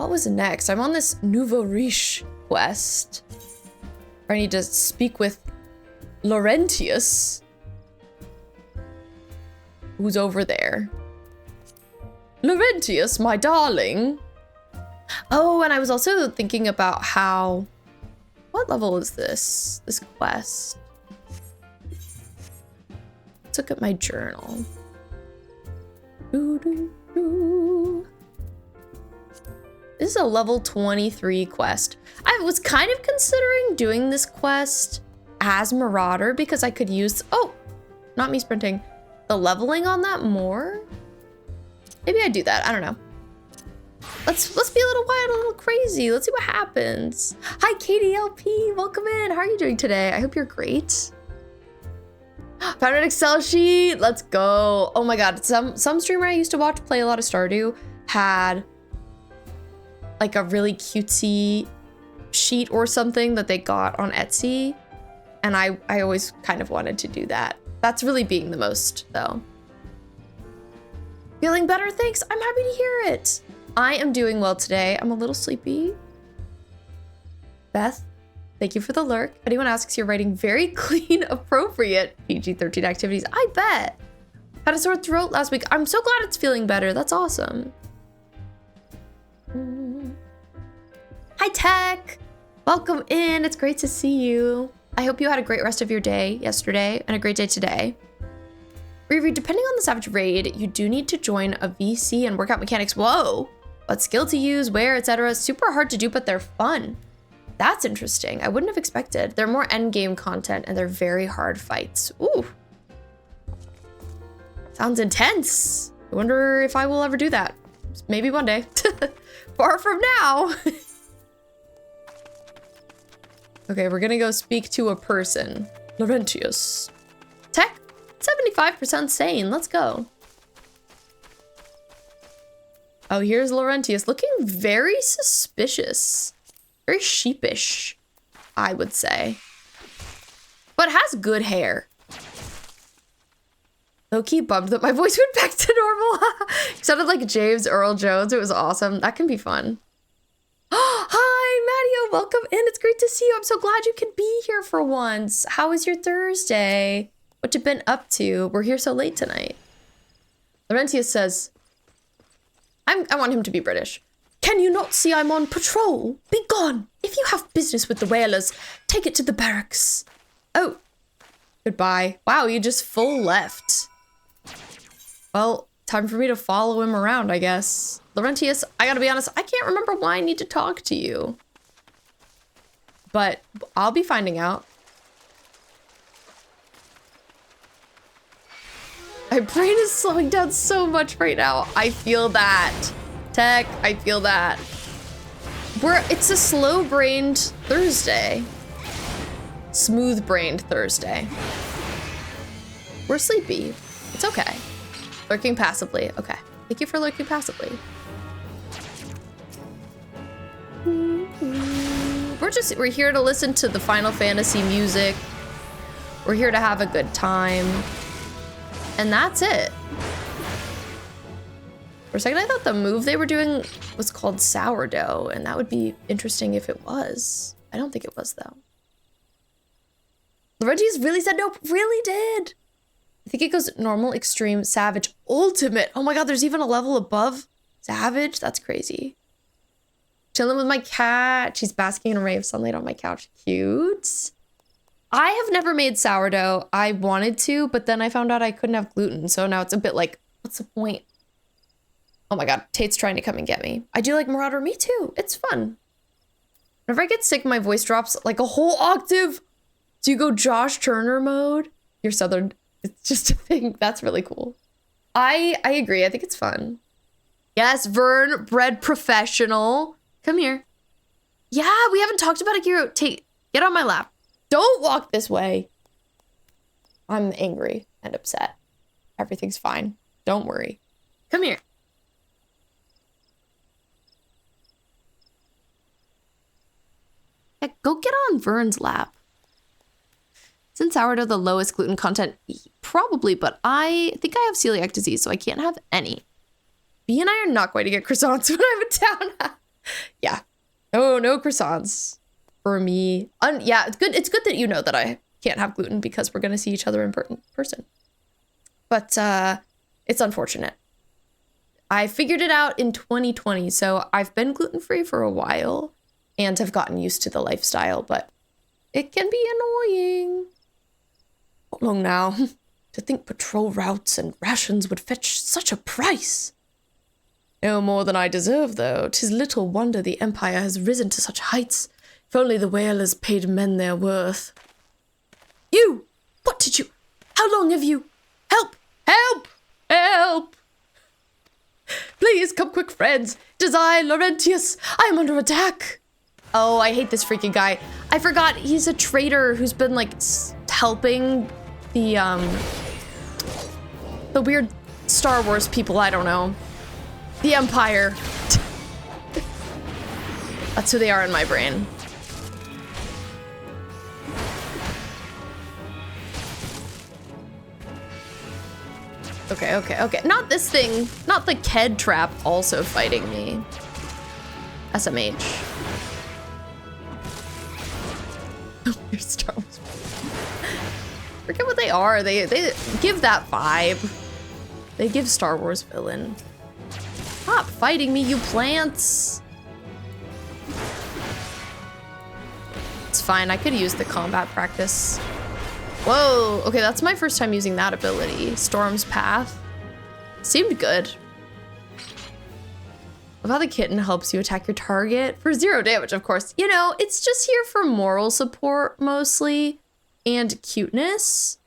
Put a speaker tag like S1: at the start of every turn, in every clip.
S1: what was next? I'm on this Nouveu Riche quest. I need to speak with Laurentius, who's over there. Laurentius, my darling. Oh, and I was also thinking about how... What level is this quest? Let's look at my journal. This is a level 23 quest. I was kind of considering doing this quest as Marauder because I could use... Oh, not me sprinting. The leveling on that more? Maybe I do that. I don't know. Let's be a little wild, a little crazy. Let's see what happens. Hi, KDLP. Welcome in. How are you doing today? I hope you're great. Found an Excel sheet. Let's go. Oh my god. Some streamer I used to watch play a lot of Stardew had like a really cutesy sheet or something that they got on Etsy. And I always kind of wanted to do that. That's really being the most though. Feeling better? Thanks. I'm happy to hear it. I am doing well today. I'm a little sleepy. Beth, thank you for the lurk. If anyone asks, you're writing very clean, appropriate PG-13 activities. I bet. Had a sore throat last week. I'm so glad it's feeling better. That's awesome. Hi, Tech. Welcome in. It's great to see you. I hope you had a great rest of your day yesterday and a great day today. Riri, depending on the Savage Raid, you do need to join a VC and work out mechanics. Whoa. What skill to use, where, etc. Super hard to do, but they're fun. That's interesting. I wouldn't have expected. They're more endgame content and they're very hard fights. Ooh. Sounds intense. I wonder if I will ever do that. Maybe one day. Far from now. Okay, we're gonna go speak to a person. Laurentius. Tech, 75% sane. Let's go. Oh, here's Laurentius, looking very suspicious. Very sheepish, I would say. But has good hair. Low-key bummed that my voice went back to normal. It sounded like James Earl Jones. It was awesome. That can be fun. Hi, Mattio. Welcome in. It's great to see you. I'm so glad you can be here for once. How was your Thursday? What you been up to? We're here so late tonight. Laurentius says, I want him to be British. Can you not see I'm on patrol? Be gone. If you have business with the whalers, take it to the barracks. Oh, goodbye. Wow, you just full left. Well, time for me to follow him around, I guess. Laurentius, I gotta be honest, I can't remember why I need to talk to you. But I'll be finding out. My brain is slowing down so much right now. I feel that. Tech, I feel that. It's a slow-brained Thursday. Smooth-brained Thursday. We're sleepy. It's okay. Lurking passively. Okay. Thank you for lurking passively. We're here to listen to the Final Fantasy music. We're here to have a good time. And that's it. For a second, I thought the move they were doing was called sourdough, and that would be interesting if it was. I don't think it was, though. Laurentius really said nope, really did. I think it goes normal, extreme, savage, ultimate. Oh my god, there's even a level above savage? That's crazy. Chilling with my cat. She's basking in a ray of sunlight on my couch. Cute. I have never made sourdough. I wanted to, but then I found out I couldn't have gluten. So now it's a bit like, what's the point? Oh my god, Tate's trying to come and get me. I do like Marauder. Me too. It's fun. Whenever I get sick, my voice drops like a whole octave. Do you go Josh Turner mode? You're Southern. It's just a thing. That's really cool. I agree. I think it's fun. Yes, Vern, bred professional. Come here. Yeah, we haven't talked about it here. Tate, get on my lap. Don't walk this way. I'm angry and upset. Everything's fine. Don't worry. Come here. Heck, go get on Vern's lap. Isn't sourdough the lowest gluten content? Probably, but I think I have celiac disease, so I can't have any. B and I are not going to get croissants when I'm in town. no croissants for me. Yeah, it's good. It's good that you know that I can't have gluten because we're gonna see each other in person. But it's unfortunate. I figured it out in 2020, so I've been gluten-free for a while and have gotten used to the lifestyle, but it can be annoying. How long now? To think patrol routes and rations would fetch such a price. No more than I deserve, though. 'Tis little wonder the Empire has risen to such heights. If only the whalers paid men their worth. You! What did you... How long have you... Help! Help! Help! Please, come quick, friends. It is I, Laurentius. I am under attack. Oh, I hate this freaking guy. I forgot he's a traitor who's been, like, helping the weird Star Wars people, I don't know. The Empire. That's who they are in my brain. Okay. Not this thing. Not the Ked trap also fighting me. SMH. Weird Star Wars. Forget what they are. They give that vibe. They give Star Wars villain. Stop fighting me, you plants. It's fine. I could use the combat practice. Whoa. Okay, that's my first time using that ability. Storm's Path. Seemed good. Love how the kitten helps you attack your target for 0 damage, of course. You know, it's just here for moral support mostly. And cuteness.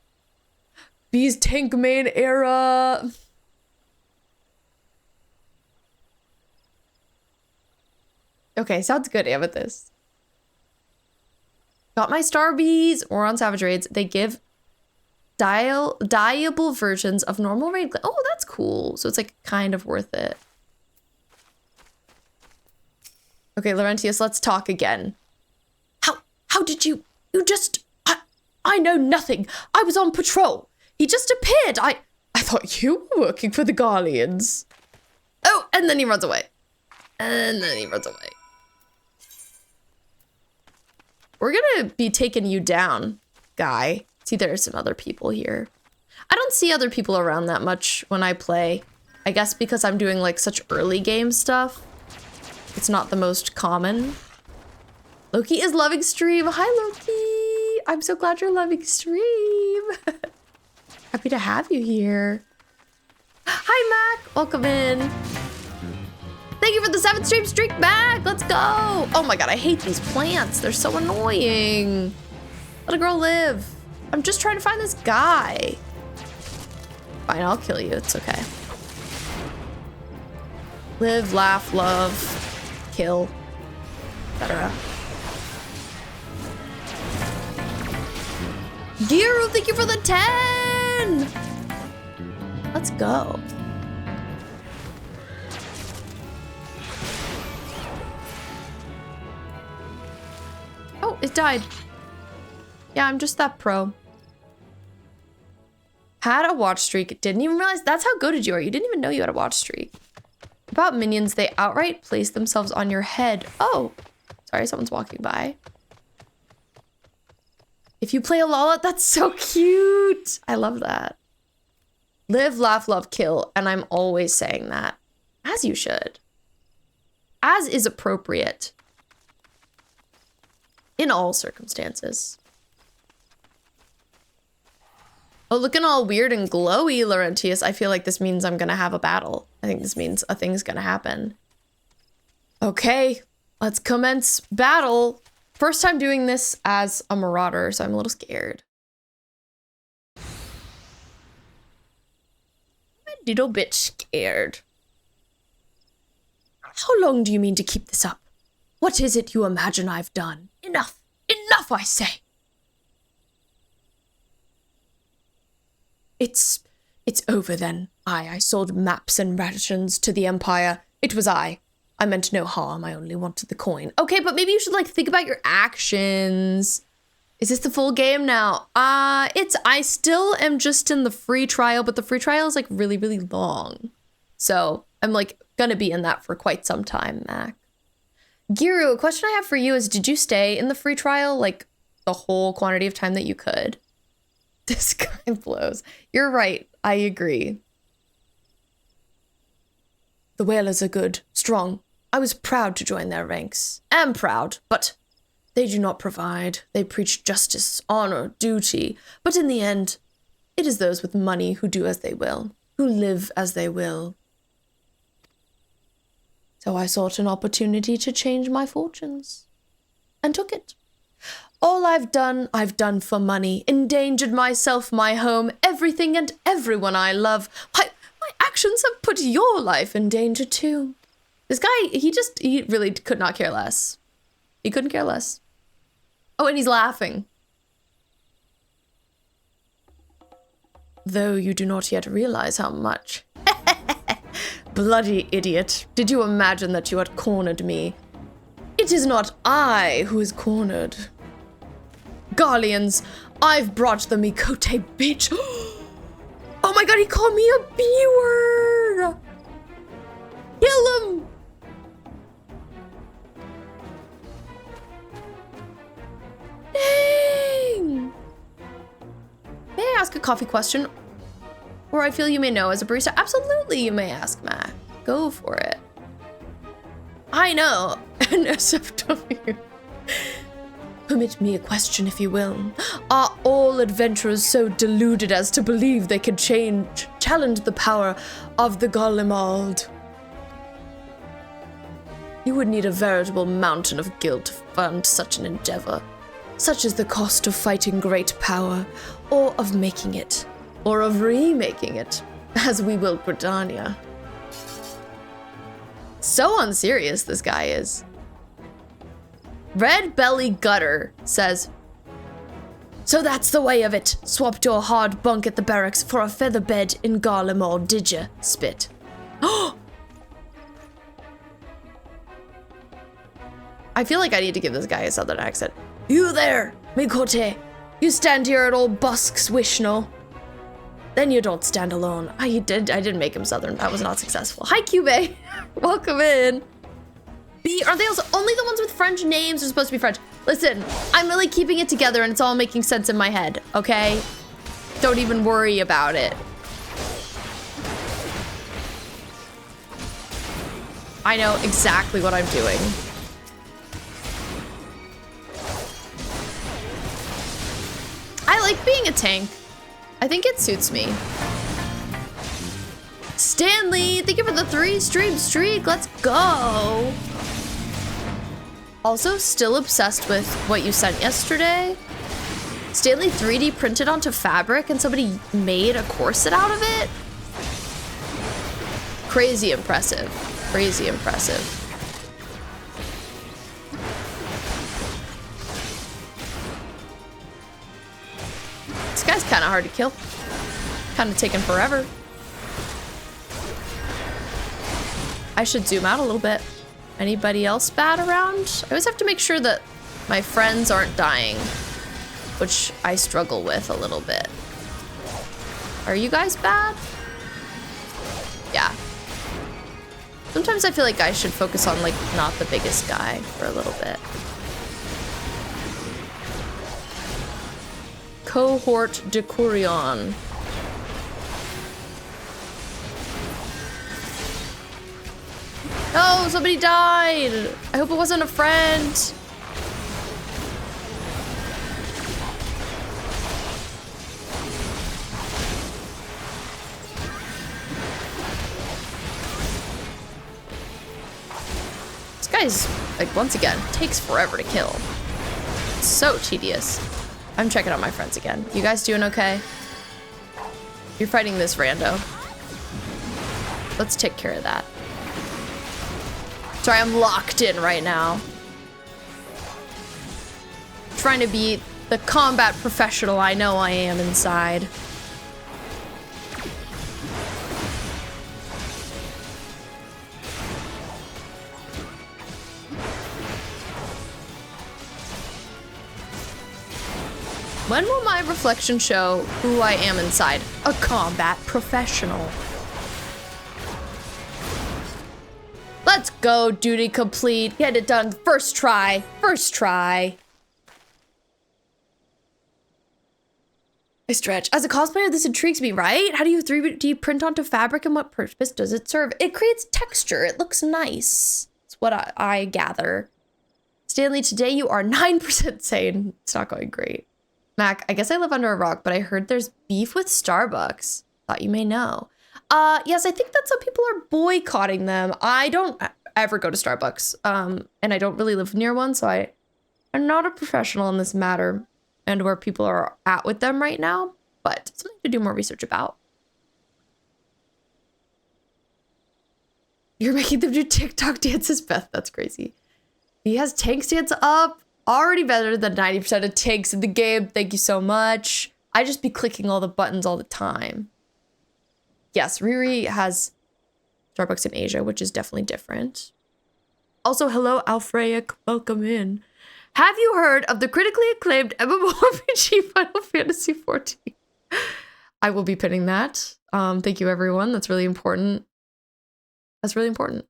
S1: Beast tank main era. Okay, sounds good, Amethyst. Got my star bees. We're on Savage Raids. They give dyeable versions of normal raid. Oh, that's cool. So it's like kind of worth it. Okay, Laurentius, let's talk again. How did you just... I know nothing. I was on patrol. He just appeared. I thought you were working for the Garleans. Oh, and then he runs away. We're gonna be taking you down, guy. See, there are some other people here. I don't see other people around that much when I play. I guess because I'm doing like such early game stuff. It's not the most common. Loki is loving stream. Hi, Loki. I'm so glad you're loving stream. Happy to have you here. Hi, Mac. Welcome in. Thank you for the 7th stream streak back. Let's go. Oh my god, I hate these plants. They're so annoying. Let a girl live. I'm just trying to find this guy. Fine, I'll kill you. It's okay. Live, laugh, love, kill, etc. Giro, thank you for the 10. Let's go. Oh, it died. Yeah, I'm just that pro. Had a watch streak. Didn't even realize. That's how goated you are. You didn't even know you had a watch streak. About minions, they outright place themselves on your head. Oh, sorry, someone's walking by. If you play a Lala, that's so cute. I love that. Live, laugh, love, kill. And I'm always saying that. As you should. As is appropriate. In all circumstances. Oh, looking all weird and glowy, Laurentius. I feel like this means I'm gonna have a battle. I think this means a thing's gonna happen. Okay, let's commence battle. First time doing this as a marauder, so I'm a little scared. I'm a little bit scared. How long do you mean to keep this up? What is it you imagine I've done? Enough! Enough, I say! It's over then. I sold maps and rations to the Empire. It was I. I meant no harm. I only wanted the coin. Okay, but maybe you should like think about your actions. Is this the full game now? I still am just in the free trial, but the free trial is like really, really long. So I'm like gonna be in that for quite some time, Mac. Giru, a question I have for you is, did you stay in the free trial, like, the whole quantity of time that you could? This guy blows. You're right. I agree. The whalers are good, strong. I was proud to join their ranks. Am proud, but they do not provide. They preach justice, honor, duty. But in the end, it is those with money who do as they will, who live as they will. So I sought an opportunity to change my fortunes, and took it. All I've done for money, endangered myself, my home, everything and everyone I love. My actions have put your life in danger too. This guy, he really could not care less. He couldn't care less. Oh, and he's laughing. Though you do not yet realize how much. Bloody idiot. Did you imagine that you had cornered me? It is not I who is cornered. Garleans, I've brought the Mikote bitch. Oh my god, he called me a B-word! Kill him! Dang! May I ask a coffee question? Or I feel you may know as a barista? Absolutely, you may ask, Matt. Go for it. I know. NSFW. Permit me a question, if you will. Are all adventurers so deluded as to believe they can challenge the power of the Golemald? You would need a veritable mountain of guilt to fund such an endeavor. Such is the cost of fighting great power, or of making it, or of remaking it, as we will Britannia. So unserious this guy is. Red Belly Gutter says, so that's the way of it. Swapped your hard bunk at the barracks for a feather bed in Garlemald, did ya? Spit. I feel like I need to give this guy a southern accent. You there, Mikote. You stand here at old Busk's wish, no? Then you don't stand alone. I didn't make him southern. That was not successful. Hi, Cube. Welcome in. B, are they also only the ones with French names are supposed to be French? Listen, I'm really keeping it together and it's all making sense in my head, okay? Don't even worry about it. I know exactly what I'm doing. I like being a tank. I think it suits me. Stanley, thank you for the 3-stream streak. Let's go. Also, still obsessed with what you sent yesterday. Stanley 3D printed onto fabric and somebody made a corset out of it. Crazy impressive. Crazy impressive. This guy's kind of hard to kill. Kind of taking forever. I should zoom out a little bit. Anybody else bad around? I always have to make sure that my friends aren't dying, which I struggle with a little bit. Are you guys bad? Yeah. Sometimes I feel like I should focus on, like, not the biggest guy for a little bit. Cohort Decurion. Oh, somebody died. I hope it wasn't a friend. This guy's, like, once again, takes forever to kill. It's so tedious. I'm checking on my friends again. You guys doing okay? You're fighting this rando. Let's take care of that. Sorry, I'm locked in right now. Trying to be the combat professional I know I am inside. When will my reflection show who I am inside? A combat professional. Let's go, duty complete. Get it done first try. First try. I stretch. As a cosplayer, this intrigues me, right? How do you 3D print onto fabric and what purpose does it serve? It creates texture. It looks nice. That's what I gather. Stanley, today you are 9% sane. It's not going great. Mac, I guess I live under a rock, but I heard there's beef with Starbucks. Thought you may know. Yes, I think that some people are boycotting them. I don't ever go to Starbucks, and I don't really live near one, so I'm not a professional in this matter and where people are at with them right now, but something to do more research about. You're making them do TikTok dances, Beth. That's crazy. He has tank stance up. Already better than 90% of tanks in the game. Thank you so much. I just be clicking all the buttons all the time. Yes, Riri has Starbucks in Asia, which is definitely different. Also, hello, Alfreic. Welcome in. Have you heard of the critically acclaimed MMORPG Final Fantasy XIV? I will be pinning that. Thank you, everyone. That's really important. That's really important.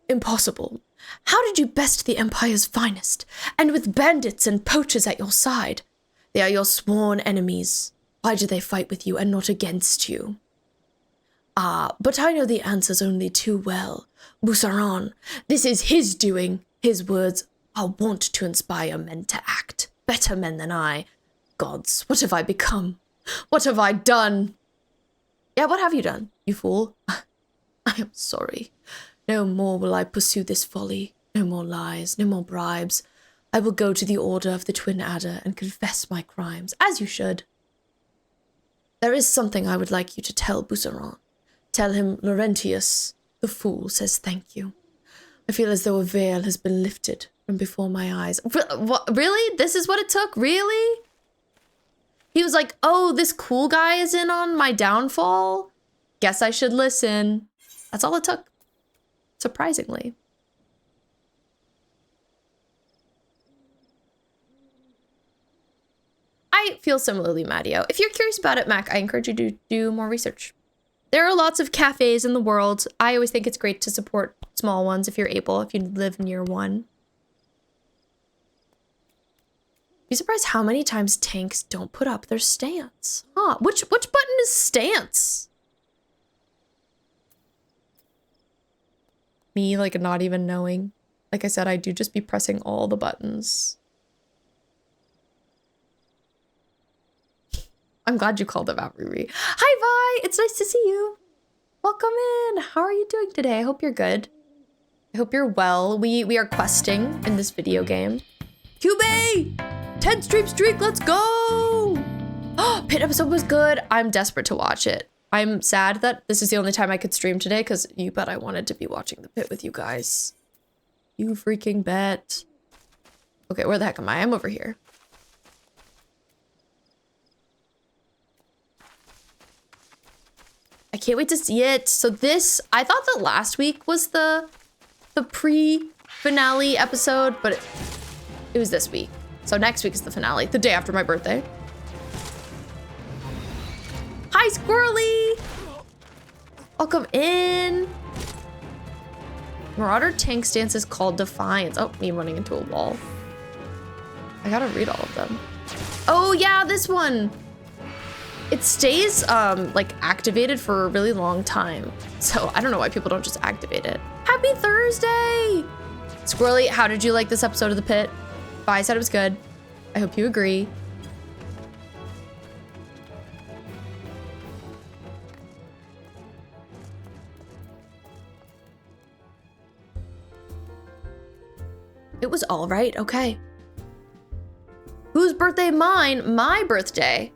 S1: Impossible. How did you best the Empire's finest, and with bandits and poachers at your side? They are your sworn enemies. Why do they fight with you and not against you? Ah, but I know the answers only too well. Busaran, this is his doing. His words are wont to inspire men to act. Better men than I. Gods, what have I become? What have I done? Yeah, what have you done, you fool? I am sorry. No more will I pursue this folly. No more lies, no more bribes. I will go to the Order of the Twin Adder and confess my crimes, as you should. There is something I would like you to tell Busaran. Tell him Laurentius, the fool, says thank you. I feel as though a veil has been lifted from before my eyes. What, really? This is what it took? Really? He was like, oh, this cool guy is in on my downfall? Guess I should listen. That's all it took. Surprisingly. I feel similarly, Matteo. If you're curious about it, Mac, I encourage you to do more research. There are lots of cafes in the world. I always think it's great to support small ones if you're able, if you live near one. Be surprised how many times tanks don't put up their stance. Huh, which button is stance? Me, like, not even knowing. Like I said, I do just be pressing all the buttons. I'm glad you called them out, Riri. Hi, Vi! It's nice to see you. Welcome in. How are you doing today? I hope you're good. I hope you're well. We are questing in this video game. QB! 10 stream streak, let's go! Oh, Pit episode was good. I'm desperate to watch it. I'm sad that this is the only time I could stream today because you bet I wanted to be watching the Pit with you guys. You freaking bet. Okay, where the heck am I? I'm over here. I can't wait to see it. So this, I thought that last week was the pre-finale episode, but it was this week. So next week is the finale, the day after my birthday. Hi, Squirrely! Welcome in. Marauder tank stance is called Defiance. Oh, me running into a wall. I gotta read all of them. Oh yeah, this one. It stays like activated for a really long time. So I don't know why people don't just activate it. Happy Thursday! Squirrely, how did you like this episode of The Pit? I said it was good. I hope you agree. It was all right, okay. Whose birthday? Mine. My birthday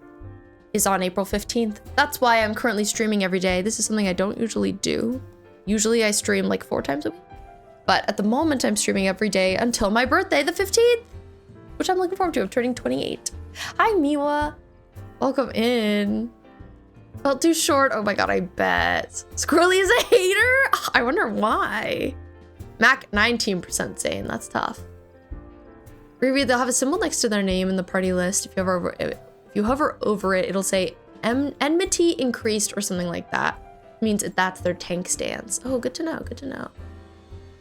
S1: is on April 15th. That's why I'm currently streaming every day. This is something I don't usually do. Usually I stream like 4 times a week. But at the moment I'm streaming every day until my birthday, the 15th, which I'm looking forward to. I'm turning 28. Hi, Miwa. Welcome in. Felt too short. Oh my God, I bet. Squirrely is a hater? I wonder why. Mac, 19% sane. That's tough. Riri, they'll have a symbol next to their name in the party list. If you hover over it, it'll say enmity increased or something like that. Means that's their tank stance. Oh, good to know, good to know.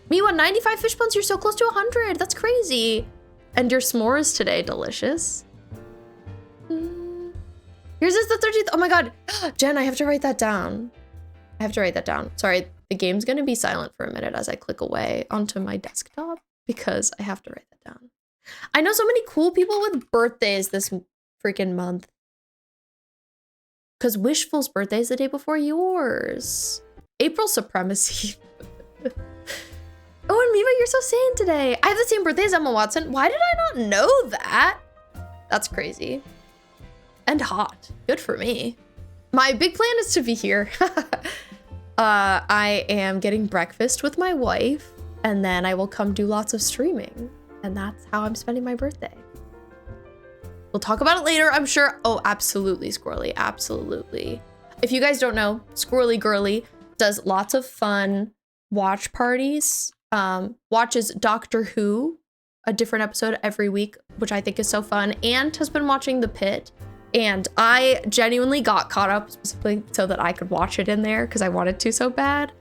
S1: Miwa, 95 fish bones, you're so close to 100. That's crazy. And your s'mores today, delicious. Yours is the 13th. Oh my God. Jen, I have to write that down. I have to write that down. Sorry, the game's gonna be silent for a minute as I click away onto my desktop because I have to write that down. I know so many cool people with birthdays this freaking month. Because Wishful's birthday is the day before yours. April supremacy. Oh, and Miva, you're so sane today. I have the same birthday as Emma Watson. Why did I not know that? That's crazy. And hot. Good for me. My big plan is to be here. I am getting breakfast with my wife, and then I will come do lots of streaming. And that's how I'm spending my birthday. We'll talk about it later, I'm sure. Oh, absolutely, Squirrely, absolutely. If you guys don't know, Squirrely Girly does lots of fun watch parties. Watches Doctor Who, a different episode every week, which I think is so fun, and has been watching The Pit. And I genuinely got caught up specifically so that I could watch it in there because I wanted to so bad.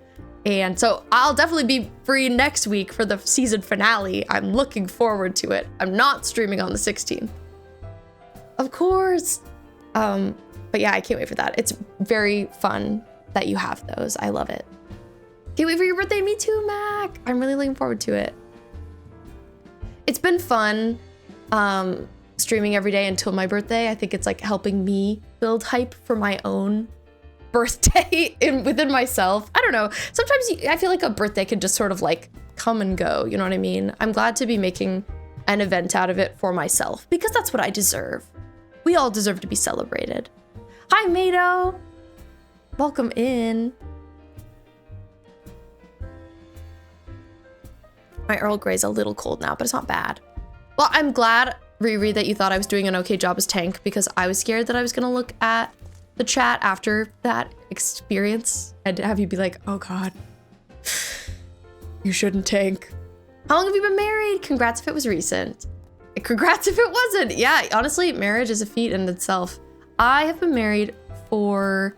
S1: And so I'll definitely be free next week for the season finale. I'm looking forward to it. I'm not streaming on the 16th. Of course. But yeah, I can't wait for that. It's very fun that you have those. I love it. Can't wait for your birthday. Me too, Mac. I'm really looking forward to it. It's been fun streaming every day until my birthday. I think it's like helping me build hype for my own birthday within myself. I don't know. Sometimes I feel like a birthday can just sort of like come and go. You know what I mean? I'm glad to be making an event out of it for myself because that's what I deserve. We all deserve to be celebrated. Hi, Mado. Welcome in. My Earl Grey's a little cold now, but it's not bad. Well, I'm glad, Riri, that you thought I was doing an okay job as tank because I was scared that I was gonna look at the chat after that experience and have you be like, oh God, you shouldn't tank. How long have you been married? Congrats if it was recent. Congrats if it wasn't. Yeah, honestly, marriage is a feat in itself. I have been married for,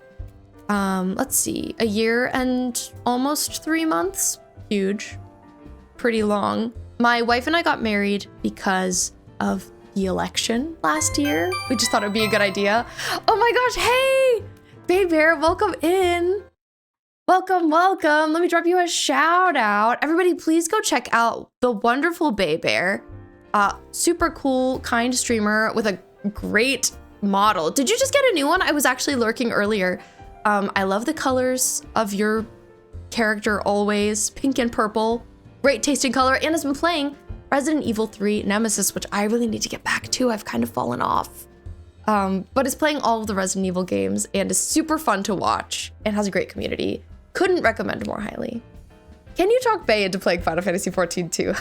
S1: let's see, a year and almost 3 months. Huge. Pretty long. My wife and I got married because of the election last year. We just thought it would be a good idea. Oh my gosh, hey, Babe Bear, welcome in. Welcome, welcome. Let me drop you a shout out. Everybody, please go check out the wonderful Babe Bear. Super cool, kind streamer with a great model. Did you just get a new one? I was actually lurking earlier. I love the colors of your character always, pink and purple. Great tasting color, and has been playing Resident Evil 3 Nemesis, which I really need to get back to. I've kind of fallen off. But is playing all of the Resident Evil games and is super fun to watch and has a great community. Couldn't recommend more highly. Can you talk Bay into playing Final Fantasy XIV too?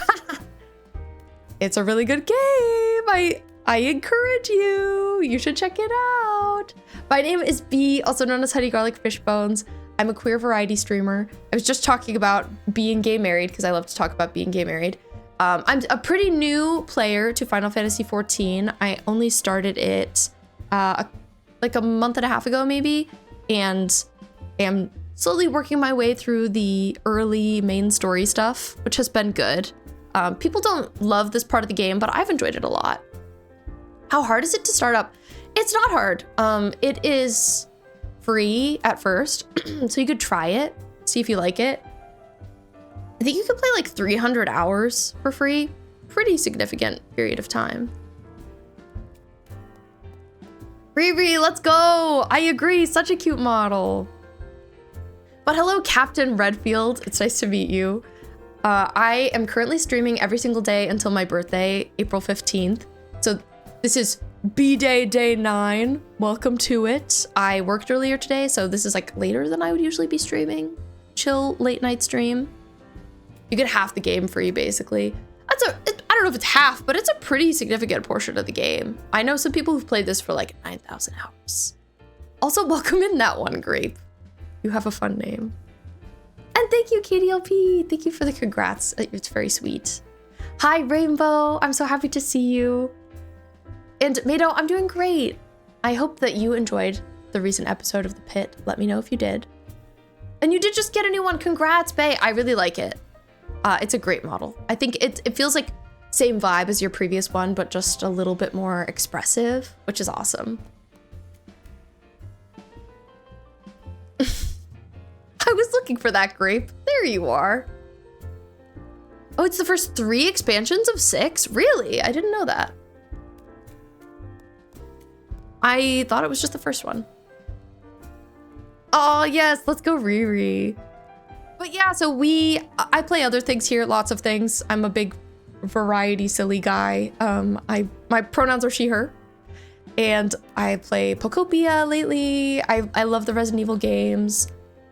S1: It's a really good game. I encourage you. You should check it out. My name is B, also known as Honey Garlic Fish Bones. I'm a queer variety streamer. I was just talking about being gay married because I love to talk about being gay married. I'm a pretty new player to Final Fantasy XIV. I only started it like a month and a half ago maybe, and am slowly working my way through the early main story stuff, which has been good. People don't love this part of the game, but I've enjoyed it a lot. How hard is it to start up? It's not hard. It is free at first, so you could try it, see if you like it. I think you could play like 300 hours for free. Pretty significant period of time. Riri, let's go. I agree, such a cute model. But hello, Captain Redfield. It's nice to meet you. I am currently streaming every single day until my birthday, April 15th. So this is B-Day, day 9. Welcome to it. I worked earlier today, so this is like later than I would usually be streaming. Chill late night stream. You get half the game free, basically. I don't know if it's half, but it's a pretty significant portion of the game. I know some people who've played this for like 9,000 hours. Also, welcome in that one, Grape. You have a fun name. And thank you, KDLP. Thank you for the congrats. It's very sweet. Hi, Rainbow. I'm so happy to see you. And Mado, I'm doing great. I hope that you enjoyed the recent episode of The Pit. Let me know if you did. And you did just get a new one. Congrats, Bae. I really like it. It's a great model. I think it feels like same vibe as your previous one, but just a little bit more expressive, which is awesome. I was looking for that grape. There you are. Oh, it's the first 3 expansions of 6? Really? I didn't know that. I thought it was just the first one. Oh, yes. Let's go Riri. But yeah, so I play other things here. Lots of things. I'm a big variety silly guy. My pronouns are she, her. And I play Pokopia lately. I love the Resident Evil games.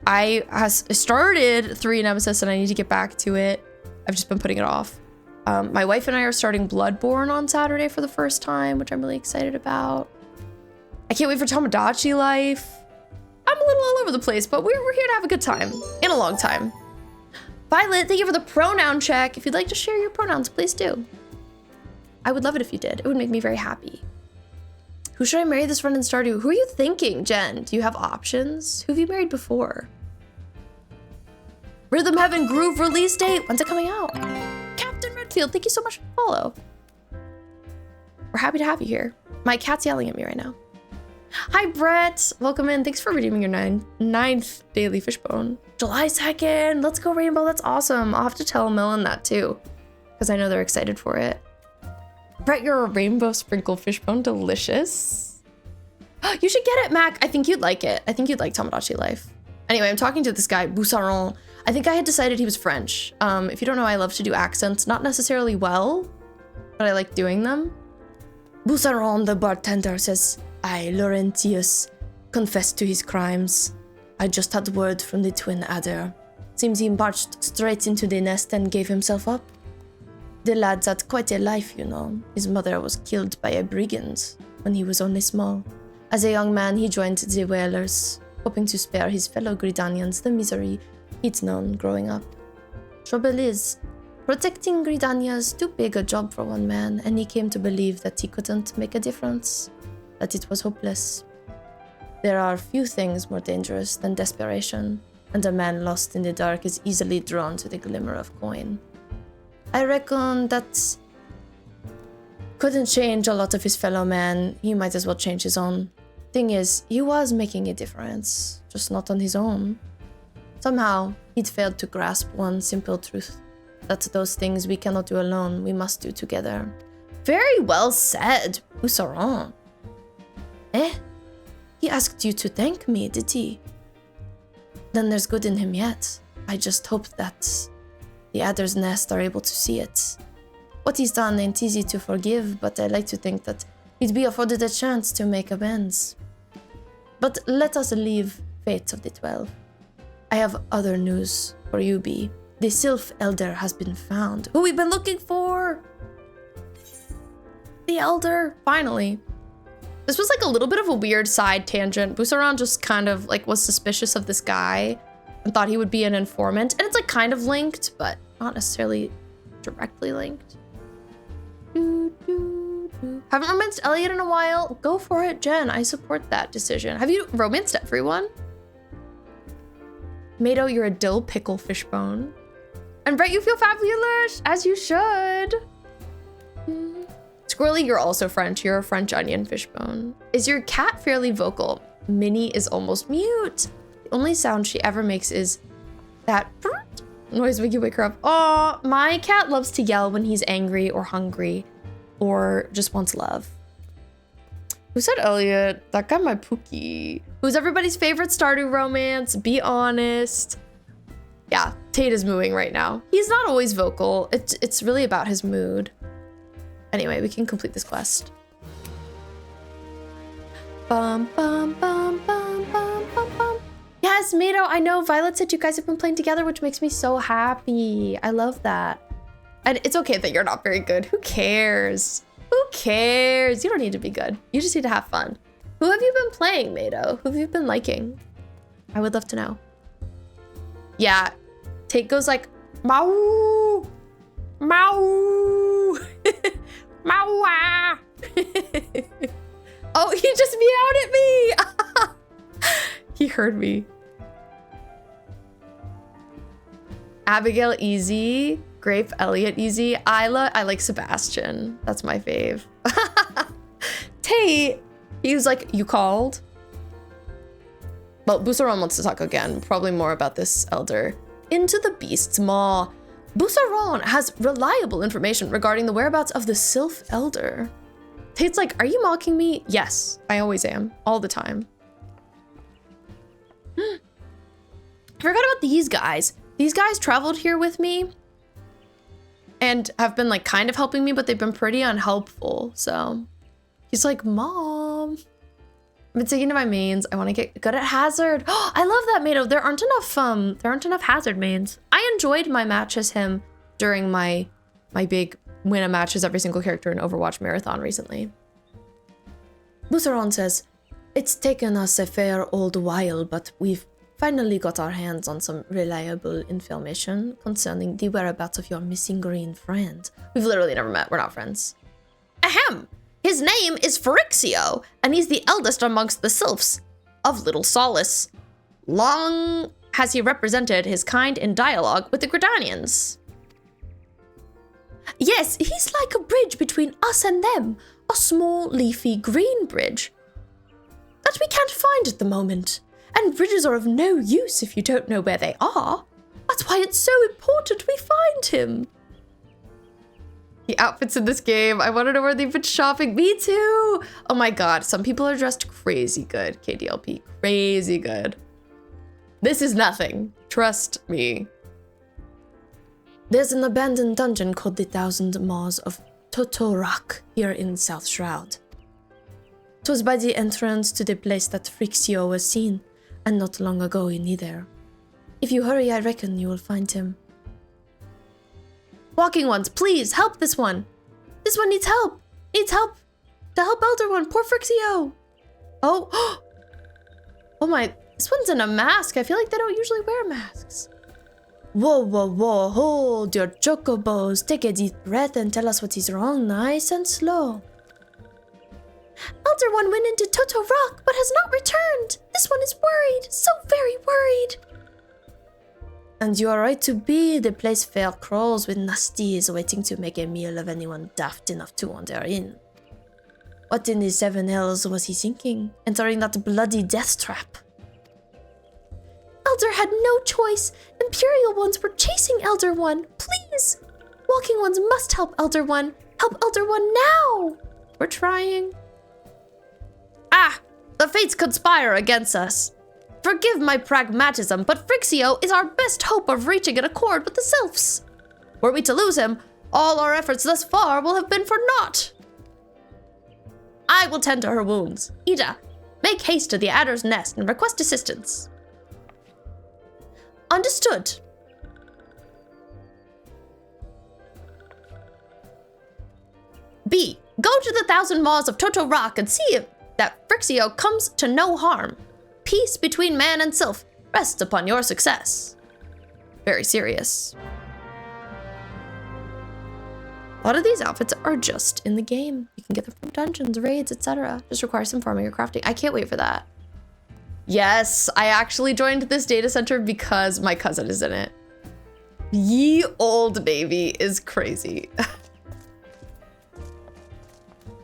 S1: I started 3 Nemesis and I need to get back to it. I've just been putting it off. My wife and I are starting Bloodborne on Saturday for the first time, which I'm really excited about. I can't wait for Tamagotchi life. I'm a little all over the place, but we're here to have a good time in a long time. Violet, thank you for the pronoun check. If you'd like to share your pronouns, please do. I would love it if you did. It would make me very happy. Who should I marry this run in Stardew? Who are you thinking, Jen? Do you have options? Who have you married before? Rhythm Heaven Groove release date. When's it coming out? Captain Redfield, thank you so much for the follow. We're happy to have you here. My cat's yelling at me right now. Hi, Brett. Welcome in. Thanks for redeeming your 9th daily fishbone. July 2nd. Let's go, Rainbow. That's awesome. I'll have to tell Melon that too, because I know they're excited for it. Brett, your rainbow sprinkle fishbone. Delicious. You should get it, Mac. I think you'd like it. I think you'd like Tamagotchi life. Anyway, I'm talking to this guy, Boussaron. I think I had decided he was French. If you don't know, I love to do accents. Not necessarily well, but I like doing them. Boussaron, the bartender, says, I, Laurentius, confessed to his crimes. I just had word from the twin adder. Seems he marched straight into the nest and gave himself up. The lad's had quite a life, you know. His mother was killed by a brigand when he was only small. As a young man, he joined the Whalers, hoping to spare his fellow Gridanians the misery he'd known growing up. Trouble is, protecting Gridania's too big a job for one man, and he came to believe that he couldn't make a difference, that it was hopeless. There are few things more dangerous than desperation, and a man lost in the dark is easily drawn to the glimmer of coin. I reckon that couldn't change a lot of his fellow men. He might as well change his own. Thing is, he was making a difference, just not on his own. Somehow, he'd failed to grasp one simple truth, that those things we cannot do alone, we must do together. Very well said, Boussaron. Eh? He asked you to thank me, did he? Then there's good in him yet. I just hope that the Adder's Nest are able to see it. What he's done ain't easy to forgive, but I like to think that he'd be afforded a chance to make amends. But let us leave Fate of the 12. I have other news for you, Bee. The Sylph Elder has been found. Who we've been looking for! The Elder, finally. This was like a little bit of a weird side tangent. Boussaron just kind of like was suspicious of this guy and thought he would be an informant. And it's like kind of linked, but not necessarily directly linked. Haven't romanced Elliot in a while. Go for it, Jen. I support that decision. Have you romanced everyone? Mado, you're a dill pickle fishbone. And Brett, you feel fabulous, as you should. Squirrely, you're also French. You're a French onion fishbone. Is your cat fairly vocal? Minnie is almost mute. The only sound she ever makes is that noise when you wake her up. Oh, my cat loves to yell when he's angry or hungry or just wants love. Who said Elliot? That guy, my Pookie. Who's everybody's favorite Stardew romance? Be honest. Yeah, Tate is mooing right now. He's not always vocal. It's really about his mood. Anyway, we can complete this quest. Bum, bum, bum, bum, bum, bum, bum. Yes, Mado, I know. Violet said you guys have been playing together, which makes me so happy. I love that. And it's okay that you're not very good. Who cares? Who cares? You don't need to be good. You just need to have fun. Who have you been playing, Mado? Who have you been liking? I would love to know. Yeah, Tate goes like, Maw! Maw! Maw! Oh, he just meowed at me! He heard me. Abigail, easy. Grape, Elliot, easy. Isla, I like Sebastian. That's my fave. Tate, he was like, you called? Well, Busaron wants to talk again. Probably more about this elder. Into the beast's maw. Busaron has reliable information regarding the whereabouts of the Sylph elder. Tate's like, are you mocking me? Yes, I always am. All the time. I forgot about these guys. These guys traveled here with me and have been like kind of helping me, but they've been pretty unhelpful. So he's like, Mom, I've been sticking to my mains. I want to get good at hazard. Oh, I love that Mado. There aren't enough hazard mains. I enjoyed my match as him during my big win a match as every single character in Overwatch marathon recently. Busaron says, it's taken us a fair old while, but we've finally got our hands on some reliable information concerning the whereabouts of your missing green friend. We've literally never met. We're not friends. Ahem! His name is FFXIV, and he's the eldest amongst the Sylphs of Little Solace. Long has he represented his kind in dialogue with the Gridanians. Yes, he's like a bridge between us and them, a small, leafy green bridge that we can't find at the moment. And bridges are of no use if you don't know where they are. That's why it's so important we find him. The outfits in this game, I want to know where they've been shopping. Me too. Oh my god, some people are dressed crazy good. KDLP, crazy good. This is nothing. Trust me. There's an abandoned dungeon called the Thousand Maws of Toto-Rak here in South Shroud. 'Twas by the entrance to the place that FFXIV was seen, and not long ago neither. If you hurry, I reckon you will find him. Walking ones, please, help this one. This one needs help. Needs help. To help Elder One, poor FFXIV. Oh. Oh my, this one's in a mask. I feel like they don't usually wear masks. Whoa, whoa, whoa, hold your chocobos. Take a deep breath and tell us what is wrong, nice and slow. Elder One went into Toto-Rak, but has not returned. This one is worried, so very worried. And you are right to be. The place fair crawls with nasties waiting to make a meal of anyone daft enough to wander in. What in the seven hells was he thinking, entering that bloody death trap? Elder had no choice. Imperial ones were chasing Elder One. Please! Walking ones must help Elder One. Help Elder One now! We're trying. Ah! The fates conspire against us. Forgive my pragmatism, but FFXIV is our best hope of reaching an accord with the Sylphs. Were we to lose him, all our efforts thus far will have been for naught. I will tend to her wounds. Ida, make haste to the Adder's Nest and request assistance. Understood. B. Go to the Thousand Maws of Toto-Rak and see if that FFXIV comes to no harm. Peace between man and Sylph rests upon your success. Very serious. A lot of these outfits are just in the game. You can get them from dungeons, raids, etc. Just requires some farming or crafting. I can't wait for that. Yes, I actually joined this data center because my cousin is in it. Ye old baby is crazy.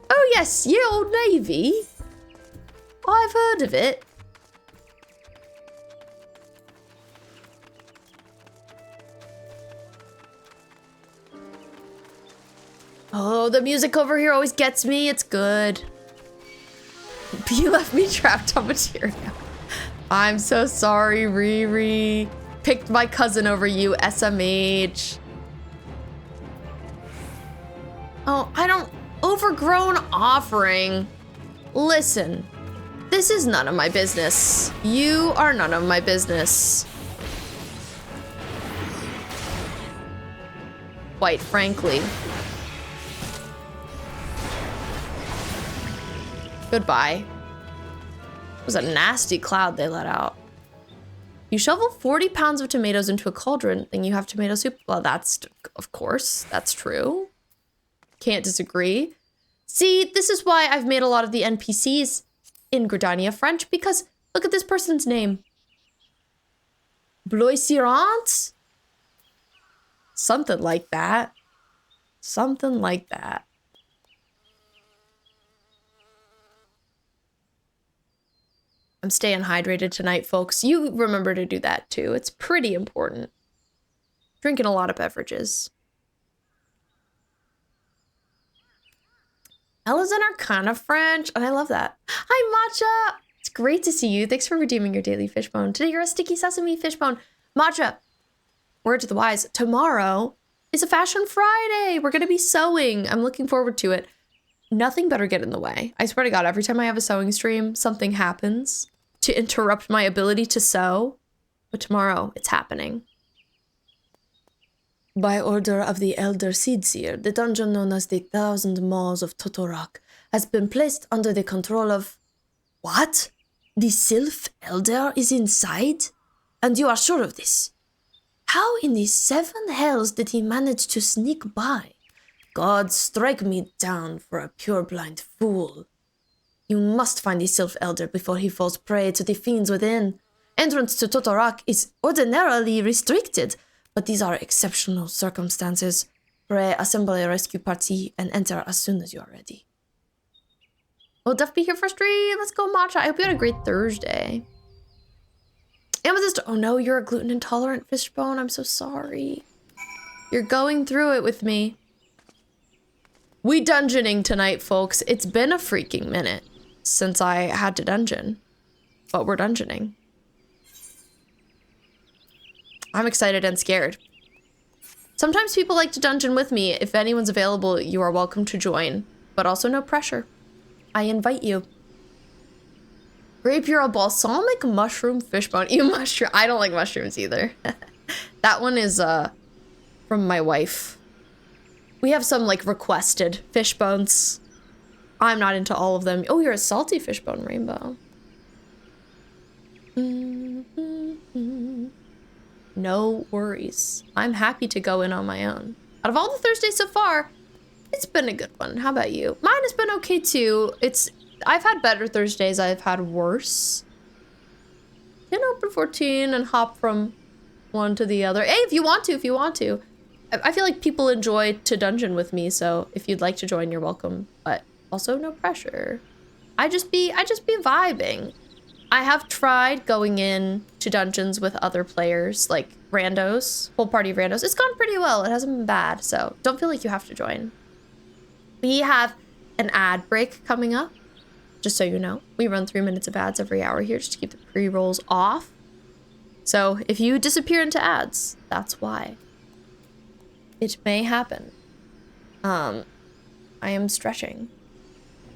S1: Oh yes, ye old navy. I've heard of it. Oh, the music over here always gets me. It's good. You left me trapped on material. I'm so sorry, Riri. Picked my cousin over you, SMH. Oh, I don't... Overgrown offering. Listen, this is none of my business. You are none of my business. Quite frankly. Goodbye. It was a nasty cloud they let out. You shovel 40 pounds of tomatoes into a cauldron, then you have tomato soup. Well, that's, of course, that's true. Can't disagree. See, this is why I've made a lot of the NPCs in Gridania French, because Look at this person's name. Bloisirant? Something like that. Something like that. I'm staying hydrated tonight, folks. You remember to do that too. It's pretty important. Drinking a lot of beverages. Ella's in Arcana French, and I love that. Hi, Matcha! It's great to see you. Thanks for redeeming your daily fishbone. Today you're a sticky sesame fishbone. Matcha, word to the wise, tomorrow is a Fashion Friday. We're going to be sewing. I'm looking forward to it. Nothing better get in the way. I swear to God, every time I have a sewing stream, something happens to interrupt my ability to sew. But tomorrow, it's happening. By order of the Elder Seedseer, the dungeon known as the 1,000 Maws of Toto-Rak has been placed under the control of... What? The Sylph Elder is inside? And you are sure of this? How in the 7 hells did he manage to sneak by? God, strike me down for a purblind fool. You must find the Sylph Elder before he falls prey to the fiends within. Entrance to Toto-Rak is ordinarily restricted, but these are exceptional circumstances. Pray, assemble a rescue party, and enter as soon as you are ready. We'll definitely be here for stream. Let's go, Matcha. I hope you had a great Thursday. Amethyst, oh no, you're a gluten intolerant fishbone. I'm so sorry. You're going through it with me. We dungeoning tonight, folks. It's been a freaking minute since I had to dungeon, but we're dungeoning. I'm excited and scared. Sometimes people like to dungeon with me. If anyone's available, you are welcome to join, but also no pressure. I invite you. Grape, you're a balsamic mushroom fishbone. You mushroom. I don't like mushrooms either. That one is from my wife. We have some like requested fish bones. I'm not into all of them. Oh, you're a salty fishbone, Rainbow. No worries. I'm happy to go in on my own. Out of all the Thursdays so far, it's been a good one. How about you? Mine has been okay too. I've had better Thursdays. I've had worse. You can open 14 and hop from one to the other. Hey, if you want to. I feel like people enjoy to dungeon with me, so if you'd like to join, you're welcome. But also no pressure. I just be vibing. I have tried going in to dungeons with other players, like randos, whole party randos. It's gone pretty well. It hasn't been bad, so don't feel like you have to join. We have an ad break coming up, just so you know. We run 3 minutes of ads every hour here just to keep the pre-rolls off. So if you disappear into ads, that's why. It may happen. I am stretching.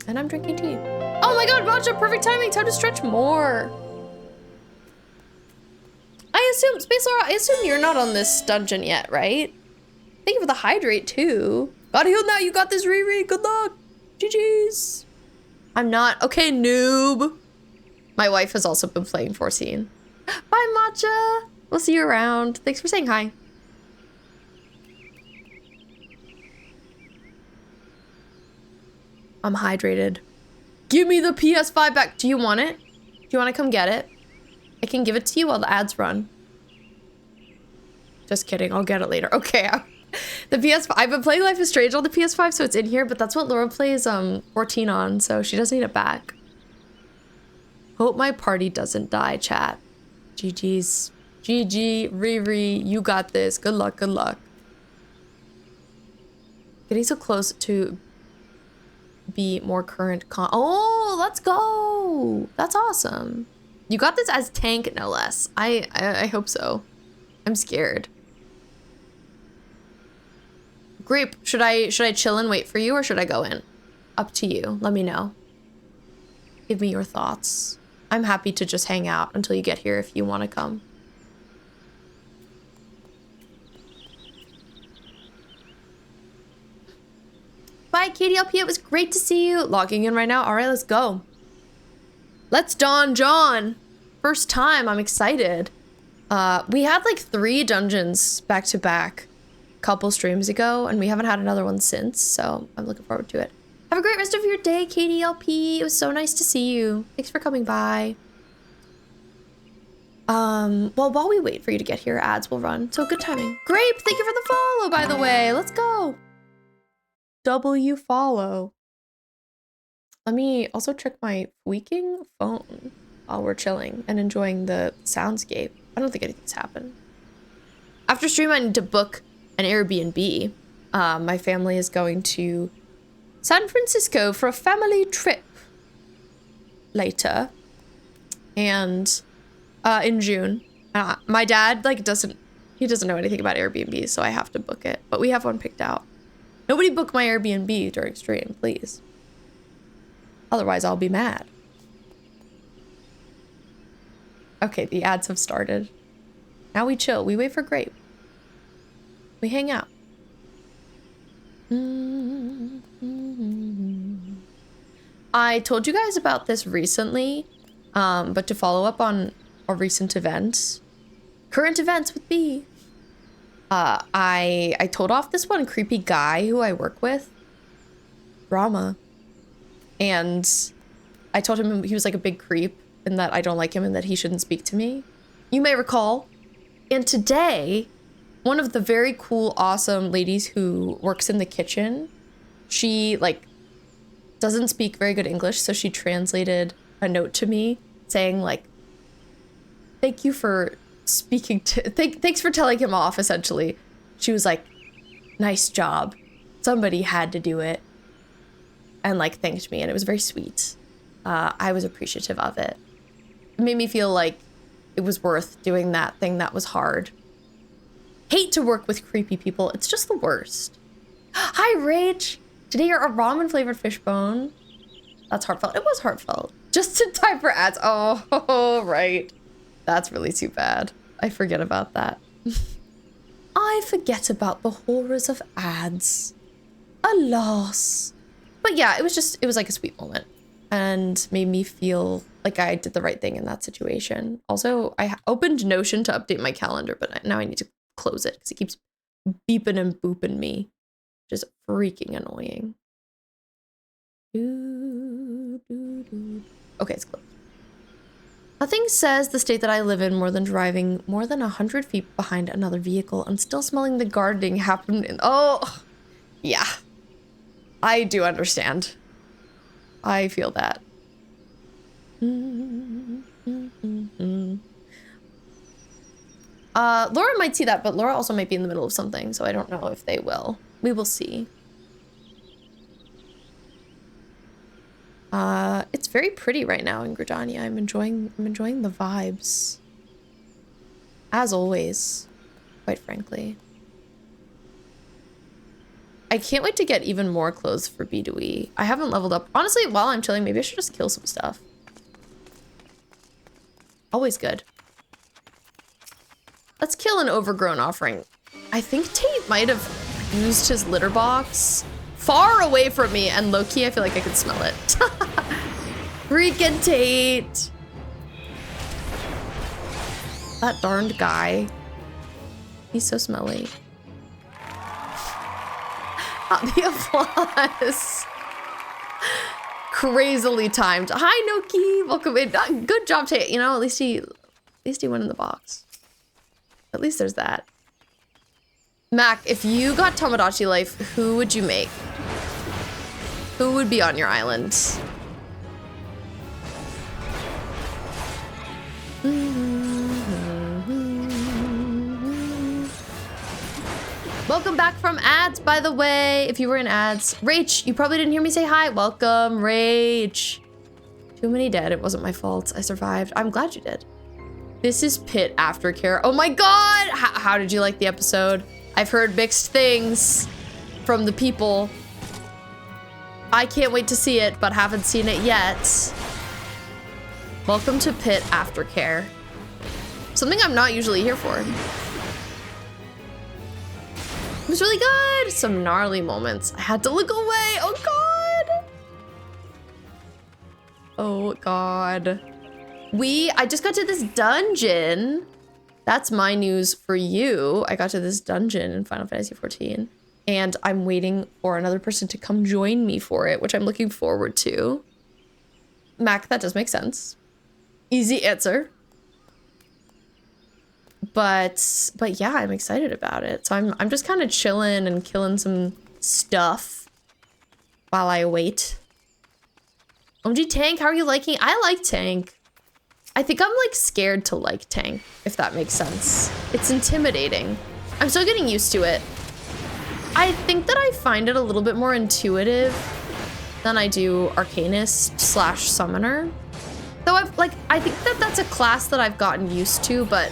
S1: And I'm drinking tea. Oh my god, Matcha, perfect timing. Time to stretch more. I assume, Space Laura, I assume you're not on this dungeon yet, right? Thank you for the hydrate, too. Gotta heal now. You got this, Riri. Good luck. GG's. I'm not. Okay, noob. My wife has also been playing 14. Bye, Matcha. We'll see you around. Thanks for saying hi. I'm hydrated. Give me the PS5 back. Do you want it? Do you want to come get it? I can give it to you while the ads run. Just kidding. I'll get it later. Okay. The PS5. I've been playing Life is Strange on the PS5, so it's in here, but that's what Laura plays 14 on, so she doesn't need it back. Hope my party doesn't die, chat. GG's. GG, Riri, you got this. Good luck, good luck. Getting so close to be more current oh, let's go. That's awesome. You got this as tank, no less. I hope so. I'm scared. Grape, should I chill and wait for you, or should I go in? Up to you. Let me know. Give me your thoughts. I'm happy to just hang out until you get here if you want to come. Bye, KDLP. It was great to see you. Logging in right now. All right, let's go. Let's Don John. First time. I'm excited. We had like 3 dungeons back to back a couple streams ago, and we haven't had another one since, so I'm looking forward to it. Have a great rest of your day, KDLP. It was so nice to see you. Thanks for coming by. Well, while we wait for you to get here, ads will run. So good timing. Grape, thank you for the follow, by the way. Let's go. W follow. Let me also check my tweaking phone while we're chilling and enjoying the soundscape. I don't think anything's happened. After stream, I need to book an Airbnb. My family is going to San Francisco for a family trip later. And in June. My dad doesn't know anything about Airbnb, so I have to book it. But we have one picked out. Nobody book my Airbnb during stream, please. Otherwise, I'll be mad. Okay, the ads have started. Now we chill. We wait for Grape. We hang out. I told you guys about this recently, but to follow up on a recent event, current events with B. I told off this one creepy guy who I work with, Brahma, and I told him he was like a big creep and that I don't like him and that he shouldn't speak to me. You may recall. And today, one of the very cool, awesome ladies who works in the kitchen, she doesn't speak very good English, so she translated a note to me saying thank you for speaking to, thanks for telling him off, essentially. She was like, nice job. Somebody had to do it. And thanked me, and it was very sweet. I was appreciative of it. It made me feel like it was worth doing that thing that was hard. Hate to work with creepy people. It's just the worst. Hi, Rage. Today you're a ramen flavored fishbone. That's heartfelt. It was heartfelt. Just in time for ads. Oh, right. That's really too bad. I forget about that. I forget about the horrors of ads. Alas. But yeah, it was like a sweet moment and made me feel like I did the right thing in that situation. Also, I opened Notion to update my calendar, but now I need to close it because it keeps beeping and booping me, which is freaking annoying. Okay, it's closed. Nothing says the state that I live in more than driving more than 100 feet behind another vehicle and still smelling the gardening happen in— oh, yeah. I do understand. I feel that. Laura might see that, but Laura also might be in the middle of something, so I don't know if they will. We will see. It's very pretty right now in Gridania. I'm enjoying the vibes. As always, quite frankly. I can't wait to get even more clothes for B2E. I haven't leveled up. Honestly, while I'm chilling, maybe I should just kill some stuff. Always good. Let's kill an overgrown offering. I think Tate might have used his litter box far away from me, and low-key, I feel like I could smell it. Freaking Tate. That darned guy. He's so smelly. The applause. Crazily timed. Hi, Noki. Welcome in. Good job, Tate. You know, at least he went in the box. At least there's that. Mac, if you got Tomodachi Life, who would you make? Who would be on your island? Welcome back from ads, by the way. If you were in ads. Rach, you probably didn't hear me say hi. Welcome, Rach. Too many dead. It wasn't my fault. I survived. I'm glad you did. This is Pit Aftercare. Oh my god! How did you like the episode? I've heard mixed things from the people. I can't wait to see it, but haven't seen it yet. Welcome to Pit Aftercare. Something I'm not usually here for. It was really good. Some gnarly moments. I had to look away. Oh god. Oh god. I just got to this dungeon. That's my news for you. I got to this dungeon in Final Fantasy XIV, and I'm waiting for another person to come join me for it, which I'm looking forward to. Mac, that does make sense. Easy answer. But yeah, I'm excited about it. So I'm just kind of chilling and killing some stuff while I wait. OMG Tank, how are you liking? I like Tank. I think I'm like scared to like Tank, if that makes sense. It's intimidating. I'm still getting used to it. I think that I find it a little bit more intuitive than I do Arcanist / Summoner. Though I think that that's a class that I've gotten used to, but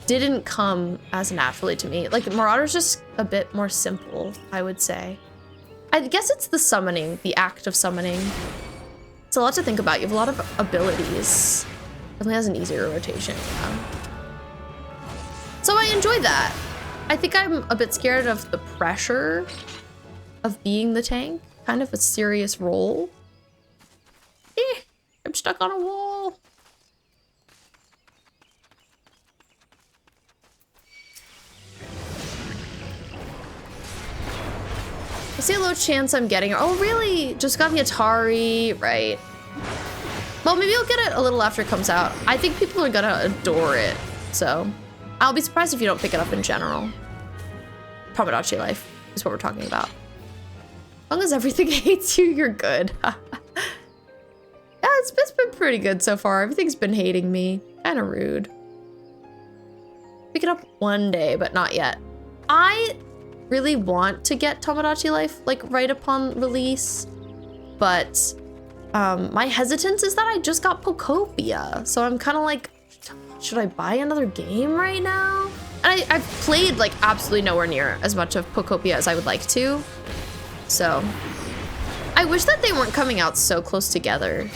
S1: didn't come as naturally to me. Like Marauder's just a bit more simple, I would say. I guess it's the summoning, the act of summoning. It's a lot to think about. You have a lot of abilities. Definitely has an easier rotation, yeah. So I enjoy that. I think I'm a bit scared of the pressure of being the tank. Kind of a serious role. I'm stuck on a wall. I see a low chance I'm getting it. Oh, really? Just got the Atari, right. Well, maybe I'll get it a little after it comes out. I think people are gonna adore it, so I'll be surprised if you don't pick it up in general. Tomodachi life is what we're talking about. As long as everything hates you, you're good. Yeah, it's been pretty good so far. Everything's been hating me. Kind of rude. Pick it up one day, but not yet. I really want to get Tomodachi Life like right upon release, but my hesitance is that I just got Pokopia, so I'm kind of like, should I buy another game right now? And I've played like absolutely nowhere near as much of Pokopia as I would like to, so I wish that they weren't coming out so close together.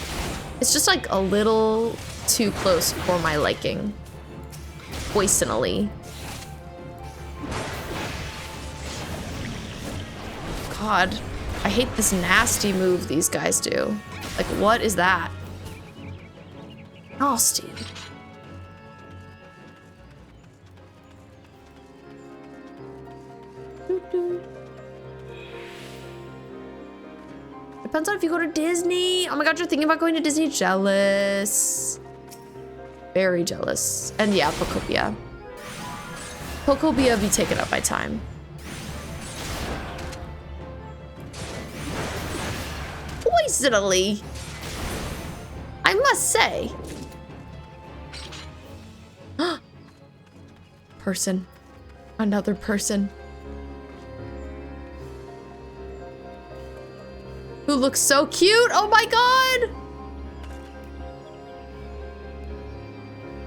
S1: It's just like a little too close for my liking, poisonally. God, I hate this nasty move these guys do. Like, what is that? Nasty. Depends on if you go to Disney. Oh my God, you're thinking about going to Disney? Jealous. Very jealous. And yeah, Pokopia. Pokopia be taken up by time. Poisonally, I must say. Person. Another person. Who looks so cute. Oh my God.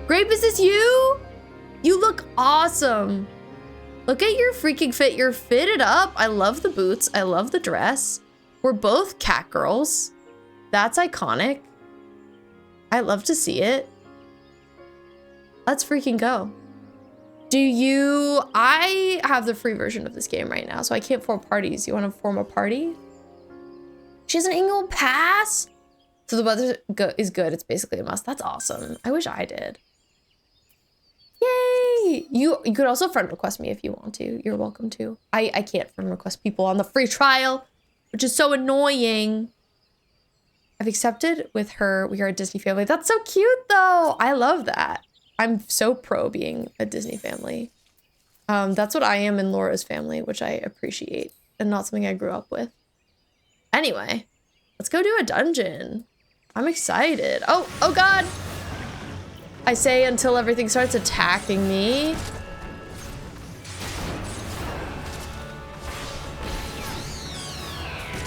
S1: Grape, is this you? You look awesome. Look at your freaking fit. You're fitted up. I love the boots. I love the dress. We're both cat girls. That's iconic. I love to see it. Let's freaking go. I have the free version of this game right now, so I can't form parties. You want to form a party? She has an annual pass? So the weather is good. It's basically a must. That's awesome. I wish I did. Yay! You could also friend request me if you want to. You're welcome to. I can't friend request people on the free trial, which is so annoying. I've accepted with her. We are a Disney family. That's so cute, though. I love that. I'm so pro being a Disney family. That's what I am in Laura's family, which I appreciate, and not something I grew up with. Anyway, let's go do a dungeon. I'm excited. Oh God. I say until everything starts attacking me.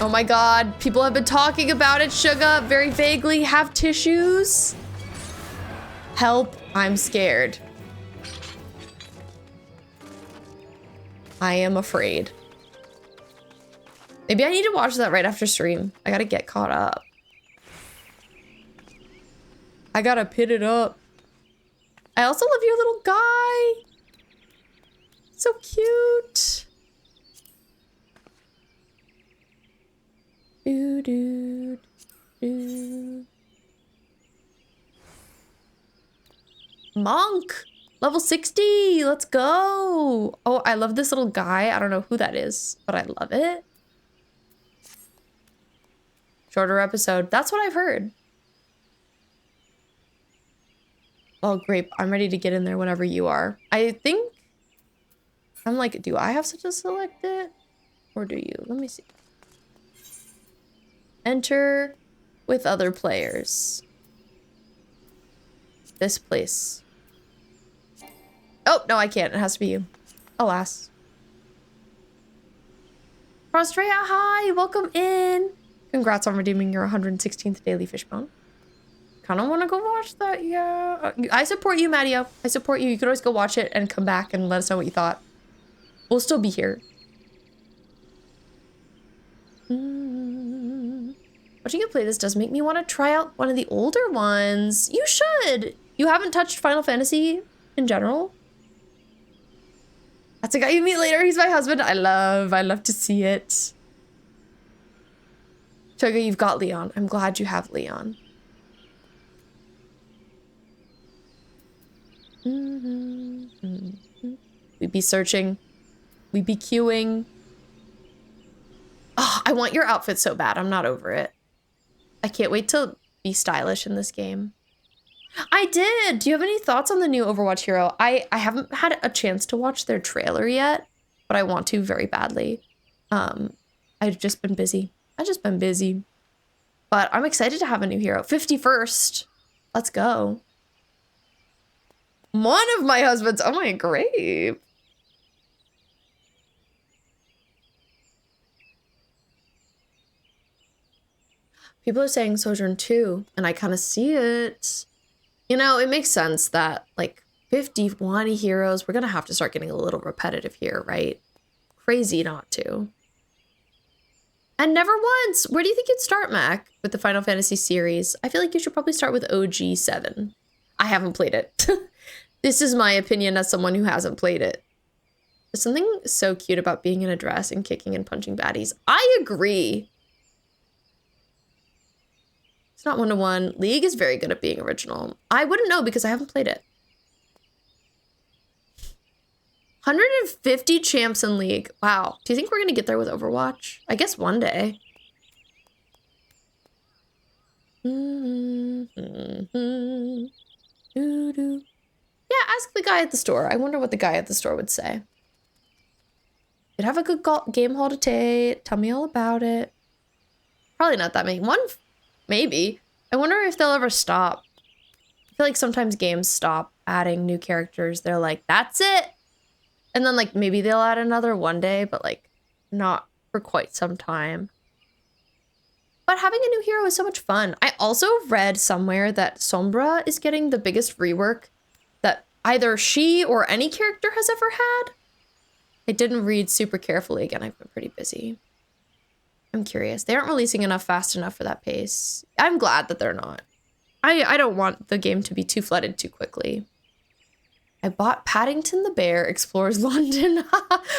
S1: Oh my God, people have been talking about it, Suga, very vaguely. Have tissues? Help, I'm scared. I am afraid. Maybe I need to watch that right after stream. I gotta get caught up. I gotta pit it up. I also love your little guy. So cute. Do, do, do. Monk, level 60, let's go. Oh, I love this little guy. I don't know who that is, but I love it. Shorter episode, that's what I've heard. Oh, great. I'm ready to get in there whenever you are. I think... I'm like, do I have to select it? Or do you? Let me see. Enter with other players. This place. Oh, no, I can't. It has to be you. Alas. Frostrea, hi! Welcome in! Congrats on redeeming your 116th daily fishbone. Kind of want to go watch that, yeah. I support you, Mattio. I support you. You could always go watch it and come back and let us know what you thought. We'll still be here. Watching you play this does make me want to try out one of the older ones. You should! You haven't touched Final Fantasy in general? That's a guy you meet later. He's my husband. I love to see it. Toga, you've got Leon. I'm glad you have Leon. We be searching. We be queuing. Oh, I want your outfit so bad. I'm not over it. I can't wait to be stylish in this game. I did. Do you have any thoughts on the new Overwatch hero? I haven't had a chance to watch their trailer yet, but I want to very badly. I've just been busy. But I'm excited to have a new hero. 51st. Let's go. One of my husbands. Oh my, great. People are saying Sojourn 2, and I kind of see it. You know, it makes sense that, like, 51 heroes, we're going to have to start getting a little repetitive here, right? Crazy not to. And never once. Where do you think you'd start, Mac, with the Final Fantasy series? I feel like you should probably start with OG 7. I haven't played it. This is my opinion as someone who hasn't played it. There's something so cute about being in a dress and kicking and punching baddies. I agree. It's not one-to-one. League is very good at being original. I wouldn't know because I haven't played it. 150 champs in League. Wow. Do you think we're going to get there with Overwatch? I guess one day. Yeah, ask the guy at the store. I wonder what the guy at the store would say. You'd have a good game hall to take. Tell me all about it. Probably not that many. One... Maybe. I wonder if they'll ever stop. I feel like sometimes games stop adding new characters. They're like, that's it. And then like maybe they'll add another one day, but like not for quite some time. But having a new hero is so much fun. I also read somewhere that Sombra is getting the biggest rework that either she or any character has ever had. I didn't read super carefully. Again, I've been pretty busy. I'm curious. They aren't releasing enough fast enough for that pace. I'm glad that they're not. I don't want the game to be too flooded too quickly. I bought Paddington the Bear Explores London.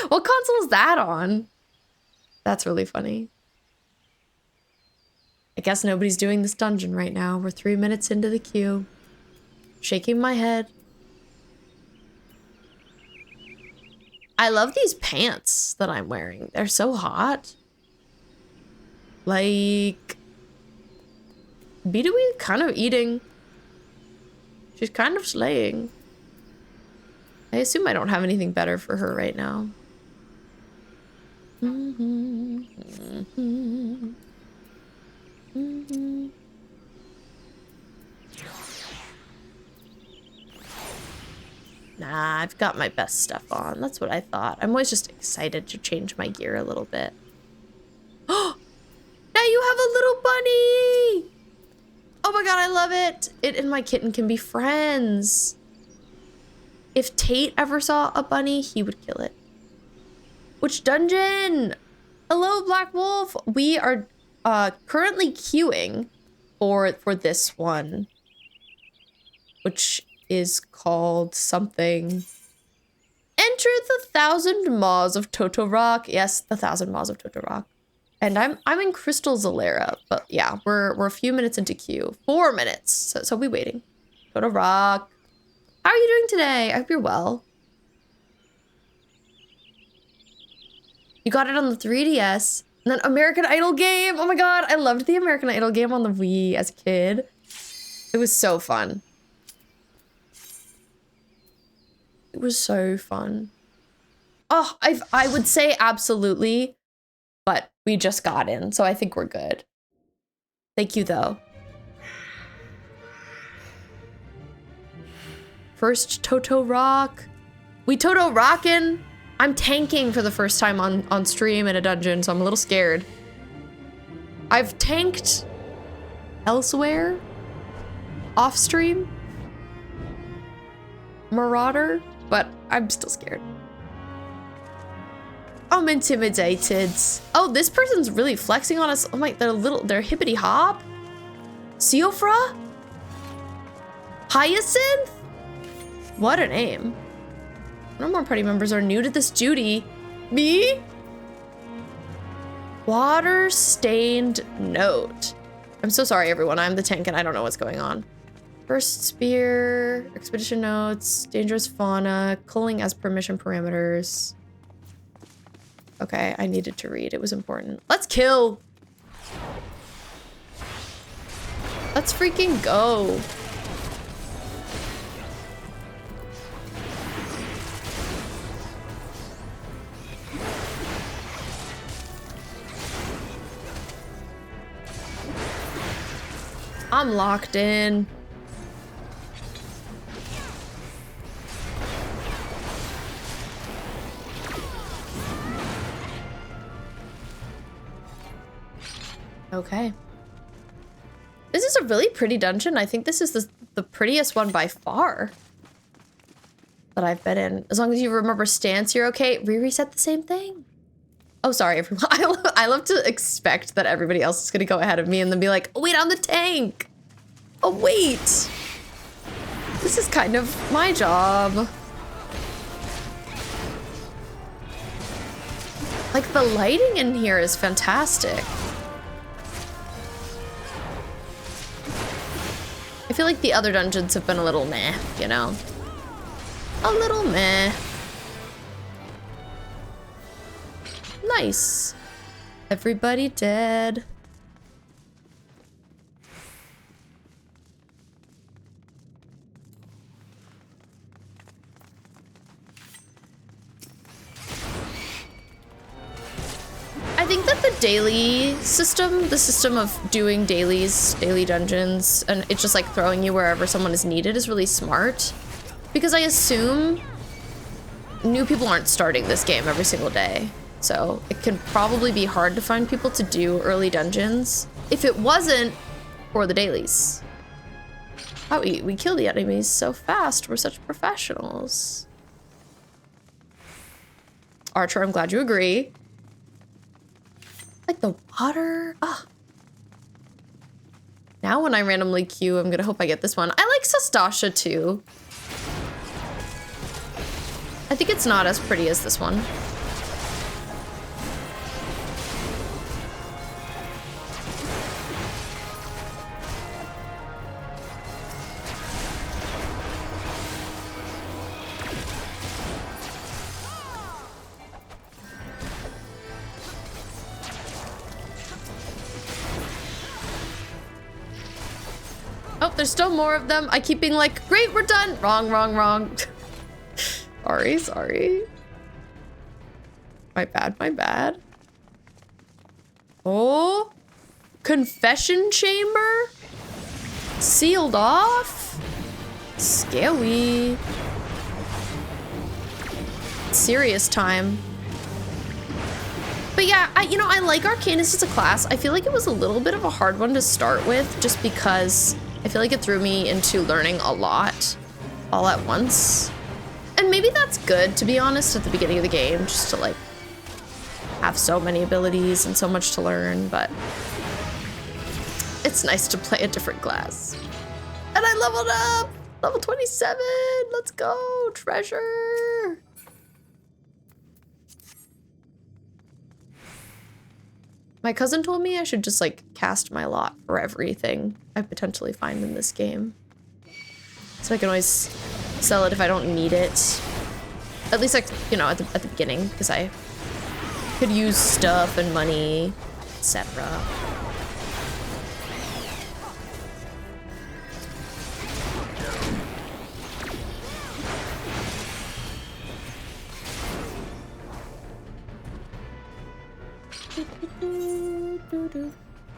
S1: What console is that on? That's really funny. I guess nobody's doing this dungeon right now. We're 3 minutes into the queue. Shaking my head. I love these pants that I'm wearing. They're so hot. Like, Bidui kind of eating. She's kind of slaying. I assume I don't have anything better for her right now. Nah, I've got my best stuff on. That's what I thought. I'm always just excited to change my gear a little bit. Oh! Now you have a little bunny! Oh my god, I love it! It and my kitten can be friends. If Tate ever saw a bunny, he would kill it. Which dungeon? Hello, Black Wolf. We are currently queuing for this one, which is called something. Enter the 1,000 Maws of Toto-Rak. Yes, the 1,000 Maws of Toto-Rak. And I'm in Crystal Zalera, but yeah, we're a few minutes into queue. 4 minutes, so we waiting. Toto-Rak. How are you doing today? I hope you're well. You got it on the 3DS. And then American Idol game. Oh my god, I loved the American Idol game on the Wii as a kid. It was so fun. It was so fun. Oh, I would say absolutely, but we just got in, so I think we're good. Thank you, though. First Toto-Rak. We Toto-Rakin'. I'm tanking for the first time on stream in a dungeon, so I'm a little scared. I've tanked elsewhere, off stream, Marauder, but I'm still scared. I'm intimidated. Oh, this person's really flexing on us. Oh my, they're hippity hop. Sylph? Hyacinth? What a name. No more party members are new to this duty. Me? Water-stained note. I'm so sorry, everyone. I'm the tank and I don't know what's going on. First spear, expedition notes, dangerous fauna, culling as per mission parameters. Okay, I needed to read. It was important. Let's kill. Let's freaking go. I'm locked in. Okay. This is a really pretty dungeon. I think this is the prettiest one by far that I've been in. As long as you remember stance, you're okay. Re-reset the same thing. Oh, sorry, everyone. I love to expect that everybody else is going to go ahead of me and then be like, oh, wait, I'm the tank. Oh, wait. This is kind of my job. Like, the lighting in here is fantastic. I feel like the other dungeons have been a little meh, you know? A little meh. Nice. Everybody dead. I think that the daily system, the system of doing dailies, daily dungeons, and it's just like throwing you wherever someone is needed is really smart. Because I assume new people aren't starting this game every single day. So it can probably be hard to find people to do early dungeons if it wasn't for the dailies. Oh, we kill the enemies so fast. We're such professionals. Archer, I'm glad you agree. Like the water. Ah. Now when I randomly queue, I'm gonna hope I get this one. I like Sastasha too. I think it's not as pretty as this one. Oh, there's still more of them. I keep being like, great, we're done. Wrong, wrong, wrong. Sorry. My bad, my bad. Oh, confession chamber? Sealed off? Scary. Serious time. But yeah, I like Arcanist as a class. I feel like it was a little bit of a hard one to start with just because I feel like it threw me into learning a lot all at once. And maybe that's good, to be honest, at the beginning of the game, just to like have so many abilities and so much to learn, but it's nice to play a different class. And I leveled up! Level 27! Let's go! Treasure! My cousin told me I should just like cast my lot for everything I potentially find in this game. So I can always sell it if I don't need it. At least like, at the beginning, because I could use stuff and money, etc.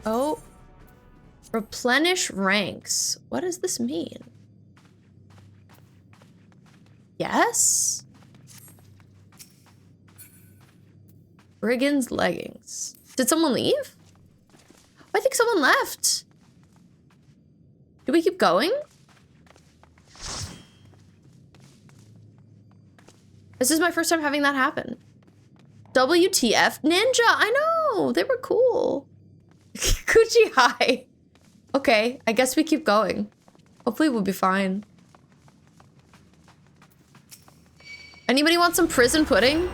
S1: Oh. Replenish ranks. What does this mean? Yes? Brigand's leggings. Did someone leave? I think someone left. Do we keep going? This is my first time having that happen. WTF Ninja, I know, they were cool. Coochie high. Okay, I guess we keep going. Hopefully we'll be fine. Anybody want some prison pudding?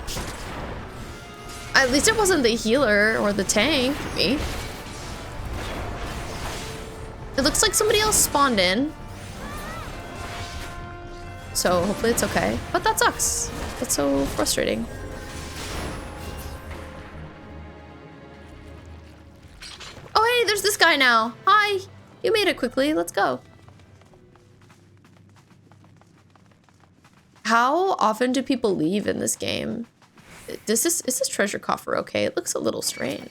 S1: At least it wasn't the healer or the tank, me. It looks like somebody else spawned in. So hopefully it's okay. But that sucks. That's so frustrating. Oh, hey, there's this guy now. Hi. You made it quickly. Let's go. How often do people leave in this game? Is this treasure coffer okay? It looks a little strange.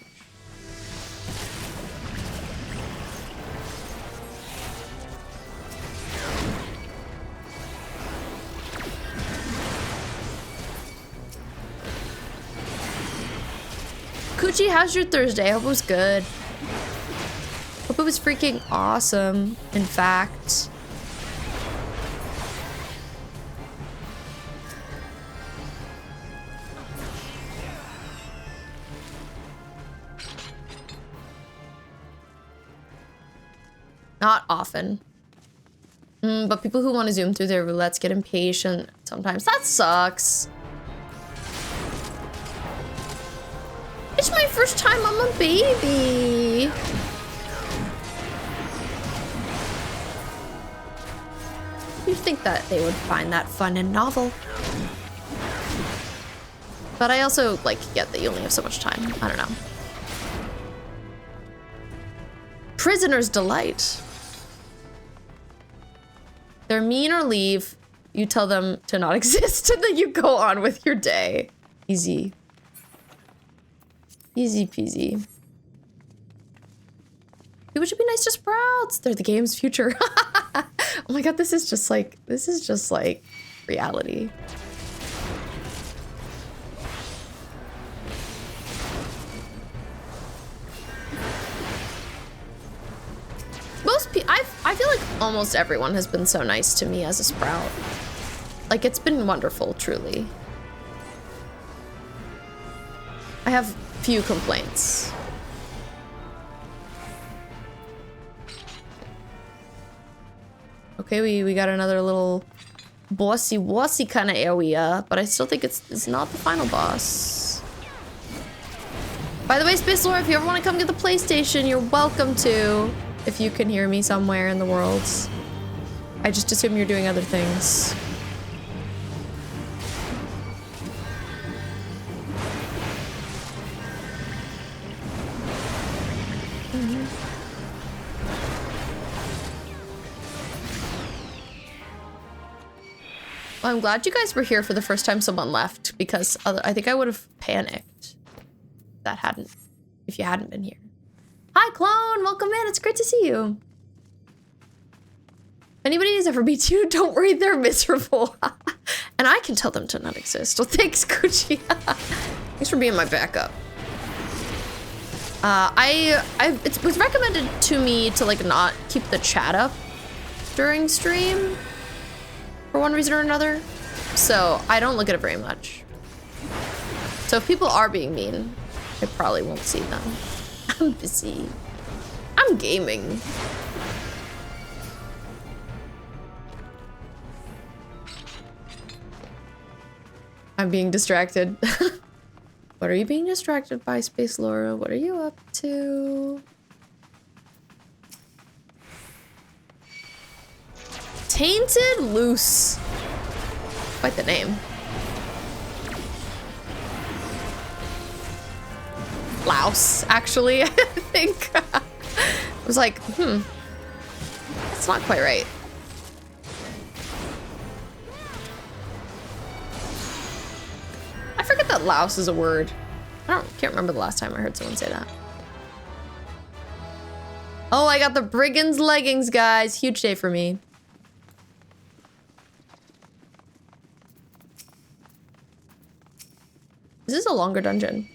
S1: Coochie, how's your Thursday? I hope it was good. Hope it was freaking awesome, in fact. Not often. But people who want to zoom through their roulettes get impatient sometimes. That sucks. It's my first time I'm a baby. You'd think that they would find that fun and novel. But I also, like, get that you only have so much time. I don't know. Prisoner's delight. They're mean or leave. You tell them to not exist and then you go on with your day. Easy. Easy peasy. It would be nice to Sprouts. They're the game's future. Oh my god, this is just like reality. I feel like almost everyone has been so nice to me as a Sprout. Like, it's been wonderful, truly. I have few complaints. Okay, we got another little bossy kind of area, but I still think it's not the final boss. By the way, Space Lore, if you ever want to come get the PlayStation, you're welcome to. If you can hear me somewhere in the world. I just assume you're doing other things. Well, I'm glad you guys were here for the first time someone left, because I think I would have panicked if you hadn't been here. Hi, Clone! Welcome in. It's great to see you. If anybody has ever beat you, don't worry, they're miserable. And I can tell them to not exist. Well, thanks, Gucci. Thanks for being my backup. It was recommended to me to, like, not keep the chat up during stream for one reason or another. So I don't look at it very much. So if people are being mean, I probably won't see them. I'm busy. I'm gaming. I'm being distracted. What are you being distracted by, Space Laura? What are you up to? Tainted Loose. Quite the name. Louse, actually, I think. I was like, that's not quite right. I forget that louse is a word. Can't remember the last time I heard someone say that. Oh, I got the Brigand's leggings, guys. Huge day for me. This is a longer dungeon.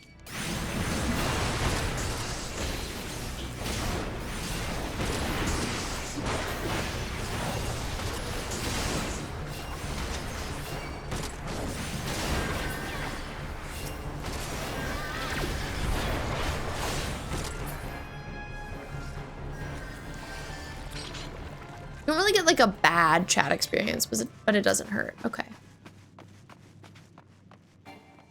S1: You don't really get like a bad chat experience, but it doesn't hurt. Okay.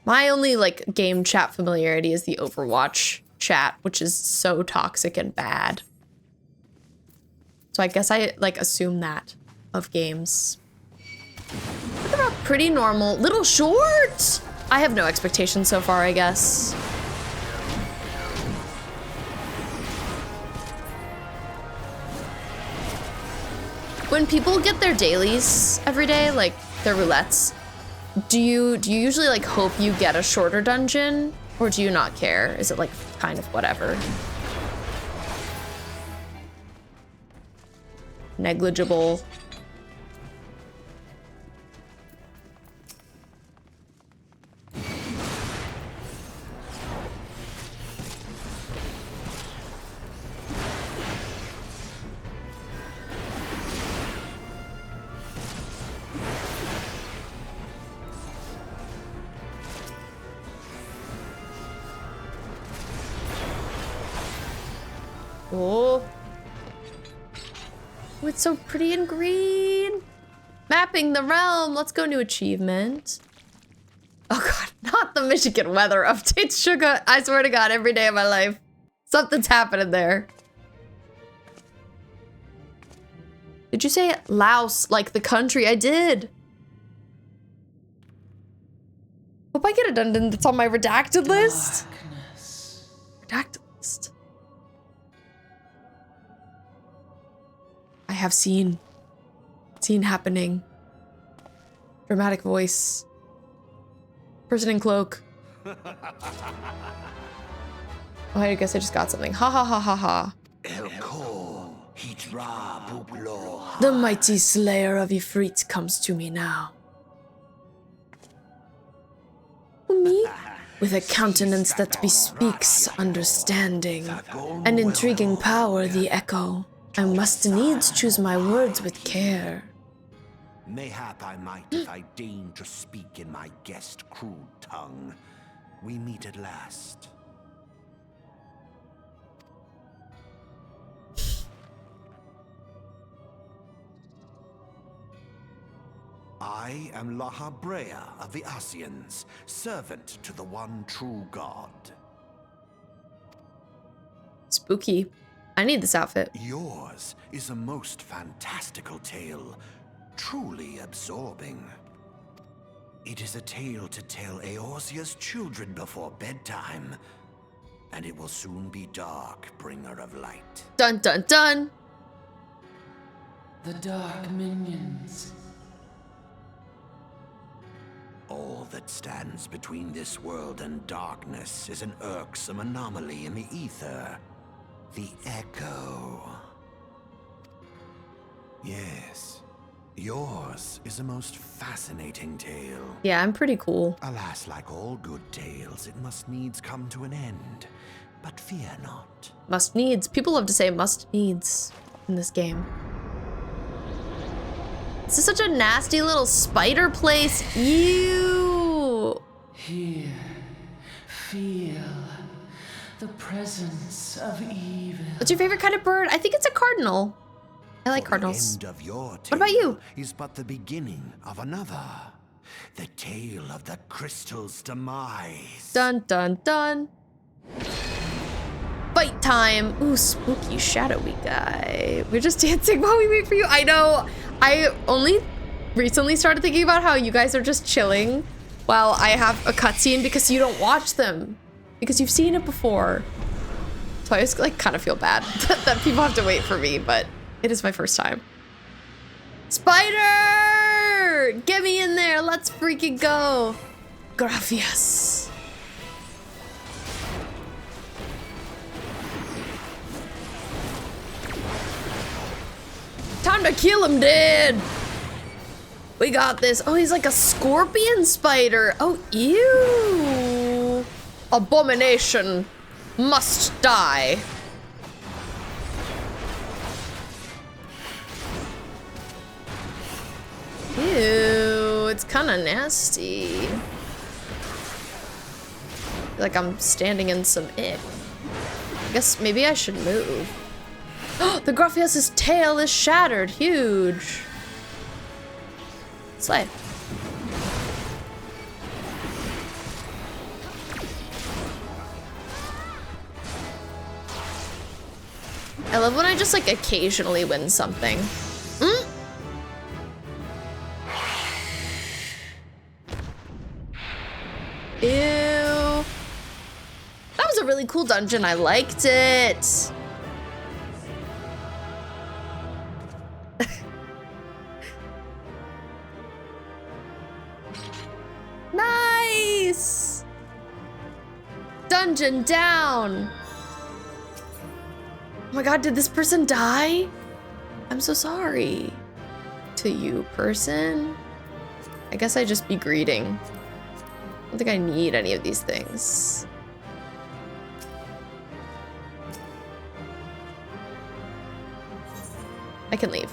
S1: My only like game chat familiarity is the Overwatch chat, which is so toxic and bad. So I guess I like assume that of games. What about pretty normal? Little short? I have no expectations so far, I guess. When people get their dailies every day, like their roulettes, do you usually like hope you get a shorter dungeon, or do you not care? Is it like kind of whatever? Negligible. Oh. Oh, it's so pretty and green. Mapping the realm. Let's go, new achievement. Oh god, not the Michigan weather updates, sugar. I swear to god, every day of my life, something's happening there. Did you say Laos, like the country? I did. Hope I get a dungeon that's on my redacted list. Redacted list. I have seen happening. Dramatic voice. Person in cloak. Oh, I guess I just got something. Ha ha ha ha ha. The mighty slayer of Ifrit comes to me now. Me? With a countenance that bespeaks understanding, and intriguing power the echo. I must needs choose my words with care.
S2: Mayhap I might if I deign to speak in my guest crude tongue. We meet at last. I am Laha Brea of the Asians, servant to the one true god.
S1: Spooky. I need this outfit.
S2: Yours is a most fantastical tale, truly absorbing. It is a tale to tell Eorzea's children before bedtime, and it will soon be dark, bringer of light.
S1: Dun dun dun!
S3: The dark minions.
S2: All that stands between this world and darkness is an irksome anomaly in the ether. The Echo. Yes, yours is a most fascinating tale.
S1: Yeah, I'm pretty cool.
S2: Alas, like all good tales, it must needs come to an end. But fear not.
S1: Must needs. People love to say must needs in this game. This is such a nasty little spider place. Ew.
S3: Here, feel the presence of evil.
S1: What's your favorite kind of bird? I think it's a cardinal. I like cardinals.
S2: The end of your tale
S1: What about you?
S2: Is but the beginning of another. The tale of the crystal's demise.
S1: Dun dun dun. Fight time. Ooh, spooky shadowy guy. We're just dancing while we wait for you. I know. I only recently started thinking about how you guys are just chilling while I have a cutscene because you don't watch them. Because you've seen it before. So I just like kind of feel bad that people have to wait for me, but it is my first time. Spider! Get me in there. Let's freaking go. Gracias. Time to kill him dead. We got this. Oh, he's like a scorpion spider. Oh, ew. Abomination must die. Ew, it's kind of nasty. Like I'm standing in some ick. I guess maybe I should move. The Gruffius's tail is shattered. Huge. Slay. I love when I just like occasionally win something. Ew. That was a really cool dungeon. I liked it. Nice. Dungeon down. Oh my god, did this person die? I'm so sorry. To you, person. I guess I just be greeting. I don't think I need any of these things. I can leave.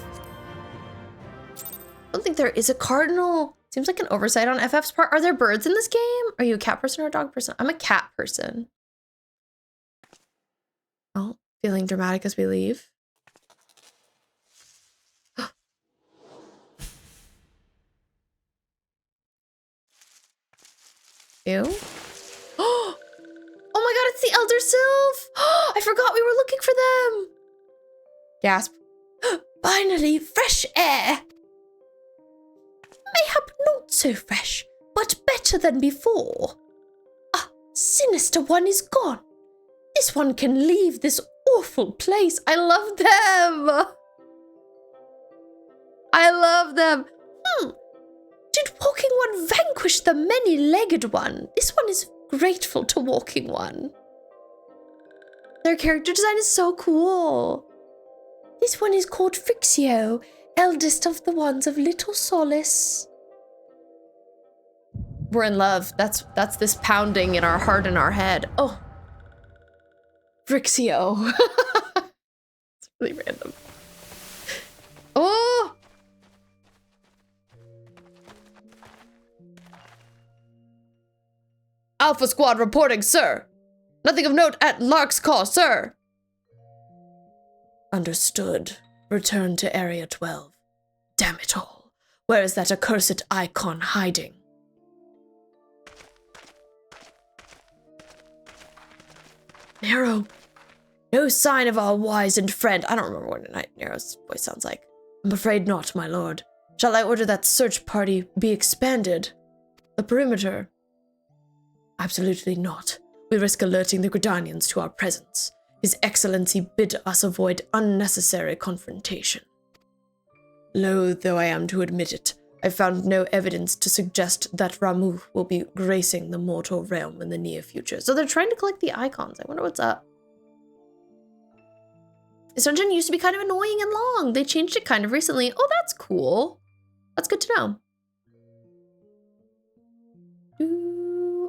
S1: I don't think there is a cardinal. Seems like an oversight on FF's part. Are there birds in this game? Are you a cat person or a dog person? I'm a cat person. Oh, feeling dramatic as we leave. Ew. Oh my god, it's the Elder Sylph! I forgot we were looking for them! Gasp. Finally, fresh air! Mayhap not so fresh, but better than before. Ah, sinister one is gone. This one can leave this awful place. I love them! I love them. Did Walking One vanquish the many-legged one? This one is grateful to Walking One. Their character design is so cool. This one is called Frixio, eldest of the ones of Little Solace. We're in love. That's this pounding in our heart and our head. Oh. Frixio. It's really random. Oh! Alpha Squad reporting, sir. Nothing of note at Lark's Call, sir. Understood. Return to Area 12. Damn it all. Where is that accursed icon hiding? Nero. No sign of our wizened friend. I don't remember what Nero's voice sounds like. I'm afraid not, my lord. Shall I order that search party be expanded? The perimeter? Absolutely not. We risk alerting the Gridanians to our presence. His Excellency bid us avoid unnecessary confrontation. Loath though I am to admit it, I found no evidence to suggest that Ramuh will be gracing the mortal realm in the near future. So they're trying to collect the icons. I wonder what's up. This dungeon used to be kind of annoying and long. They changed it kind of recently. Oh, that's cool. That's good to know.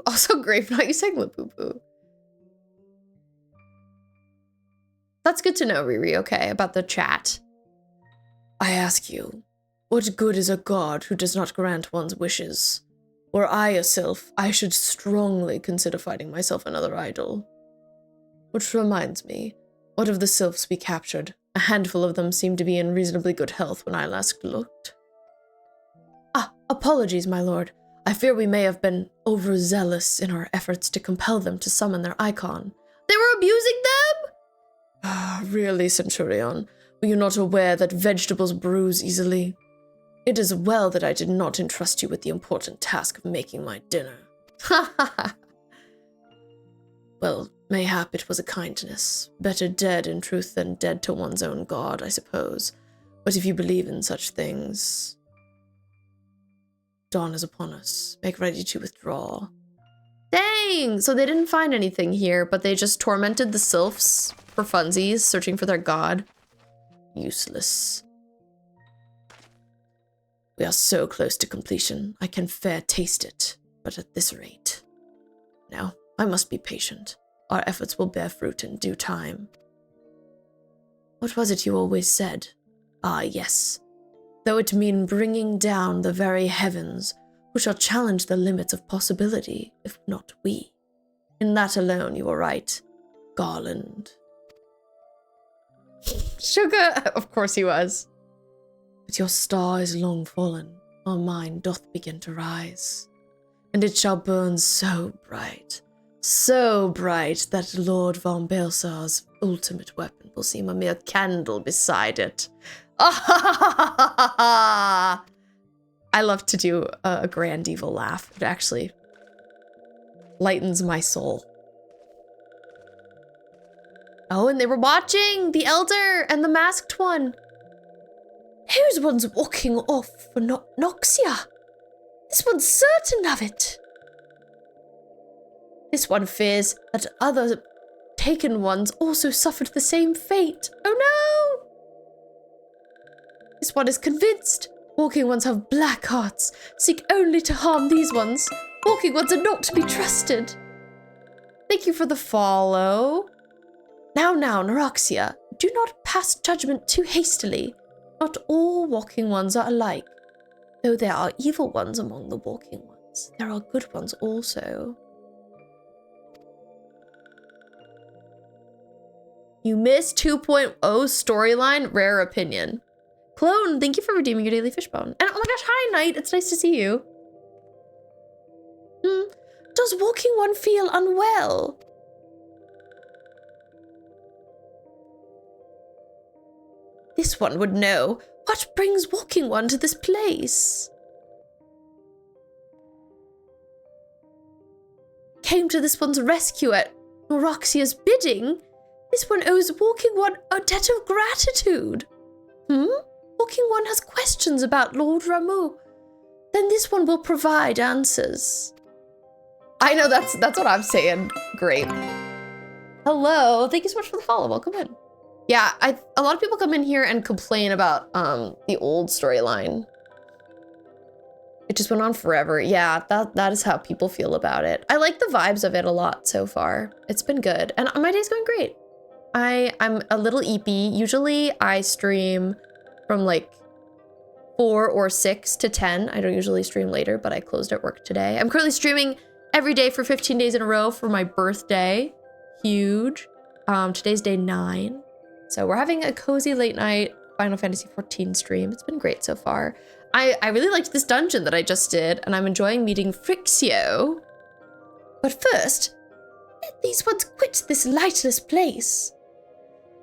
S1: Also, Grave not using Lapupu. That's good to know, Riri, okay, about the chat. I ask you, what good is a god who does not grant one's wishes? Were I a sylph, I should strongly consider finding myself another idol. Which reminds me, what of the sylphs we captured? A handful of them seemed to be in reasonably good health when I last looked. Ah, apologies, my lord. I fear we may have been overzealous in our efforts to compel them to summon their icon. They were abusing them? Ah, really, Centurion? Were you not aware that vegetables bruise easily? It is well that I did not entrust you with the important task of making my dinner. Ha ha ha! Well, mayhap it was a kindness. Better dead in truth than dead to one's own god, I suppose. But if you believe in such things... Dawn is upon us. Make ready to withdraw. Dang! So they didn't find anything here, but they just tormented the sylphs for funsies, searching for their god. Useless. We are so close to completion. I can fair taste it, but at this rate. Now, I must be patient. Our efforts will bear fruit in due time. What was it you always said? Ah, yes. Though it mean bringing down the very heavens, who shall challenge the limits of possibility, if not we? In that alone you are right. Garland. Sugar! Of course he was. But your star is long fallen, while mine doth begin to rise. And it shall burn so bright that Lord von Belsar's ultimate weapon will seem a mere candle beside it. I love to do a grand evil laugh. It actually lightens my soul. Oh, and they were watching the Elder and the Masked One. Whose one's walking off for Noxia? This one's certain of it. This one fears that other taken ones also suffered the same fate. Oh no! This one is convinced. Walking ones have black hearts, seek only to harm these ones. Walking ones are not to be trusted. Thank you for the follow. Now, Neroxia, do not pass judgment too hastily. Not all walking ones are alike. Though there are evil ones among the walking ones, there are good ones also. You missed 2.0 storyline, rare opinion. Clone, thank you for redeeming your daily fishbone. And oh my gosh, hi Knight, it's nice to see you. Does walking one feel unwell? This one would know. What brings walking one to this place? Came to this one's rescue at Neroxia's bidding. This one owes walking one a debt of gratitude. Walking one has questions about Lord Rameau. Then this one will provide answers. I know that's what I'm saying. Great. Hello, thank you so much for the follow. Welcome in. Yeah, a lot of people come in here and complain about the old storyline. It just went on forever. Yeah, that is how people feel about it. I like the vibes of it a lot so far. It's been good, and my day's going great. I'm a little eepy. Usually I stream from like 4 or 6 to 10. I don't usually stream later, but I closed at work today. I'm currently streaming every day for 15 days in a row for my birthday. Huge. Today's day 9. So we're having a cozy late night Final Fantasy XIV stream. It's been great so far. I really liked this dungeon that I just did, and I'm enjoying meeting Frixio. But first, let these ones quit this lightless place.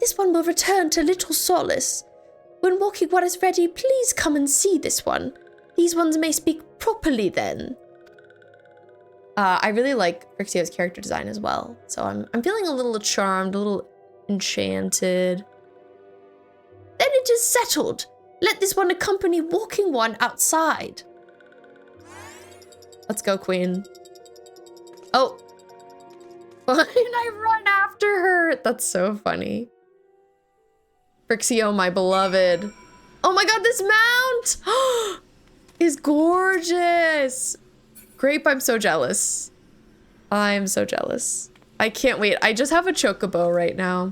S1: This one will return to Little Solace. When walking one is ready, please come and see this one. These ones may speak properly then. I really like Frixio's character design as well. So I'm feeling a little charmed, a little enchanted. Then it is settled. Let this one accompany walking one outside. Let's go, Queen. Oh. And I run after her. That's so funny. Frixio, my beloved. Oh my god, this mount is gorgeous. Grape, I'm so jealous. I'm so jealous. I can't wait. I just have a chocobo right now.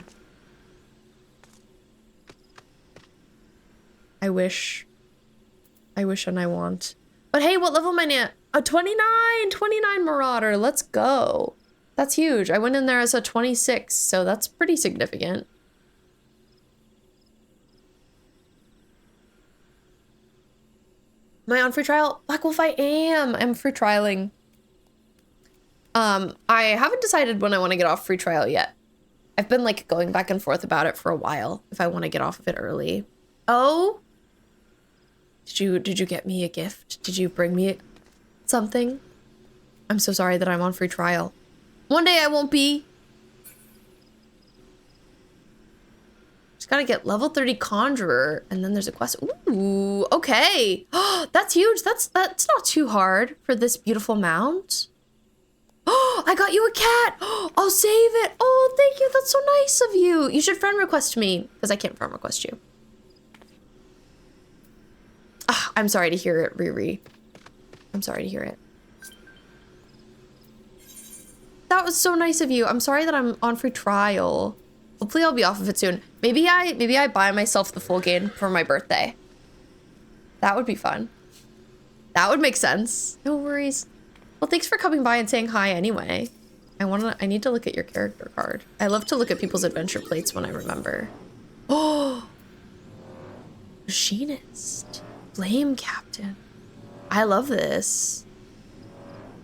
S1: I wish and I want. But hey, what level am I at? A 29 Marauder. Let's go. That's huge. I went in there as a 26, so that's pretty significant. Am I on free trial? Black Wolf, I am. I'm free trialing. I haven't decided when I want to get off free trial yet. I've been like going back and forth about it for a while, if I want to get off of it early. Oh? Did you get me a gift? Did you bring me something? I'm so sorry that I'm on free trial. One day I won't be. Just gotta get level 30 Conjurer, and then there's a quest. Ooh, okay. That's huge. That's not too hard for this beautiful mount. Oh, I got you a cat. I'll save it. Oh, thank you. That's so nice of you. You should friend request me, because I can't friend request you. Ah, I'm sorry to hear it, Riri. I'm sorry to hear it. That was so nice of you. I'm sorry that I'm on free trial. Hopefully I'll be off of it soon. Maybe I buy myself the full game for my birthday. That would be fun. That would make sense. No worries. Well, thanks for coming by and saying hi anyway. I need to look at your character card. I love to look at people's adventure plates when I remember. Oh, machinist, flame captain. I love this.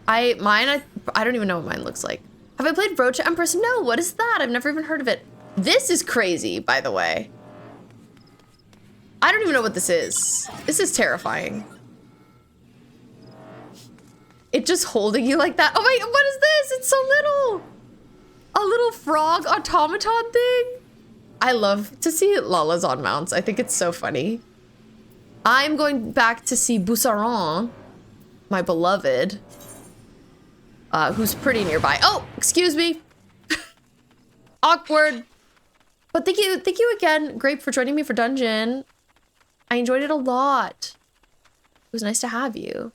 S1: I don't even know what mine looks like. Have I played Road to Empress? No, what is that? I've never even heard of it. This is crazy, by the way. I don't even know what this is. This is terrifying. It just holding you like that. Oh my, what is this? It's so little. A little frog automaton thing. I love to see Lalas on mounts. I think it's so funny. I'm going back to see Boussaron, my beloved, who's pretty nearby. Oh, excuse me. Awkward. But thank you again, Grape, for joining me for Dungeon. I enjoyed it a lot. It was nice to have you.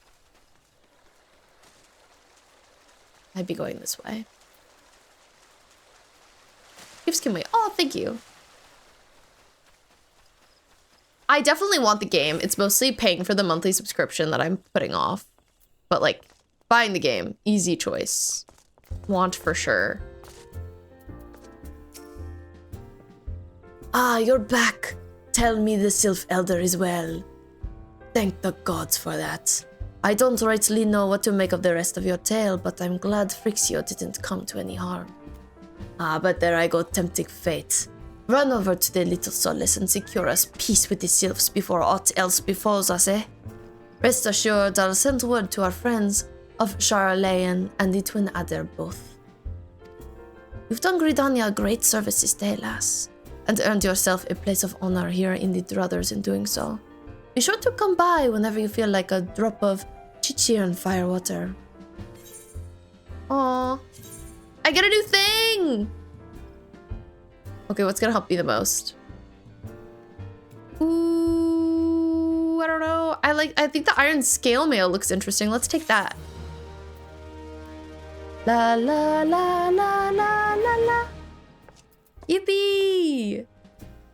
S1: I'd be going this way. Gifts can wait. Oh, thank you. I definitely want the game. It's mostly paying for the monthly subscription that I'm putting off. But like, buying the game, easy choice. Want for sure. Ah, you're back. Tell me the Sylph Elder is well. Thank the gods for that. I don't rightly know what to make of the rest of your tale, but I'm glad Phrixio didn't come to any harm. Ah, but there I go tempting fate. Run over to the Little Solace and secure us peace with the Sylphs before aught else befalls us, eh? Rest assured, I'll send word to our friends of Charlatan and the Twin Adder both. You've done Gridania a great service this day, lass, and earned yourself a place of honor here in the Druthers in doing so. Be sure to come by whenever you feel like a drop of cheer and firewater. Aww. I get a new thing! Okay, what's gonna help me the most? Ooh, I don't know. I think the iron scale mail looks interesting. Let's take that. La la la la la la la. Yippee!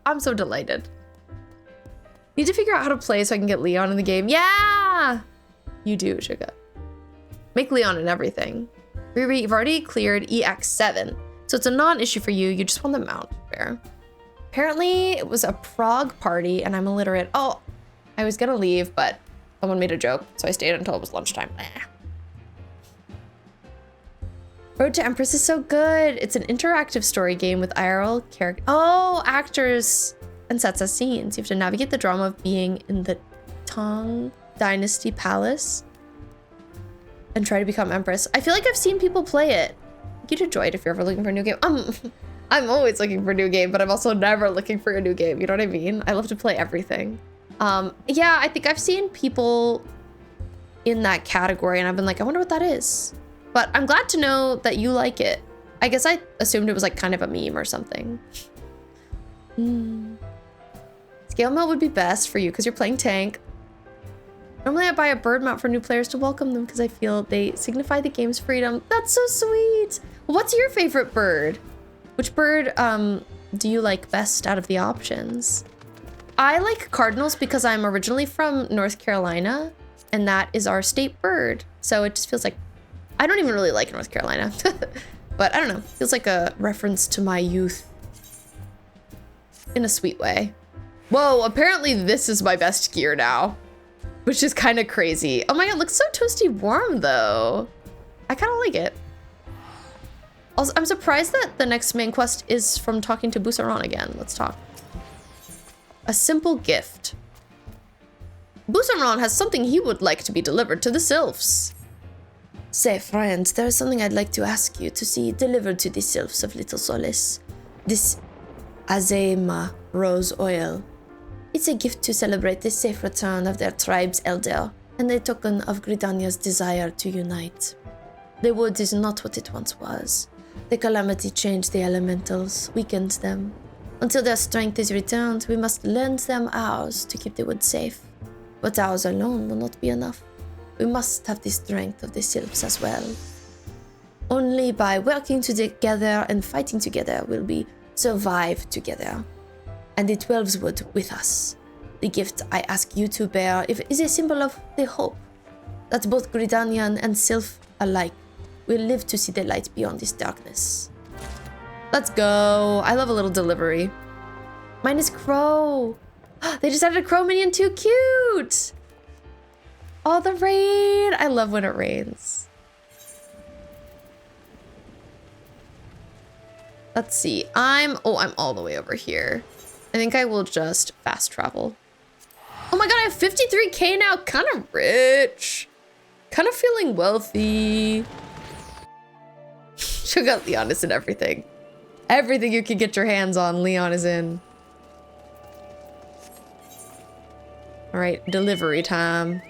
S1: I'm so delighted. Need to figure out how to play so I can get Leon in the game. Yeah! You do, Suga. Make Leon and everything. Riri, you've already cleared EX7, so it's a non-issue for you. You just want the mount. Fair. Apparently, it was a Prague party, and I'm illiterate. Oh, I was gonna leave, but someone made a joke, so I stayed until it was lunchtime. Road to Empress is so good. It's an interactive story game with IRL characters. Oh, actors and sets as scenes. You have to navigate the drama of being in the Tang Dynasty Palace and try to become Empress. I feel like I've seen people play it. You'd enjoy it if you're ever looking for a new game. I'm always looking for a new game, but I'm also never looking for a new game. You know what I mean? I love to play everything. Yeah, I think I've seen people in that category and I've been like, I wonder what that is. But I'm glad to know that you like it. I guess I assumed it was like kind of a meme or something. Scale mail would be best for you because you're playing tank. Normally I buy a bird mount for new players to welcome them because I feel they signify the game's freedom. That's so sweet. What's your favorite bird? Which bird do you like best out of the options? I like cardinals because I'm originally from North Carolina and that is our state bird. So it just feels like, I don't even really like North Carolina, but I don't know. Feels like a reference to my youth in a sweet way. Whoa, apparently this is my best gear now, which is kind of crazy. Oh my God, it looks so toasty warm though. I kind of like it. Also, I'm surprised that the next main quest is from talking to Boussaron again. Let's talk. A simple gift. Boussaron has something he would like to be delivered to the Sylphs. Say, friend, there is something I'd like to ask you to see delivered to the Sylphs of Little Solace. This Azema rose oil. It's a gift to celebrate the safe return of their tribe's elder and a token of Gridania's desire to unite. The wood is not what it once was. The calamity changed the elementals, weakened them. Until their strength is returned, we must lend them ours to keep the wood safe. But ours alone will not be enough. We must have the strength of the Sylphs as well. Only by working together and fighting together will we survive together. And the 12s would with us. The gift I ask you to bear is a symbol of the hope that both Gridanian and Sylph alike will live to see the light beyond this darkness. Let's go. I love a little delivery. Mine is Crow. They just added a Crow minion too. Cute. Oh, the rain. I love when it rains. Let's see. I'm all the way over here. I think I will just fast travel. Oh my god, I have 53k now. Kind of rich. Kind of feeling wealthy. She got Leon is in everything. Everything you can get your hands on, Leon is in. All right, delivery time.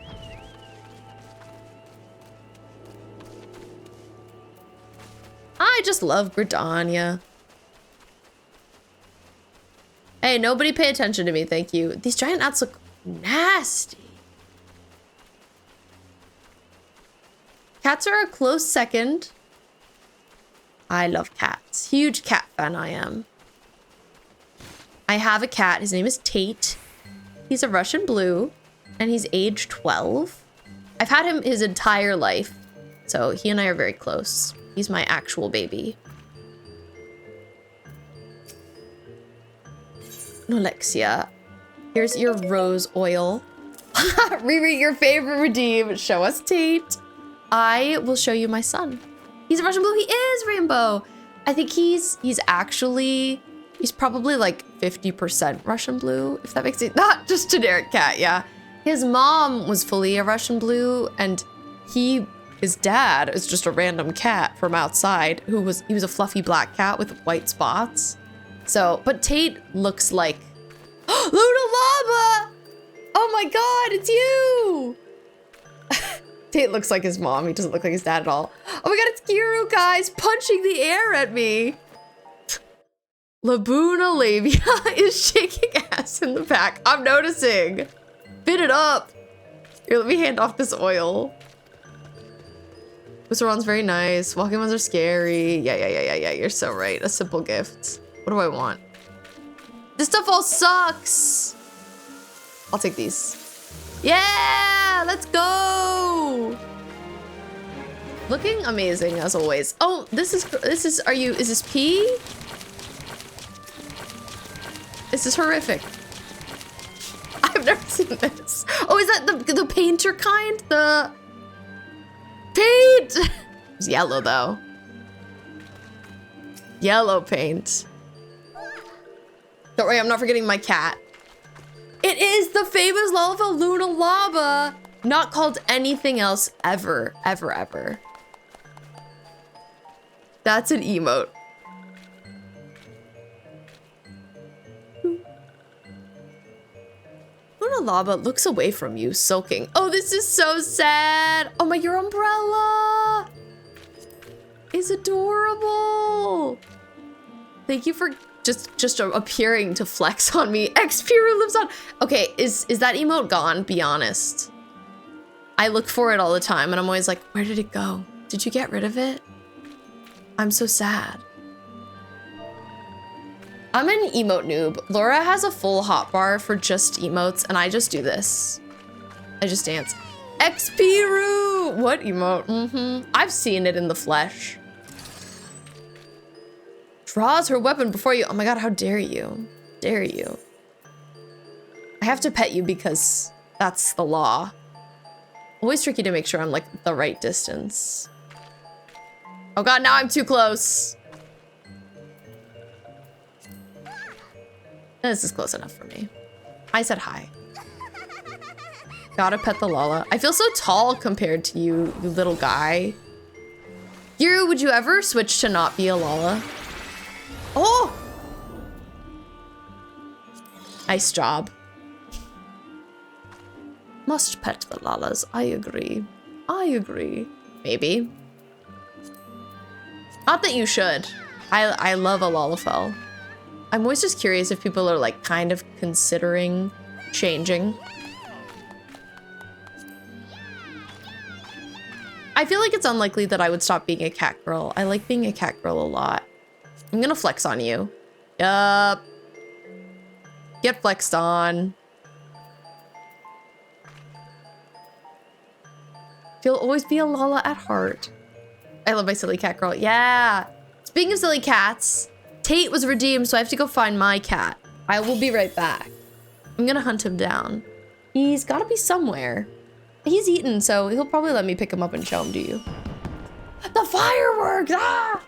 S1: I just love Gridania. Hey, nobody pay attention to me, thank you. These giant gnats look nasty. Cats are a close second. I love cats. Huge cat fan I am. I have a cat. His name is Tate. He's a Russian blue and he's age 12. I've had him his entire life. So he and I are very close. He's my actual baby. Alexia, here's your rose oil. Riri, your favorite redeem. Show us Tate. I will show you my son. He's a Russian blue. He is rainbow. I think he's probably like 50% Russian blue, if that makes it, not just generic cat, yeah. His mom was fully a Russian blue and his dad is just a random cat from outside he was a fluffy black cat with white spots. So, but Tate looks like Luna Lava! Oh my god, it's you! Tate looks like his mom. He doesn't look like his dad at all. Oh my god, it's Kiru, guys, punching the air at me. Labuna Labia is shaking ass in the back. I'm noticing. Fit it up. Here, let me hand off this oil. This one's very nice. Walking ones are scary. Yeah. You're so right. A simple gift. What do I want? This stuff all sucks. I'll take these. Yeah, let's go. Looking amazing as always. Oh, is this pee? This is horrific. I've never seen this. Oh, is that the painter kind? The paint. It's yellow though. Yellow paint. Don't worry, I'm not forgetting my cat. It is the famous Lalafell Luna Lava, not called anything else ever. That's an emote. Luna Lava looks away from you, sulking. Oh, this is so sad. Oh my, your umbrella is adorable. Thank you for just appearing to flex on me. Xpiru lives on. Okay, is that emote gone? Be honest. I look for it all the time and I'm always like, where did it go? Did you get rid of it? I'm so sad. I'm an emote noob. Laura has a full hotbar for just emotes and I just do this. I just dance. Xpiru! What emote? I've seen it in the flesh. Draws her weapon before you. Oh my god, how dare you? Dare you? I have to pet you because that's the law. Always tricky to make sure I'm like the right distance. Oh god, now I'm too close. This is close enough for me. I said hi. Gotta pet the Lala. I feel so tall compared to you, you little guy. Giru, would you ever switch to not be a Lala? Oh! Nice job. Must pet the Lalas, I agree. I agree. Maybe. Not that you should. I love a Lalafell. I'm always just curious if people are like kind of considering changing. I feel like it's unlikely that I would stop being a cat girl. I like being a cat girl a lot. I'm gonna flex on you. Yup. Get flexed on. You'll always be a Lala at heart. I love my silly cat girl. Yeah. Speaking of silly cats, Tate was redeemed, so I have to go find my cat. I will be right back. I'm gonna hunt him down. He's gotta be somewhere. He's eaten, so he'll probably let me pick him up and show him to you. The fireworks! Ah!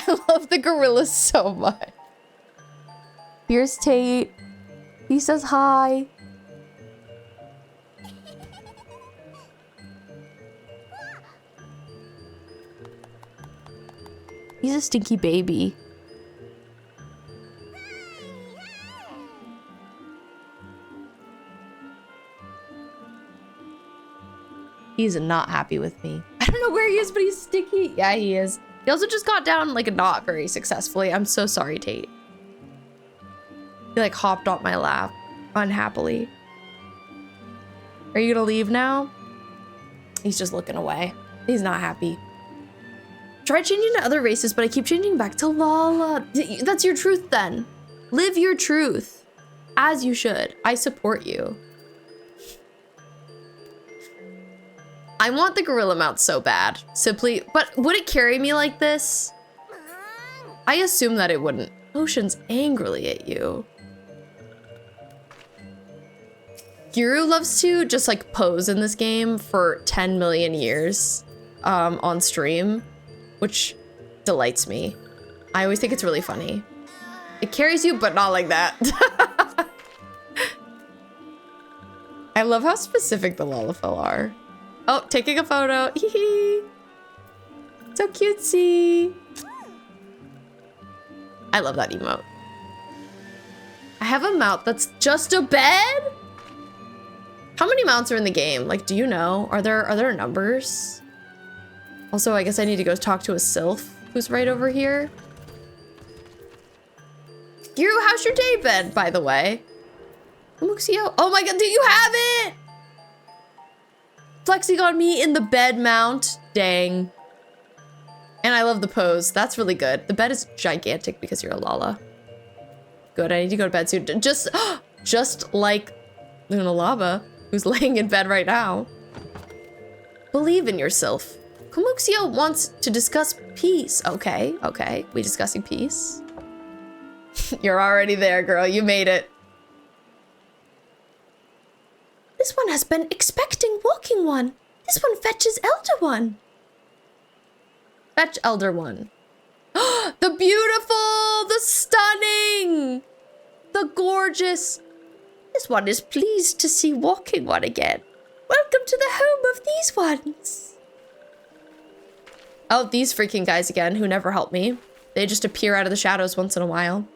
S1: I love the gorillas so much. Here's Tate. He says hi. He's a stinky baby. He's not happy with me. I don't know where he is, but he's stinky. Yeah, he is. He also just got down like a knot very successfully. I'm so sorry, Tate. He like hopped off my lap unhappily. Are you gonna leave now? He's just looking away. He's not happy. Try changing to other races, but I keep changing back to Lala. That's your truth then. Live your truth. As you should. I support you. I want the gorilla mount so bad. Simply, but would it carry me like this? I assume that it wouldn't. Ocean's angrily at you. Guru loves to just like pose in this game for 10 million years on stream, which delights me. I always think it's really funny. It carries you, but not like that. I love how specific the Lalafell are. Oh, taking a photo. Hee. So cutesy. I love that emote. I have a mount that's just a bed? How many mounts are in the game? Like, do you know? Are there numbers? Also, I guess I need to go talk to a Sylph who's right over here. Guru, how's your day been, by the way? Muxio. Oh my god, do you have it? Flexing on me in the bed mount. Dang. And I love the pose. That's really good. The bed is gigantic because you're a Lala. Good, I need to go to bed soon. Just like Luna Lava, who's laying in bed right now. Believe in yourself. Kamuxio wants to discuss peace. Okay. We discussing peace? You're already there, girl. You made it. This one has been expecting walking one. This one fetches elder one. Fetch elder one. The beautiful, the stunning, the gorgeous. This one is pleased to see walking one again. Welcome to the home of these ones. Oh, these freaking guys again who never help me. They just appear out of the shadows once in a while.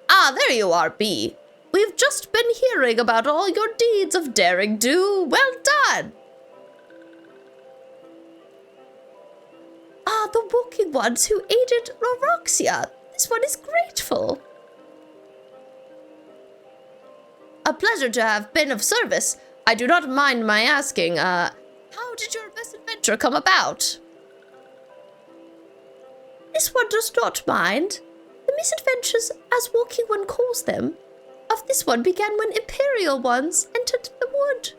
S1: Ah, there you are, Bee. We've just been hearing about all your deeds of daring do. Well done. Ah, the walking ones who aided Roroxia. This one is grateful. A pleasure to have been of service. I do not mind my asking, how did your misadventure come about? This one does not mind. The misadventures, as Walking One calls them, of this one began when Imperial ones entered the wood.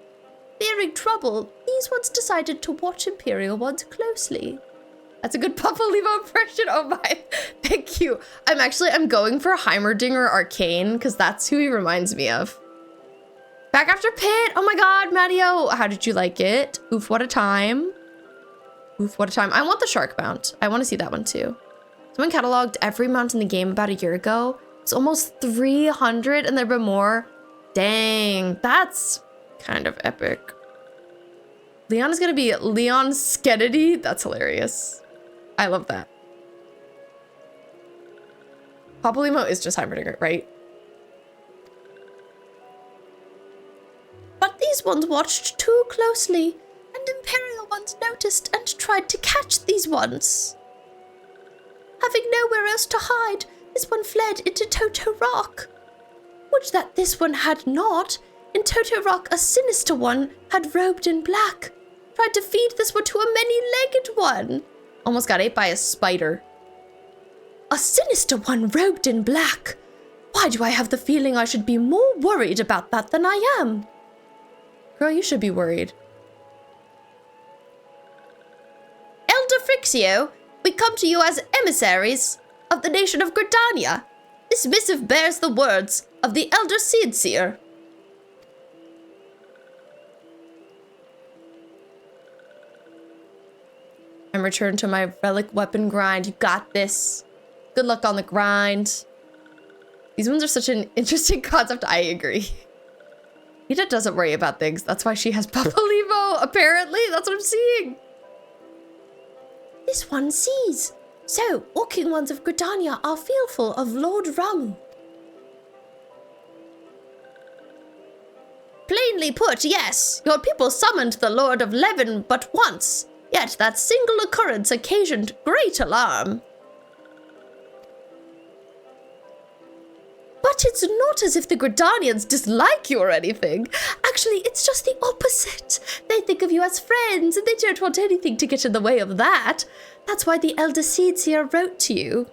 S1: Fearing trouble, these ones decided to watch Imperial ones closely. That's a good Puffalimo impression. Oh my, thank you. I'm going for Heimerdinger Arcane because that's who he reminds me of. Back after Pit. Oh my god, Matteo. How did you like it? Oof, what a time. Oof, what a time. I want the shark mount. I want to see that one too. Someone cataloged every mount in the game about a year ago. It's almost 300 and there've been more. Dang, that's kind of epic. Leon is gonna be Leon Skennedy. That's hilarious. I love that. Papalymo is just Heimerdinger, right? But these ones watched too closely, and Imperial ones noticed and tried to catch these ones. Having nowhere else to hide, this one fled into Toto-Rak. Would that this one had not. In Toto-Rak, a sinister one had robed in black. Tried to feed this one to a many-legged one. Almost got ate by a spider. A sinister one robed in black. Why do I have the feeling I should be more worried about that than I am? Girl, you should be worried. Elder Frixio, we come to you as emissaries of the nation of Gridania. This missive bears the words of the Elder Seedseer. I'm returned to my relic weapon grind. You got this. Good luck on the grind. These ones are such an interesting concept. I agree. Ida doesn't worry about things. That's why she has Papalymo, apparently. That's what I'm seeing. This one sees. So, walking ones of Gridania are fearful of Lord Ramu. Plainly put, yes. Your people summoned the Lord of Levin but once. Yet that single occurrence occasioned great alarm. But it's not as if the Gridanians dislike you or anything. Actually, it's just the opposite. They think of you as friends, and they don't want anything to get in the way of that. That's why the Elder Seedseer wrote to you.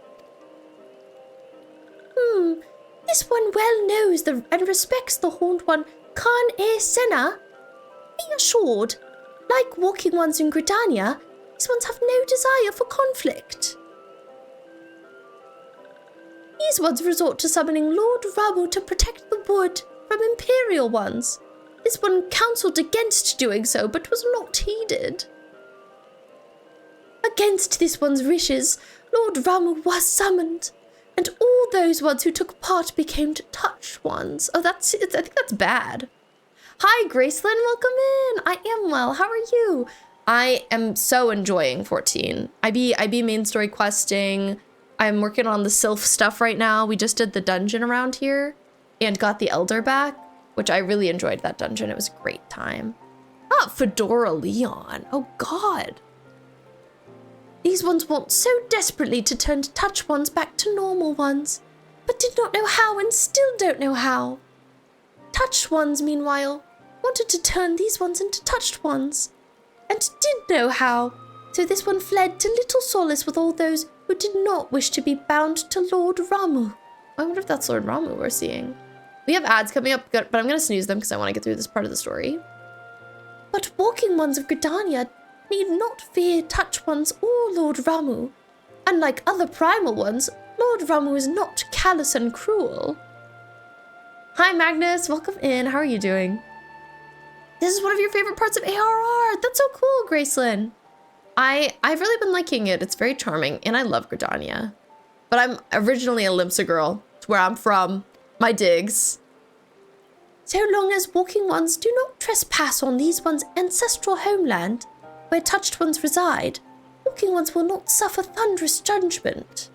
S1: This one well knows and respects the Horned One, Khan-e-Senna. Be assured, like walking ones in Gridania, these ones have no desire for conflict. These ones resort to summoning Lord Ramu to protect the wood from Imperial ones. This one counseled against doing so, but was not heeded. Against this one's wishes, Lord Ramu was summoned, and all those ones who took part became touched ones. Oh, I think that's bad. Hi, Gracelyn, welcome in. I am well. How are you? I am so enjoying 14. I be main story questing. I'm working on the Sylph stuff right now. We just did the dungeon around here and got the Elder back, which I really enjoyed that dungeon. It was a great time. Ah, Fedora Leon. Oh, God. These ones want so desperately to turn touch ones back to normal ones, but did not know how and still don't know how. Touched ones, meanwhile, wanted to turn these ones into touched ones, and did know how, so this one fled to little solace with all those who did not wish to be bound to Lord Ramu. I wonder if that's Lord Ramu we're seeing. We have ads coming up, but I'm going to snooze them because I want to get through this part of the story. But walking ones of Gridania need not fear touch ones or Lord Ramu. Unlike other primal ones, Lord Ramu is not callous and cruel. Hi Magnus, welcome in. How are you doing? This is one of your favorite parts of ARR. That's so cool, Gracelyn. I've really been liking it. It's very charming, and I love Gridania. But I'm originally a Limsa girl. It's where I'm from. My digs. So long as walking ones do not trespass on these ones' ancestral homeland, where touched ones reside, walking ones will not suffer thunderous judgment.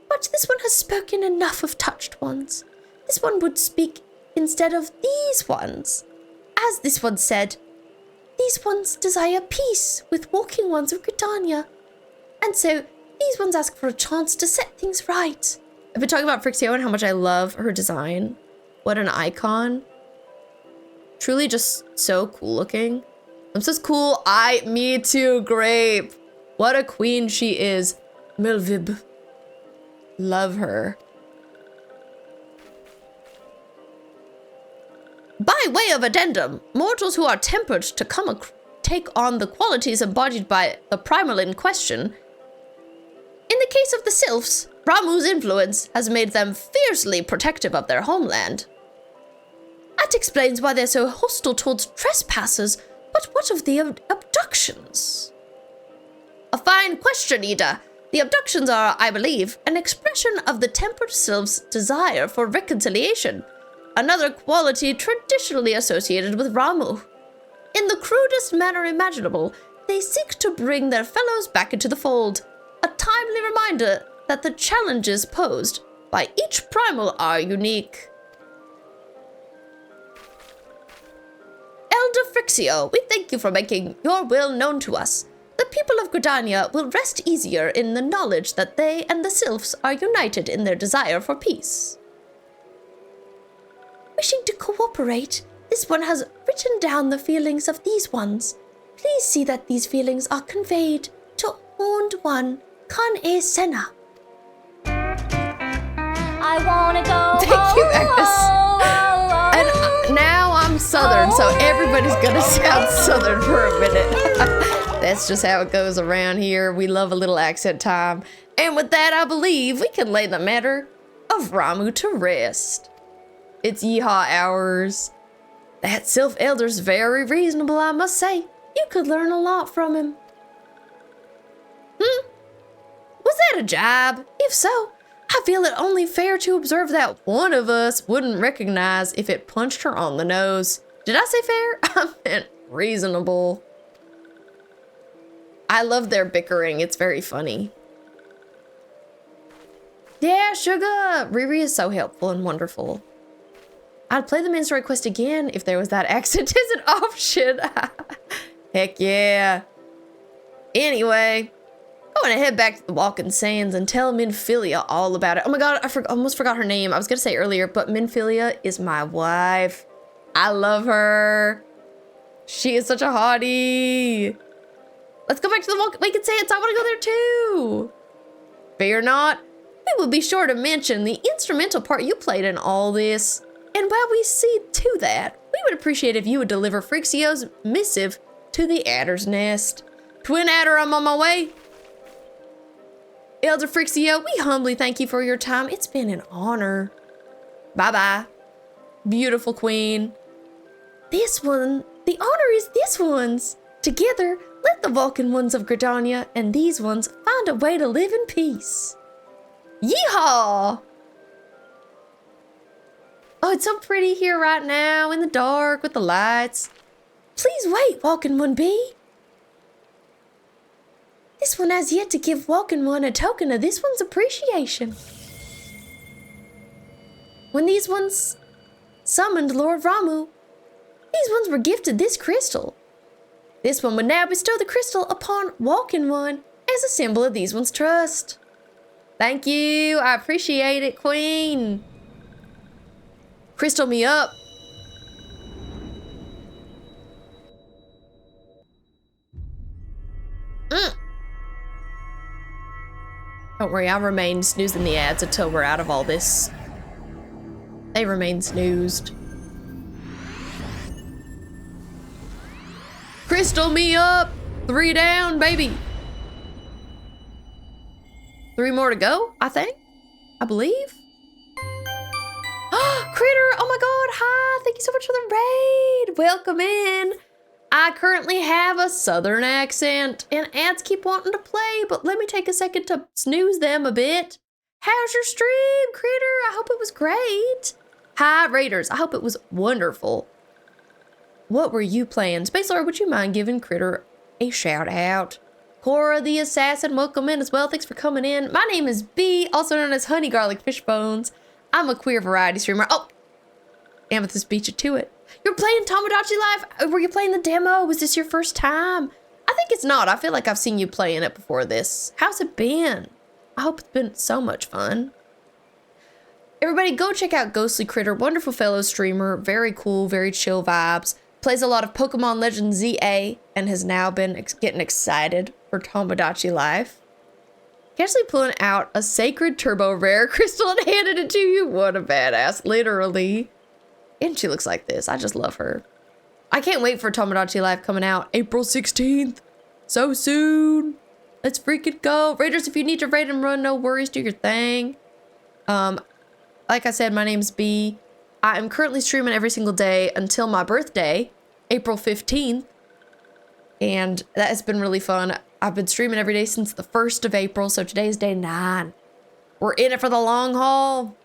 S1: But this one has spoken enough of touched ones. This one would speak instead of these ones. As this one said, these ones desire peace with walking ones of Gridania. And so, these ones ask for a chance to set things right. I've been talking about Frixio and how much I love her design. What an icon. Truly just so cool looking. I'm so cool. Me too, Grape. What a queen she is. Milvib. Love her. By way of addendum, mortals who are tempered to take on the qualities embodied by the primal in question. In the case of the Sylphs, Ramu's influence has made them fiercely protective of their homeland. That explains why they're so hostile towards trespassers, but what of the abductions? A fine question, Ida. The abductions are, I believe, an expression of the tempered sylph's desire for reconciliation, another quality traditionally associated with Ramuh. In the crudest manner imaginable, they seek to bring their fellows back into the fold, a timely reminder that the challenges posed by each primal are unique. Elder Frixio, we thank you for making your will known to us. The people of Gridania will rest easier in the knowledge that they and the Sylphs are united in their desire for peace. Wishing to cooperate, this one has written down the feelings of these ones. Please see that these feelings are conveyed to Horned One, Kan-E Senna.
S4: I wanna go.
S1: Thank you, Agnes. And now I'm Southern, so everybody's gonna sound Southern for a minute. That's just how it goes around here. We love a little accent time. And with that, I believe we can lay the matter of Ramuh to rest. It's yeehaw hours. That Sylph Elder's very reasonable, I must say. You could learn a lot from him. Was that a jab? If so, I feel it only fair to observe that one of us wouldn't recognize if it punched her on the nose. Did I say fair? I meant reasonable. I love their bickering. It's very funny. Yeah, sugar. Riri is so helpful and wonderful. I'd play the main story quest again if there was that accent as an option. Heck yeah. Anyway, I want to head back to the Walking Sands and tell Minfilia all about it. Oh my god, I almost forgot her name. I was going to say earlier, but Minfilia is my wife. I love her. She is such a hottie. Let's go back to the Walking Sands. I want to go there too. Fear not. We will be sure to mention the instrumental part you played in all this. And while we see to that, we would appreciate if you would deliver Frixio's missive to the Adder's Nest. Twin Adder, I'm on my way. Elder Frixio, we humbly thank you for your time. It's been an honor. Bye-bye. Beautiful queen. This one, the honor is this one's. Together, let the Vulcan ones of Gridania and these ones find a way to live in peace. Yeehaw! Oh, it's so pretty here right now in the dark with the lights. Please wait, Vulcan 1B. This one has yet to give Vulcan 1 a token of this one's appreciation. When these ones summoned Lord Ramuh, these ones were gifted this crystal. This one would now bestow the crystal upon Vulcan 1 as a symbol of these ones' trust. Thank you, I appreciate it, Queen. Crystal me up. Don't worry, I'll remain snoozing the ads until we're out of all this. They remain snoozed. Crystal me up! 3 down, baby. 3 more to go, I think. I believe. Critter, oh my god, hi, thank you so much for the raid. Welcome in. I currently have a southern accent and ads keep wanting to play, but let me take a second to snooze them a bit. How's your stream, Critter? I hope it was great. Hi, Raiders, I hope it was wonderful. What were you playing? Space Lord, would you mind giving Critter a shout out? Cora the Assassin, welcome in as well. Thanks for coming in. My name is B, also known as Honey Garlic Fish Bones. I'm a queer variety streamer. Oh, Amethyst beat you to it. You're playing Tomodachi Life? Were you playing the demo? Was this your first time? I think it's not. I feel like I've seen you playing it before this. How's it been? I hope it's been so much fun. Everybody go check out Ghostly Critter. Wonderful fellow streamer. Very cool, very chill vibes. Plays a lot of Pokemon Legends ZA and has now been getting excited for Tomodachi Life. Actually pulling out a sacred turbo rare crystal and handed it to you. What a badass, literally. And she looks like this. I just love her. I can't wait for Tomodachi Life coming out April 16th. So soon. Let's freaking go. Raiders, if you need to raid and run, no worries, do your thing. Like I said, my name's B. I am currently streaming every single day until my birthday, April 15th. And that has been really fun. I've been streaming every day since the 1st of April, so today is day 9. We're in it for the long haul.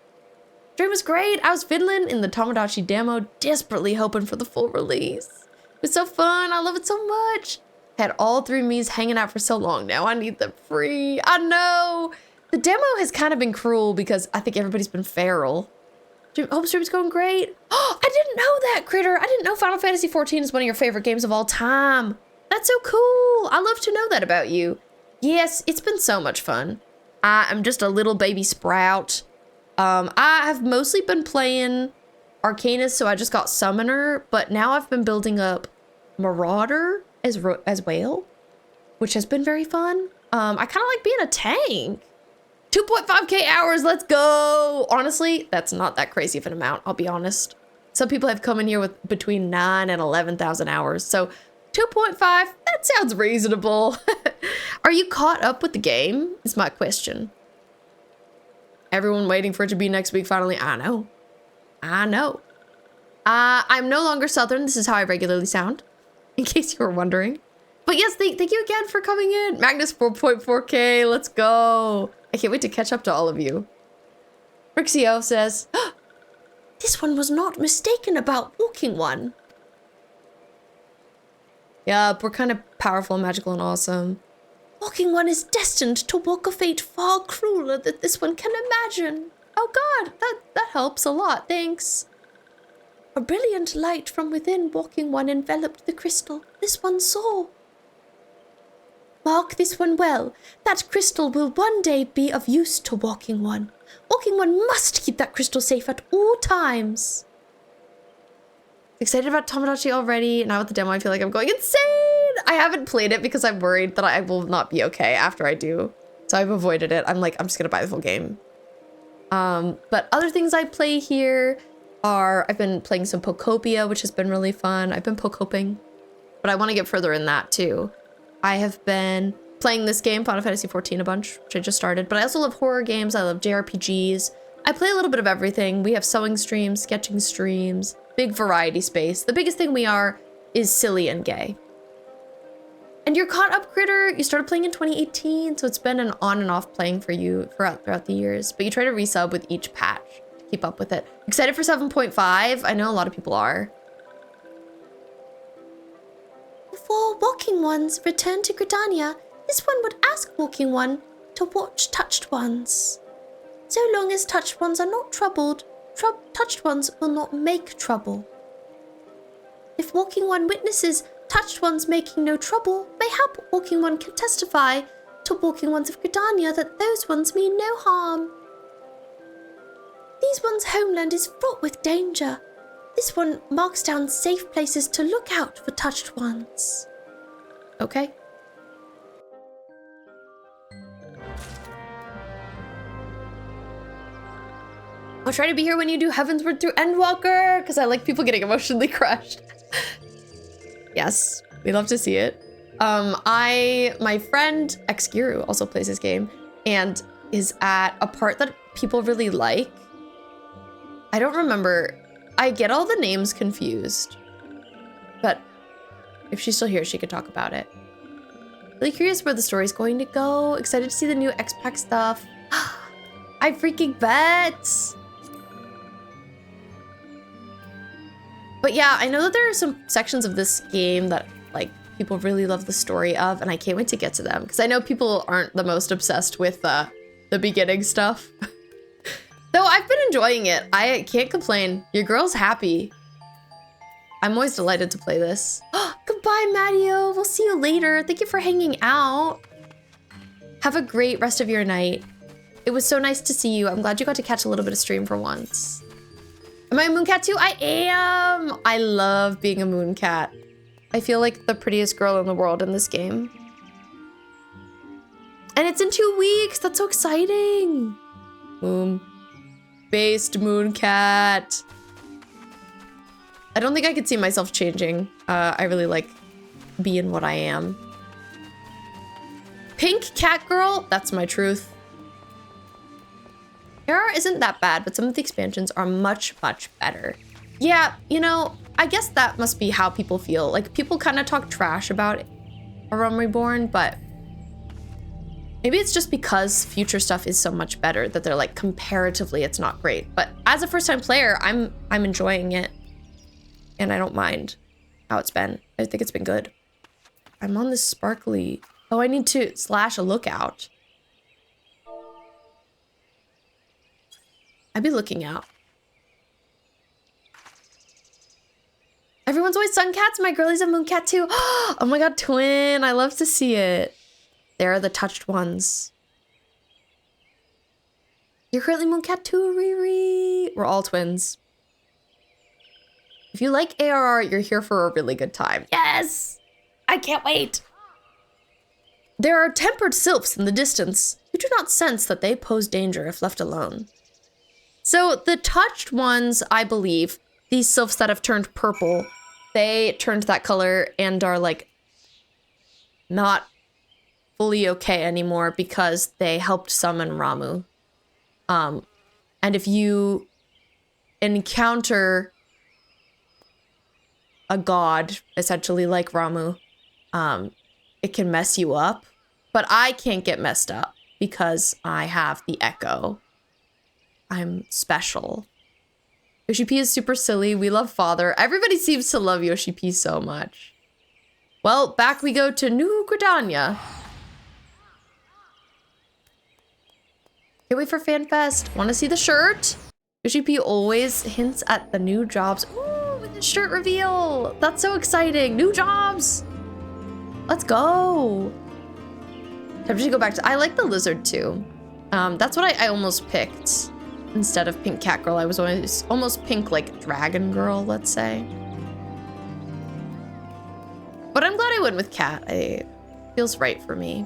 S1: Stream was great. I was fiddling in the Tomodachi demo, desperately hoping for the full release. It was so fun. I love it so much. Had all 3 Miis hanging out for so long. Now I need them free. I know. The demo has kind of been cruel because I think everybody's been feral. Hope stream's going great. Oh, I didn't know that, Critter. I didn't know Final Fantasy XIV is one of your favorite games of all time. That's so cool. I love to know that about you. Yes, it's been so much fun. I am just a little baby sprout. I have mostly been playing Arcanist, so I just got Summoner, but now I've been building up Marauder as well, which has been very fun. I kind of like being a tank. 2.5k hours, let's go. Honestly, that's not that crazy of an amount, I'll be honest. Some people have come in here with between 9 and 11,000 hours, so 2.5, that sounds reasonable. Are you caught up with the game? Is my question. Everyone waiting for it to be next week finally. I know. I'm no longer Southern. This is how I regularly sound, in case you were wondering. But yes, thank you again for coming in. Magnus 4.4k, let's go. I can't wait to catch up to all of you. Rixio says, oh, this one was not mistaken about Walking One. Yup, we're kind of powerful, magical, and awesome. Walking One is destined to walk a fate far crueler than this one can imagine. Oh god, that helps a lot, thanks. A brilliant light from within Walking One enveloped the crystal this one saw. Mark this one well. That crystal will one day be of use to Walking One. Walking One must keep that crystal safe at all times. Excited about Tomodachi already. Now with the demo, I feel like I'm going insane. I haven't played it because I'm worried that I will not be okay after I do. So I've avoided it. I'm like, I'm just gonna buy the full game. But other things I play here are, I've been playing some Pokopia, which has been really fun. I've been Pokoping, but I want to get further in that too. I have been playing this game, Final Fantasy XIV, a bunch, which I just started, but I also love horror games. I love JRPGs. I play a little bit of everything. We have sewing streams, sketching streams, big variety space. The biggest thing we are is silly and gay. And you're caught up, Critter. You started playing in 2018, so it's been an on and off playing for you throughout the years, but you try to resub with each patch to keep up with it. Excited for 7.5? I know a lot of people are. Before Walking Ones return to Gridania, this one would ask Walking One to watch Touched Ones. So long as Touched Ones are not troubled, Touched Ones will not make trouble. If Walking One witnesses Touched Ones making no trouble, mayhap Walking One can testify to Walking Ones of Gridania that those ones mean no harm. These ones' homeland is fraught with danger. This one marks down safe places to look out for Touched Ones. Okay. I'll try to be here when you do Heavensward through Endwalker, because I like people getting emotionally crushed. Yes, we love to see it. My friend Xgiru also plays this game and is at a part that people really like. I don't remember. I get all the names confused, but if she's still here, she could talk about it. Really curious where the story's going to go. Excited to see the new X-Pac stuff. I freaking bet. But yeah, I know that there are some sections of this game that like people really love the story of, and I can't wait to get to them because I know people aren't the most obsessed with the beginning stuff. Though I've been enjoying it. I can't complain. Your girl's happy. I'm always delighted to play this. Goodbye, Mattio. We'll see you later. Thank you for hanging out. Have a great rest of your night. It was so nice to see you. I'm glad you got to catch a little bit of stream for once. Am I a moon cat too? I am. I love being a moon cat. I feel like the prettiest girl in the world in this game. And it's in 2 weeks. That's so exciting. Boom. Based moon cat. I don't think I could see myself changing. I really like being what I am. Pink cat girl, that's my truth. Era isn't that bad, but some of the expansions are much, much better. Yeah, you know, I guess that must be how people feel. Like, people kind of talk trash about A Realm Reborn, but Maybe it's just because future stuff is so much better that they're like, comparatively, it's not great. But as a first-time player, I'm enjoying it. And I don't mind how it's been. I think it's been good. I'm on this sparkly... Oh, I need to slash a lookout. I'd be looking out. Everyone's always sun cats. My girlie's a moon cat too. Oh my god, twin. I love to see it. There are the touched ones. You're currently moon cat too, Riri. We're all twins. If you like ARR, you're here for a really good time. Yes! I can't wait. There are tempered sylphs in the distance. You do not sense that they pose danger if left alone. So the touched ones, I believe, these sylphs that have turned purple, they turned that color and are like not fully okay anymore because they helped summon Ramuh. And if you encounter a god, essentially like Ramuh, it can mess you up. But I can't get messed up because I have the echo. I'm special. Yoshi P is super silly. We love father. Everybody seems to love Yoshi P so much. Well, back we go to New Gridania. Can't wait for FanFest. Want to see the shirt? Yoshi P always hints at the new jobs. Ooh, with the shirt reveal. That's so exciting. New jobs. Let's go. Time to go back to... I like the lizard too. That's what I almost picked. Instead of pink cat girl, I was almost pink like dragon girl, let's say. But I'm glad I went with cat. It feels right for me.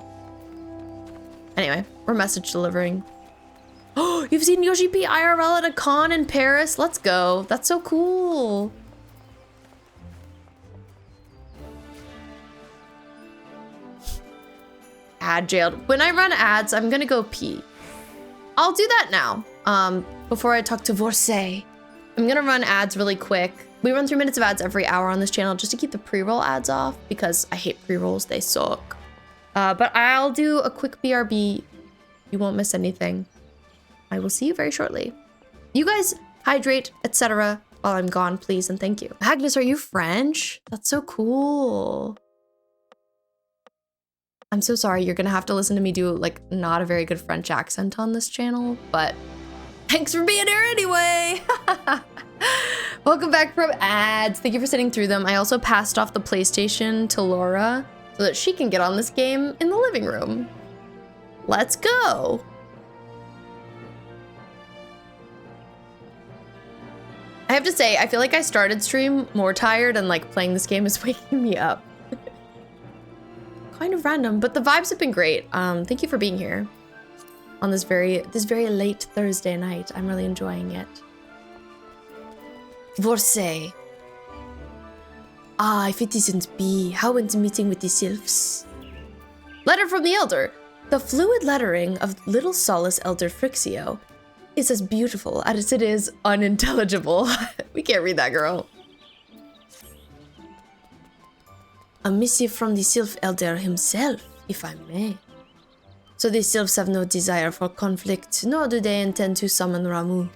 S1: Anyway, we're message delivering. Oh, you've seen Yoshi P IRL at a con in Paris? Let's go. That's so cool. Ad jailed. When I run ads, I'm gonna go pee. I'll do that now. Before I talk to Vorsay. I'm gonna run ads really quick. We run 3 minutes of ads every hour on this channel just to keep the pre-roll ads off because I hate pre-rolls, they suck. But I'll do a quick BRB. You won't miss anything. I will see you very shortly. You guys hydrate, etc. while I'm gone, please, and thank you. Agnes, are you French? That's so cool. I'm so sorry, you're gonna have to listen to me do like not a very good French accent on this channel, but thanks for being here anyway. Welcome back from ads. Thank you for sitting through them. I also passed off the PlayStation to Laura so that she can get on this game in the living room. Let's go. I have to say, I feel like I started stream more tired and like playing this game is waking me up. Kind of random, but the vibes have been great. Thank you for being here on this very late Thursday night. I'm really enjoying it. Vorsay. Ah, if it isn't B, how went the meeting with the Sylphs? Letter from the Elder. The fluid lettering of Little Solace Elder Frixio is as beautiful as it is unintelligible. We can't read that, girl. A missive from the Sylph Elder himself, if I may. So the Sylphs have no desire for conflict, nor do they intend to summon Ramuh.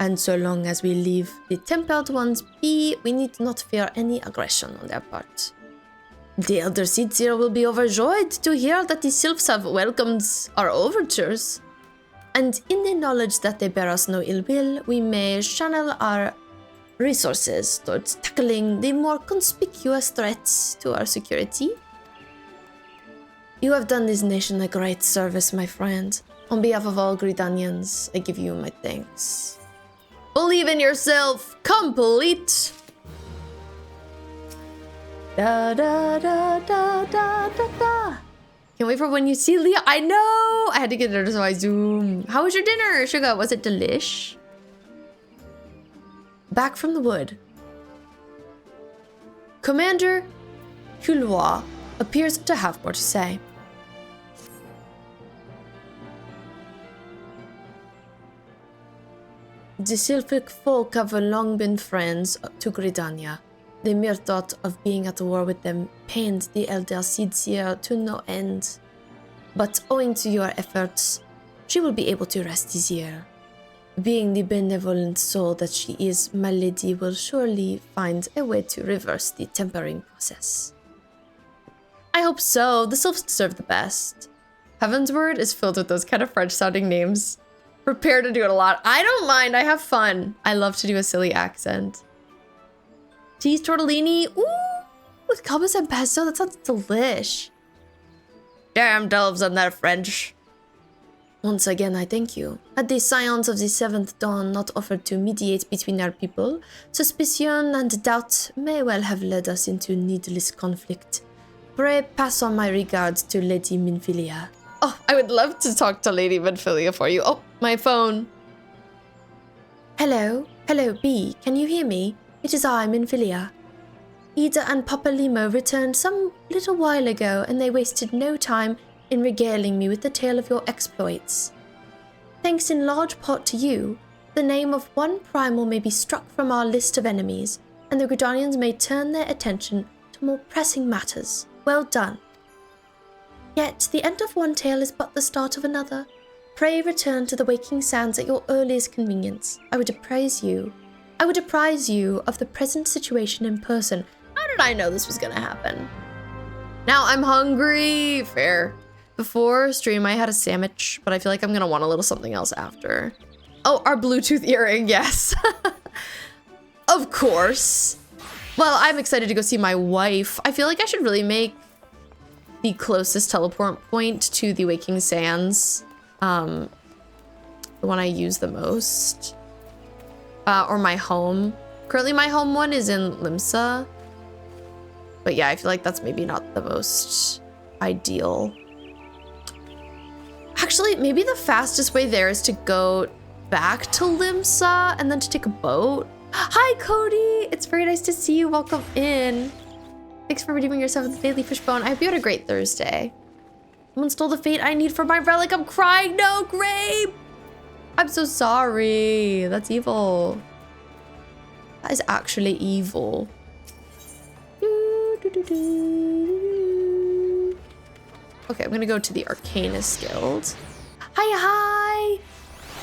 S1: And so long as we leave the Tempered Ones be, we need not fear any aggression on their part. The Elder Seedsir will be overjoyed to hear that the Sylphs have welcomed our overtures. And in the knowledge that they bear us no ill will, we may channel our resources towards tackling the more conspicuous threats to our security. You have done this nation a great service, my friend. On behalf of all Gridanians, I give you my thanks. Believe in yourself, complete. Da da da da da da da. Can't wait for when you see Leah. I know! I had to get her so I zoom. How was your dinner, Sugar? Was it delish? Back from the wood. Commander Hulwa appears to have more to say. The Sylphic folk have long been friends to Gridania. The mere thought of being at war with them pained the Elder Seedsir to no end. But owing to your efforts, she will be able to rest easier. Being the benevolent soul that she is, my lady will surely find a way to reverse the tempering process. I hope so. The Sylphs deserve the best. Heavensward is filled with those kind of French-sounding names. Prepare to do it a lot. I don't mind. I have fun. I love to do a silly accent. Cheese tortellini. Ooh, with hummus and pesto. That sounds delish. Damn delves on that French. Once again, I thank you. Had the scions of the Seventh Dawn not offered to mediate between our people, suspicion and doubt may well have led us into needless conflict. Pray pass on my regards to Lady Minfilia. Oh, I would love to talk to Lady Minfilia for you. Oh, my phone. Hello? Hello, B. Can you hear me? It is I, Minfilia. Ida and Papa Limo returned some little while ago, and they wasted no time in regaling me with the tale of your exploits. Thanks in large part to you, the name of one primal may be struck from our list of enemies, and the Gridanians may turn their attention to more pressing matters. Well done. Yet the end of one tale is but the start of another. Pray return to the waking sands at your earliest convenience. I would apprise you of the present situation in person. How did I know this was gonna happen? Now I'm hungry. Fair. Before stream, I had a sandwich, but I feel like I'm gonna want a little something else after. Oh, our Bluetooth earring, yes. Of course. Well, I'm excited to go see my wife. I feel like I should really make the closest teleport point to the Waking Sands. The one I use the most. Or my home. Currently my home one is in Limsa. But yeah, I feel like that's maybe not the most ideal. Actually, maybe the fastest way there is to go back to Limsa and then to take a boat. Hi, Cody! It's very nice to see you. Welcome in. Thanks for redeeming yourself with the Daily Fishbone. I hope you had a great Thursday. Someone stole the fate I need for my relic. I'm crying. No, Grape! I'm so sorry. That's evil. That is actually evil. Okay, I'm gonna go to the Arcanist Guild. Hi.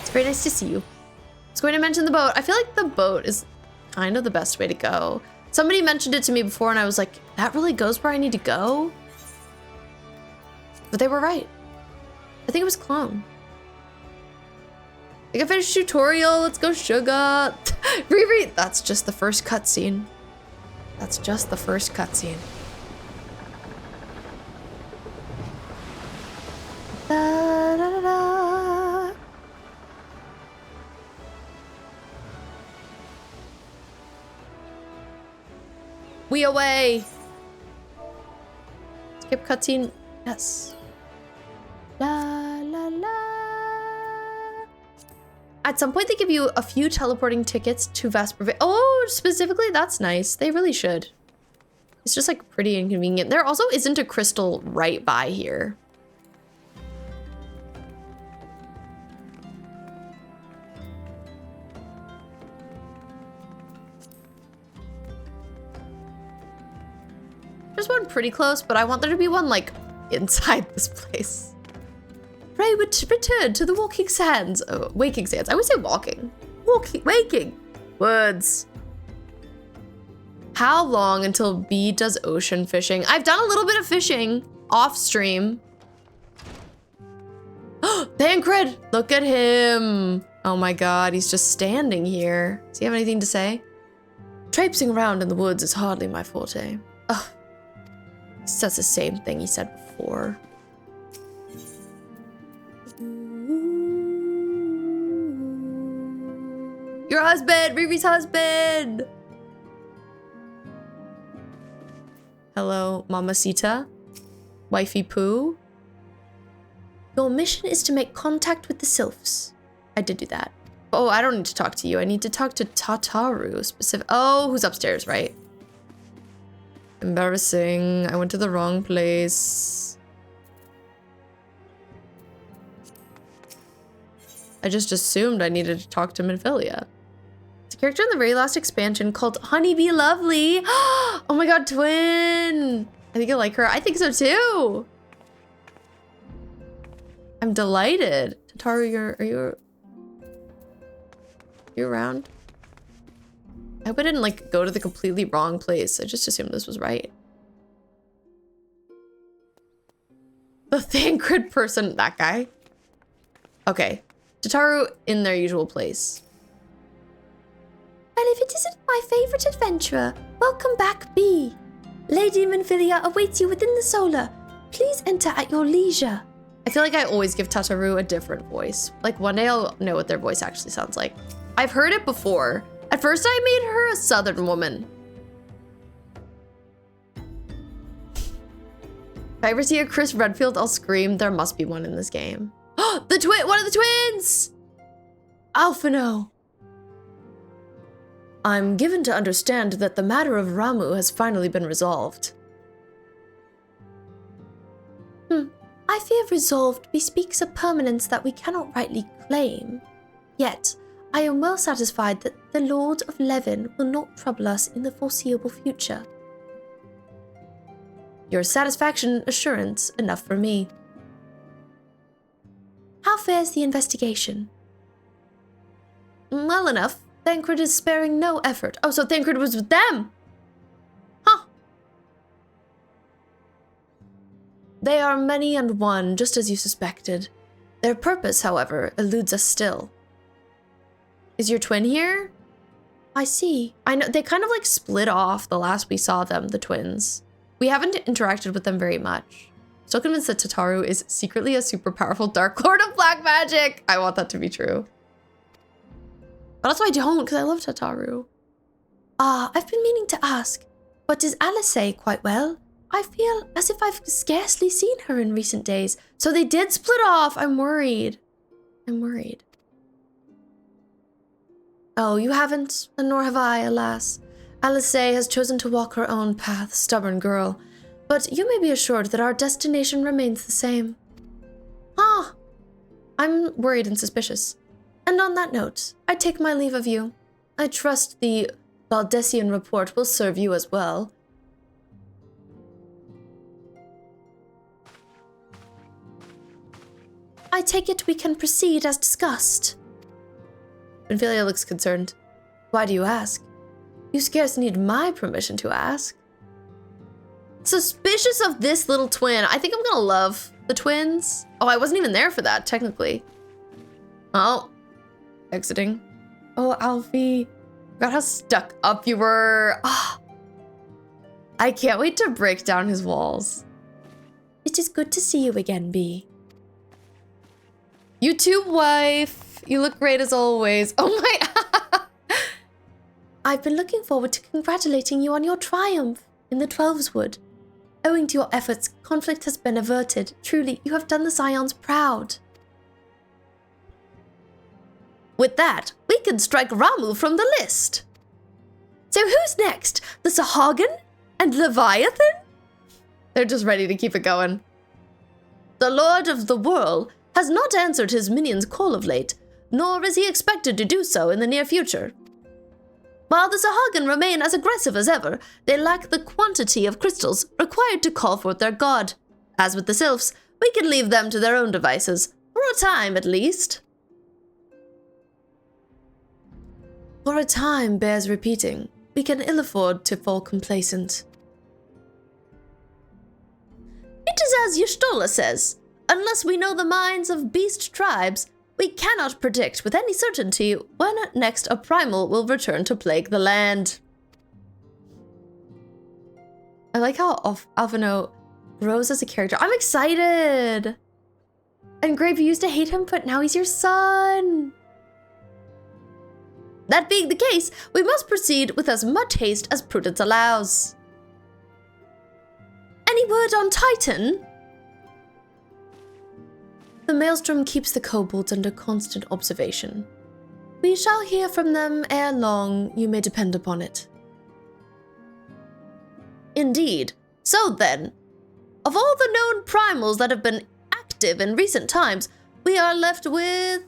S1: It's very nice to see you. I was going to mention the boat. I feel like the boat is kind of the best way to go. Somebody mentioned it to me before and I was like, that really goes where I need to go? But they were right. I think it was Clone. I can finish tutorial. Let's go, sugar. Riri. That's just the first cutscene. That's just the first cutscene. Da, da, da, da. We away. Skip cutscene. Yes. La la la. At some point, they give you a few teleporting tickets to Vesper. Oh, specifically, that's nice. They really should. It's just like pretty inconvenient. There also isn't a crystal right by here. There's one pretty close, but I want there to be one like inside this place. Ray would return to the Walking Sands. Oh, Waking Sands. I would say walking. Waking. Words. How long until B does ocean fishing? I've done a little bit of fishing off stream. Thancred, look at him. Oh my God, he's just standing here. Does he have anything to say? Traipsing around in the woods is hardly my forte. Oh, he says the same thing he said before. Your husband, Riri's husband. Hello, Mamacita. Wifey Poo. Your mission is to make contact with the Sylphs. I did do that. Oh, I don't need to talk to you. I need to talk to Tataru specific. Oh, who's upstairs, right? Embarrassing. I went to the wrong place. I just assumed I needed to talk to Minfilia. It's a character in the very last expansion called Honeybee Lovely. Oh my God, twin. I think I like her. I think so too. I'm delighted. Tataru, are you around? I hope I didn't like go to the completely wrong place. I just assumed this was right. The Thancred person, that guy. Okay, Tataru in their usual place. Well, if it isn't my favorite adventurer, welcome back, B. Lady Minfilia awaits you within the solar. Please enter at your leisure. I feel like I always give Tataru a different voice. Like one day I'll know what their voice actually sounds like. I've heard it before. At first I made her a southern woman. If I ever see a Chris Redfield, I'll scream. There must be one in this game. One of the twins! Alphino. I'm given to understand that the matter of Ramuh has finally been resolved. I fear resolved bespeaks a permanence that we cannot rightly claim. Yet, I am well satisfied that the Lord of Levin will not trouble us in the foreseeable future. Your satisfaction assurance enough for me. How fares the investigation? Well enough. Thancred is sparing no effort. Oh, so Thancred was with them! Huh. They are many and one, just as you suspected. Their purpose, however, eludes us still. Is your twin here? I see. I know they kind of like split off the last we saw them, the twins. We haven't interacted with them very much. Still convinced that Tataru is secretly a super powerful Dark Lord of Black Magic. I want that to be true. But also I don't, because I love Tataru. I've been meaning to ask, but is Alice quite well? I feel as if I've scarcely seen her in recent days. So they did split off. I'm worried. Oh, you haven't, and nor have I, alas. Alice has chosen to walk her own path, stubborn girl. But you may be assured that our destination remains the same. I'm worried and suspicious. And on that note, I take my leave of you. I trust the Valdesian report will serve you as well. I take it we can proceed as discussed. Minfilia looks concerned. Why do you ask? You scarce need my permission to ask. Suspicious of this little twin. I think I'm gonna love the twins. Oh, I wasn't even there for that, technically. Oh. Exiting. Oh, Alfie. Forgot how stuck up you were. I can't wait to break down his walls. It is good to see you again, B. You too, wife. You look great as always. Oh my. I've been looking forward to congratulating you on your triumph in the Twelveswood. Owing to your efforts, conflict has been averted. Truly, you have done the Scions proud. With that, we can strike Ramuh from the list. So who's next? The Sahagin and Leviathan? They're just ready to keep it going. The Lord of the Whirl has not answered his minion's call of late, nor is he expected to do so in the near future. While the Sahagin remain as aggressive as ever, they lack the quantity of crystals required to call forth their god. As with the Sylphs, we can leave them to their own devices, for a time at least. For a time bears repeating. We can ill afford to fall complacent. It is as Y'shtola says. Unless we know the minds of beast tribes, we cannot predict with any certainty when next a primal will return to plague the land. I like how Alphino grows as a character. I'm excited! And Grave, you used to hate him, but now he's your son! That being the case, we must proceed with as much haste as prudence allows. Any word on Titan? The Maelstrom keeps the kobolds under constant observation. We shall hear from them ere long, you may depend upon it. Indeed. So then, of all the known primals that have been active in recent times, we are left with...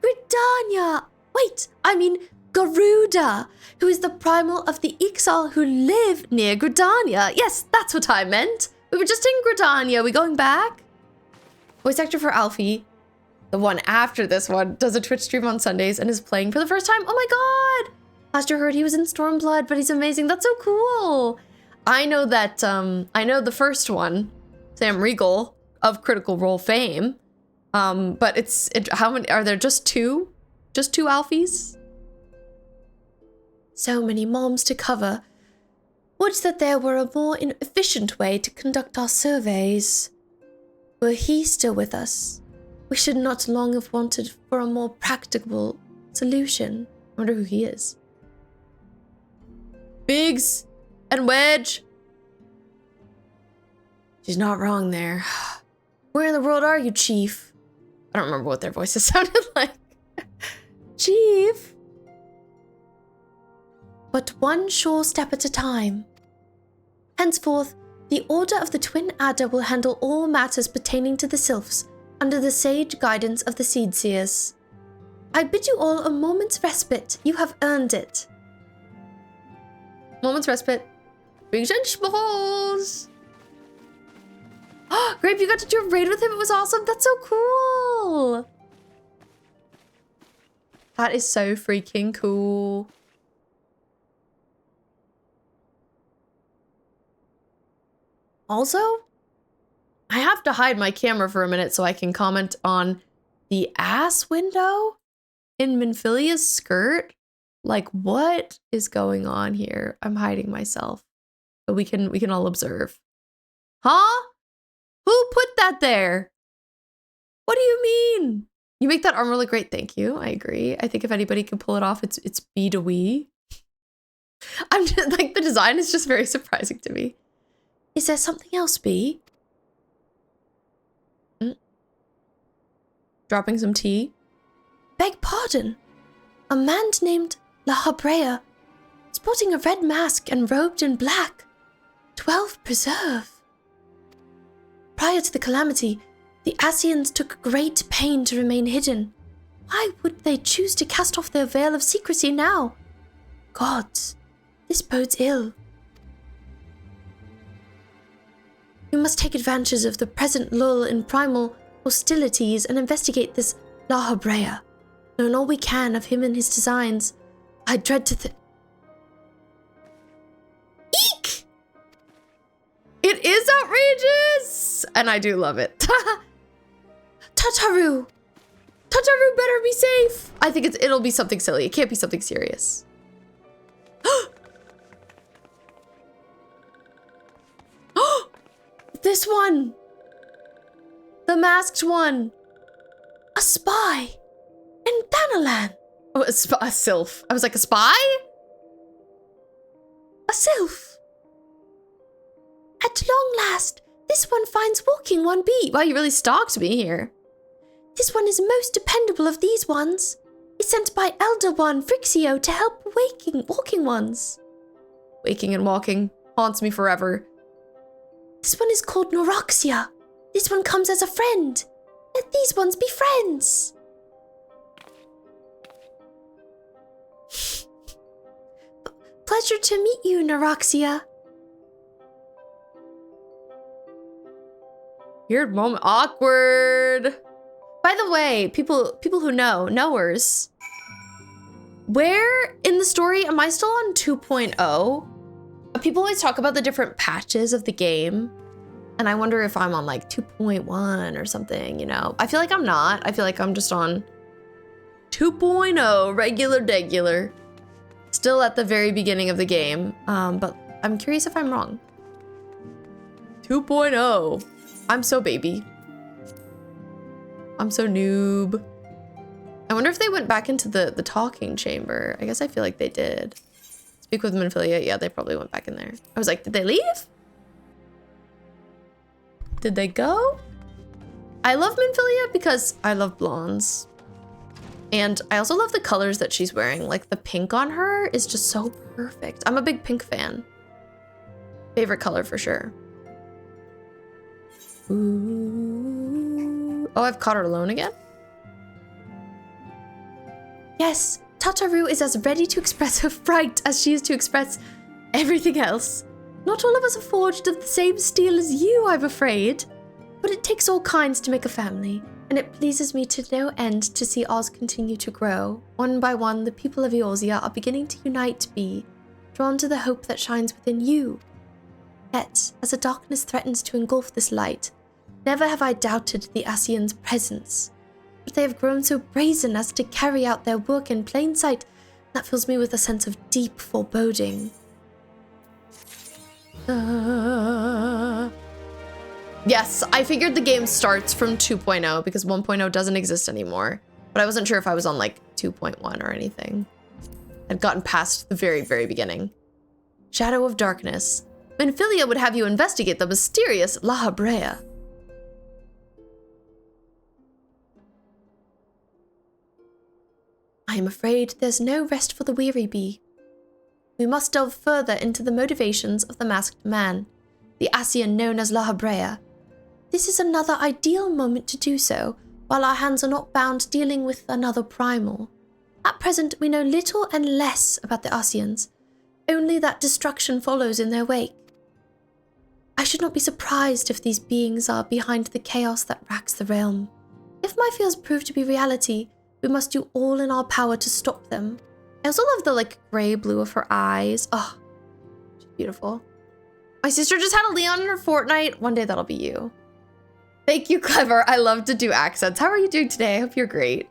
S1: Gridania! Wait, I mean Garuda, who is the primal of the Ixal who live near Gridania. Yes, that's what I meant. We were just in Gridania. We going back? Voice actor for Alfie, the one after this one, does a Twitch stream on Sundays and is playing for the first time. Oh my god! Last year heard he was in Stormblood, but he's amazing. That's so cool. I know that, I know the first one, Sam Riegel of Critical Role fame. But how many, are there just two? Just two Alfies? So many moms to cover. Would that there were a more efficient way to conduct our surveys. Were he still with us, we should not long have wanted for a more practicable solution. I wonder who he is. Biggs and Wedge. She's not wrong there. Where in the world are you, Chief? I don't remember what their voices sounded like. Chief. But one sure step at a time. Henceforth, the Order of the Twin Adder will handle all matters pertaining to the Sylphs under the sage guidance of the Seed Seers. I bid you all a moment's respite. You have earned it. Moment's respite. Big balls. Oh, Grape, you got to do a raid with him. It was awesome. That's so cool. That is so freaking cool. Also, I have to hide my camera for a minute so I can comment on the ass window in Minfilia's skirt. Like, what is going on here? I'm hiding myself, but we can all observe. Huh? Who put that there? What do you mean? You make that armor look great. Thank you. I agree. I think if anybody can pull it off, it's B to we. I'm just, like, the design is just very surprising to me. Is there something else, B? Dropping some tea. Beg pardon. A man named La Habrea, sporting a red mask and robed in black. 12 preserve. Prior to the calamity, the Asians took great pain to remain hidden. Why would they choose to cast off their veil of secrecy now? Gods, this bodes ill. We must take advantage of the present lull in primal hostilities and investigate this La Habrea. Learn all we can of him and his designs. I dread to Eek! It is outrageous! And I do love it. Tataru! Tataru better be safe! I think it'll be something silly. It can't be something serious. This one! The masked one! A spy! In Thanalan! Oh, a sylph. I was like, a spy? A sylph! At long last, this one finds walking one beat. Wow, you really stalked me here. This one is most dependable of these ones. He's sent by Elder One Frixio to help walking ones. Waking and walking haunts me forever. This one is called Noroxia. This one comes as a friend. Let these ones be friends. Pleasure to meet you, Noroxia. Weird moment. Awkward. By the way, people who knowers. Where in the story am I still on 2.0? People always talk about the different patches of the game. And I wonder if I'm on like 2.1 or something, you know? I feel like I'm not. I feel like I'm just on 2.0, regular. Still at the very beginning of the game. But I'm curious if I'm wrong. 2.0. I'm so baby. I'm so noob. I wonder if they went back into the talking chamber. I guess I feel like they did. Speak with Minfilia. Yeah, they probably went back in there. I was like, did they leave? Did they go? I love Minfilia because I love blondes. And I also love the colors that she's wearing. Like the pink on her is just so perfect. I'm a big pink fan. Favorite color for sure. Ooh. Oh, I've caught her alone again? Yes, Tataru is as ready to express her fright as she is to express everything else. Not all of us are forged of the same steel as you, I'm afraid. But it takes all kinds to make a family, and it pleases me to no end to see Oz continue to grow. One by one, the people of Eorzea are beginning to unite to be drawn to the hope that shines within you. Yet, as the darkness threatens to engulf this light, never have I doubted the Ascians' presence. But they have grown so brazen as to carry out their work in plain sight, that fills me with a sense of deep foreboding. Yes, I figured the game starts from 2.0 because 1.0 doesn't exist anymore. But I wasn't sure if I was on like 2.1 or anything. I'd gotten past the very, very beginning. Shadow of Darkness. Minfilia would have you investigate the mysterious La Habrea. I am afraid there's no rest for the weary bee. We must delve further into the motivations of the masked man, the Ascian known as La Habrea. This is another ideal moment to do so, while our hands are not bound dealing with another primal. At present, we know little and less about the Ascians, only that destruction follows in their wake. I should not be surprised if these beings are behind the chaos that racks the realm. If my fears prove to be reality, we must do all in our power to stop them. I also love the like gray blue of her eyes. Oh, she's beautiful. My sister just had a Leon in her Fortnite. One day that'll be you. Thank you, Clever. I love to do accents. How are you doing today? I hope you're great.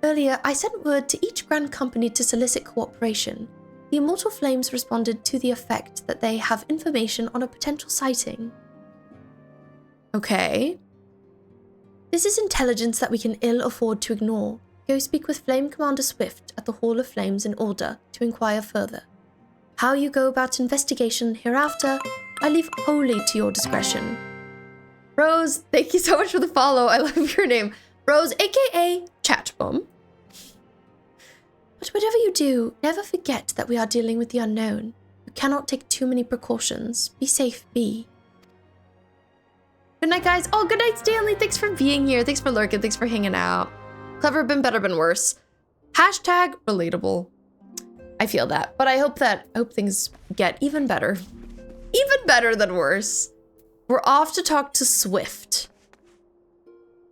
S1: Earlier, I sent word to each Grand Company to solicit cooperation. The Immortal Flames responded to the effect that they have information on a potential sighting. Okay. This is intelligence that we can ill afford to ignore. Go speak with Flame Commander Swift at the Hall of Flames in order to inquire further. How you go about investigation hereafter, I leave wholly to your discretion. Rose, thank you so much for the follow. I love your name. Rose, aka Chatbum. But whatever you do, never forget that we are dealing with the unknown. You cannot take too many precautions. Be safe, be. Good night, guys. Oh, good night, Stanley. Thanks for being here. Thanks for lurking. Thanks for hanging out. Clever, been better, been worse. Hashtag relatable. I feel that, but I hope things get even better. Even better than worse. We're off to talk to Swift.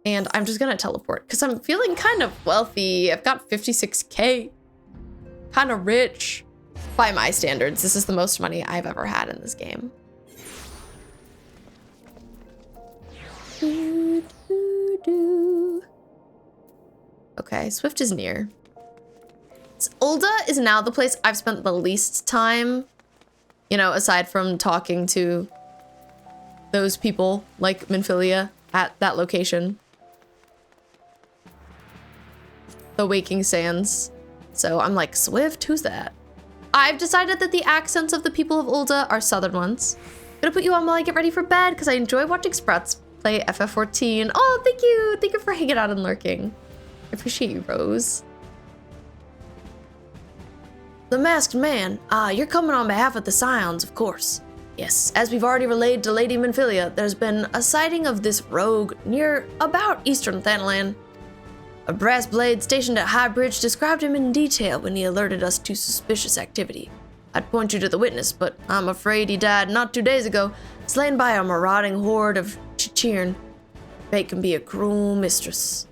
S1: And I'm just gonna teleport because I'm feeling kind of wealthy. I've got 56K. Kind of rich. By my standards, this is the most money I've ever had in this game. Okay, Swift is near. Ulda is now the place I've spent the least time, you know, aside from talking to those people like Minfilia at that location. The Waking Sands. So I'm like, Swift, who's that? I've decided that the accents of the people of Ulda are southern ones. I'm gonna put you on while I get ready for bed because I enjoy watching Sprouts play FF14. Oh, thank you. Thank you for hanging out and lurking. I appreciate you, Rose. The Masked Man. You're coming on behalf of the Scions, of course. Yes, as we've already relayed to Lady Minfilia, there's been a sighting of this rogue near about Eastern Thanalan. A brass blade stationed at Highbridge described him in detail when he alerted us to suspicious activity. I'd point you to the witness, but I'm afraid he died not 2 days ago, slain by a marauding horde of Chichirn. Fate can be a cruel mistress.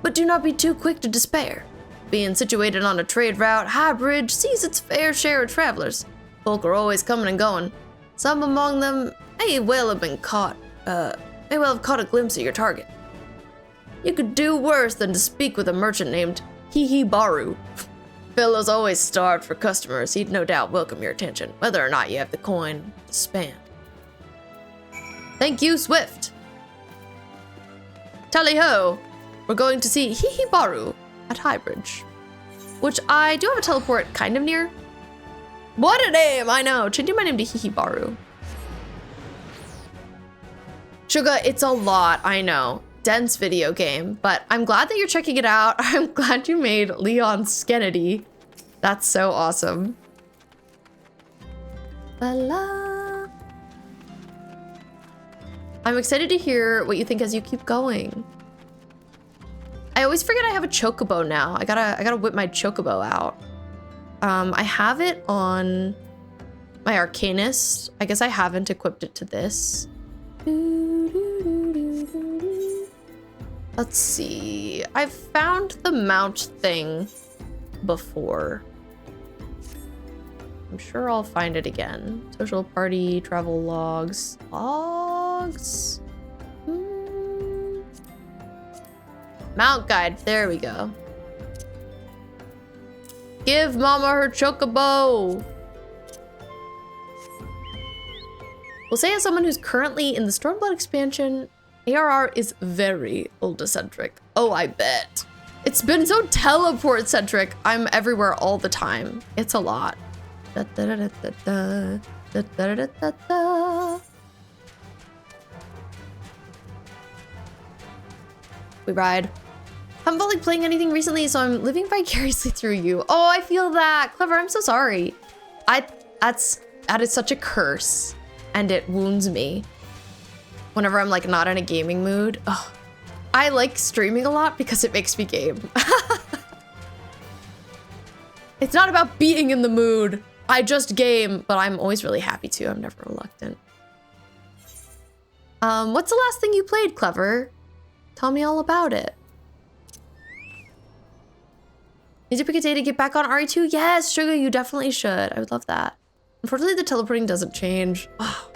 S1: But do not be too quick to despair. Being situated on a trade route, Highbridge sees its fair share of travelers. Folk are always coming and going. Some among them may well have caught a glimpse of your target. You could do worse than to speak with a merchant named Baru. Fellow's always starved for customers. He'd no doubt welcome your attention, whether or not you have the coin to spend. Thank you, Swift. Tally-ho! We're going to see Baru at Highbridge, which I do have a teleport kind of near. What a name! I know. Changing my name to Baru. Sugar, it's a lot. I know. Dense video game, but I'm glad that you're checking it out. I'm glad you made Leon Skennedy. That's so awesome. La. I'm excited to hear what you think as you keep going. I always forget I have a chocobo now. I gotta whip my chocobo out. I have it on My Arcanist. I guess I haven't equipped it to this. Let's see. I've found the mount thing before. I'm sure I'll find it again. Social party, travel logs. Logs? Mount guide. There we go. Give Mama her chocobo. We'll say as someone who's currently in the Stormblood expansion, ARR is very Ulda-centric. Oh, I bet. It's been so teleport-centric. I'm everywhere all the time. It's a lot. Da, da, da, da, da, da, da, da, da, da. We ride. Haven't felt like playing anything recently, so I'm living vicariously through you. Oh, I feel that. Clever, I'm so sorry. That is such a curse, and it wounds me. Whenever I'm like not in a gaming mood. Ugh. I like streaming a lot because it makes me game. It's not about being in the mood. I just game, but I'm always really happy to. I'm never reluctant. What's the last thing you played, Clever? Tell me all about it. Need to pick a day to get back on RE2? Yes, Sugar, you definitely should. I would love that. Unfortunately, the teleporting doesn't change. Oh,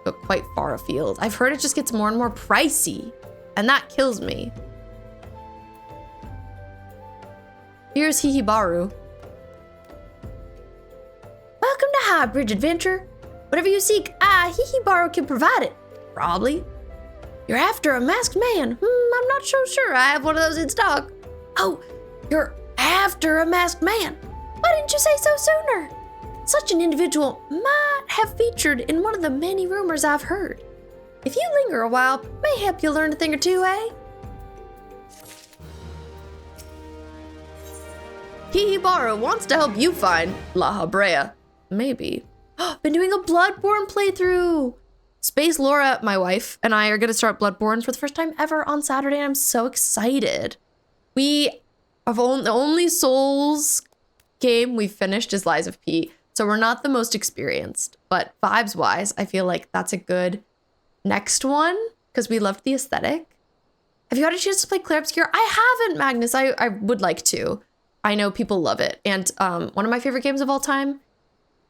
S1: but quite far afield. I've heard it just gets more and more pricey, and that kills me. Here's Hihibaru. Welcome to Highbridge Adventure. Whatever you seek, Hihibaru can provide it. Probably. You're after a masked man. I'm not so sure I have one of those in stock. Oh, you're after a masked man. Why didn't you say so sooner? Such an individual might have featured in one of the many rumors I've heard. If you linger a while, may help you learn a thing or two, eh? Hihibaru wants to help you find La Habrea. Maybe. Been doing a Bloodborne playthrough. Space Laura, my wife, and I are gonna start Bloodborne for the first time ever on Saturday, and I'm so excited. The only Souls game we've finished is Lies of P, so we're not the most experienced, but vibes-wise, I feel like that's a good next one, because we loved the aesthetic. Have you had a chance to play Claire Obscure? I haven't, Magnus. I would like to. I know people love it, and one of my favorite games of all time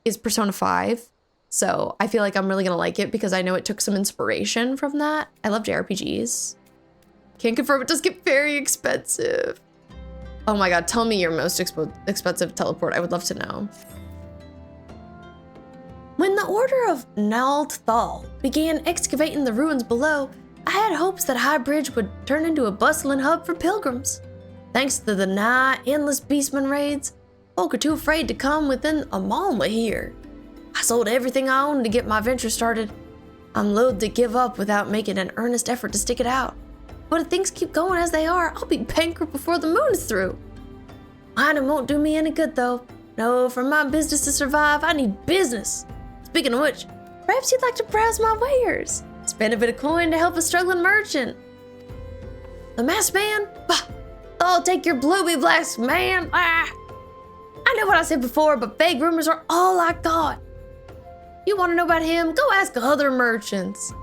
S1: is Persona 5. So I feel like I'm really gonna like it because I know it took some inspiration from that. I love JRPGs. Can't confirm, it does get very expensive. Oh my god, tell me your most expensive teleport. I would love to know. When the Order of Nald Thal began excavating the ruins below, I had hopes that Highbridge would turn into a bustling hub for pilgrims. Thanks to the nigh endless beastman raids, folk are too afraid to come within a mile here. I sold everything I owned to get my venture started. I'm loath to give up without making an earnest effort to stick it out. But if things keep going as they are, I'll be bankrupt before the moon is through. Mining won't do me any good though. No, for my business to survive, I need business. Speaking of which, perhaps you'd like to browse my wares. Spend a bit of coin to help a struggling merchant. The masked man? Bah! I'll take your bloomy blacks, man. I know what I said before, but vague rumors are all I got. You want to know about him? Go ask other merchants.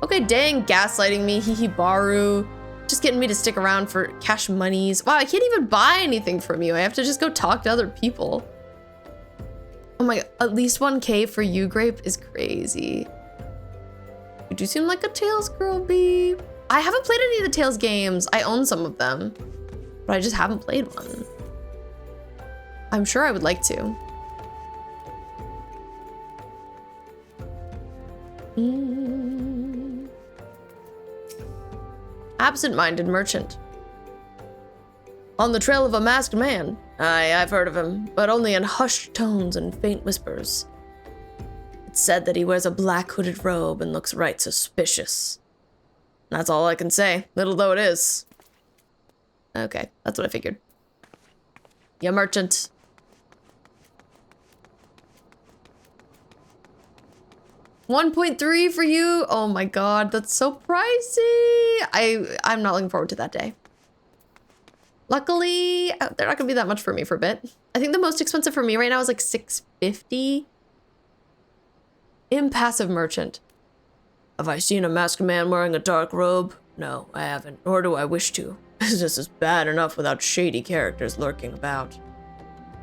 S1: Okay, dang, gaslighting me, Hihibaru. Just getting me to stick around for cash monies. Wow, I can't even buy anything from you. I have to just go talk to other people. Oh my god, at least 1K for you, Grape, is crazy. You do seem like a Tales girl, B. I haven't played any of the Tales games. I own some of them, but I just haven't played one. I'm sure I would like to. Absent-minded merchant. On the trail of a masked man. Aye, I've heard of him, but only in hushed tones and faint whispers. It's said that he wears a black hooded robe and looks right suspicious. That's all I can say, little though it is. Okay, that's what I figured. Yeah, merchant. $1.3 for you. Oh my god, that's so pricey. I'm not looking forward to that day. Luckily, they're not gonna be that much for me for a bit. I think the most expensive for me right now is like $650. Impassive merchant. Have I seen a masked man wearing a dark robe? No, I haven't, nor do I wish to. Business is bad enough without shady characters lurking about.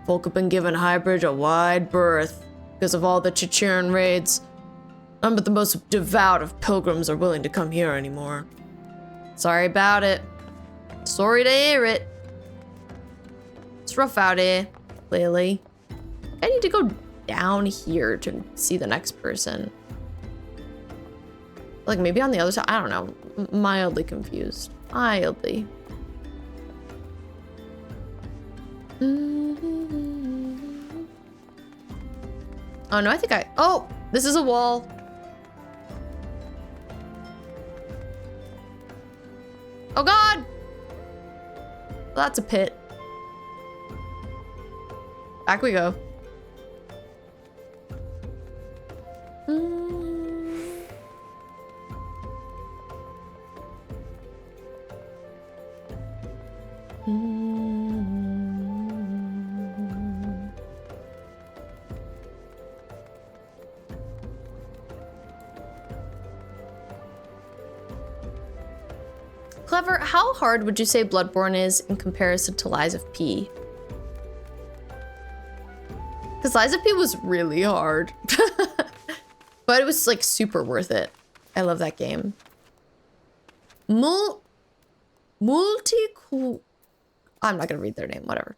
S1: Folk have been given Highbridge a wide berth because of all the Chicheran raids. None but the most devout of pilgrims are willing to come here anymore. Sorry about it. Sorry to hear it. It's rough out here, clearly. I need to go down here to see the next person. Like maybe on the other side, I don't know. Mildly confused. Mildly. Oh no, I think oh, this is a wall. Oh God. Well, that's a pit. Back we go. Clever, how hard would you say Bloodborne is in comparison to Lies of P? Because Lies of P was really hard. But it was like super worth it. I love that game. I'm not gonna read their name, whatever.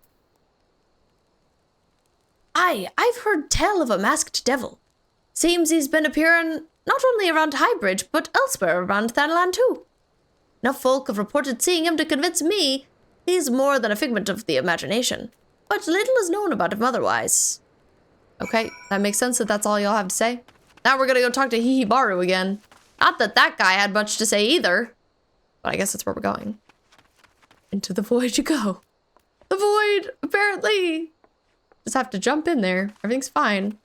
S1: I've heard tell of a masked devil. Seems he's been appearing not only around Highbridge, but elsewhere around Thanalan too. Enough folk have reported seeing him to convince me he's more than a figment of the imagination. But little is known about him otherwise. Okay, that makes sense that that's all y'all have to say. Now we're gonna go talk to Hihibaru again. Not that that guy had much to say either. But I guess that's where we're going. Into the void you go. The void, apparently. Just have to jump in there. Everything's fine.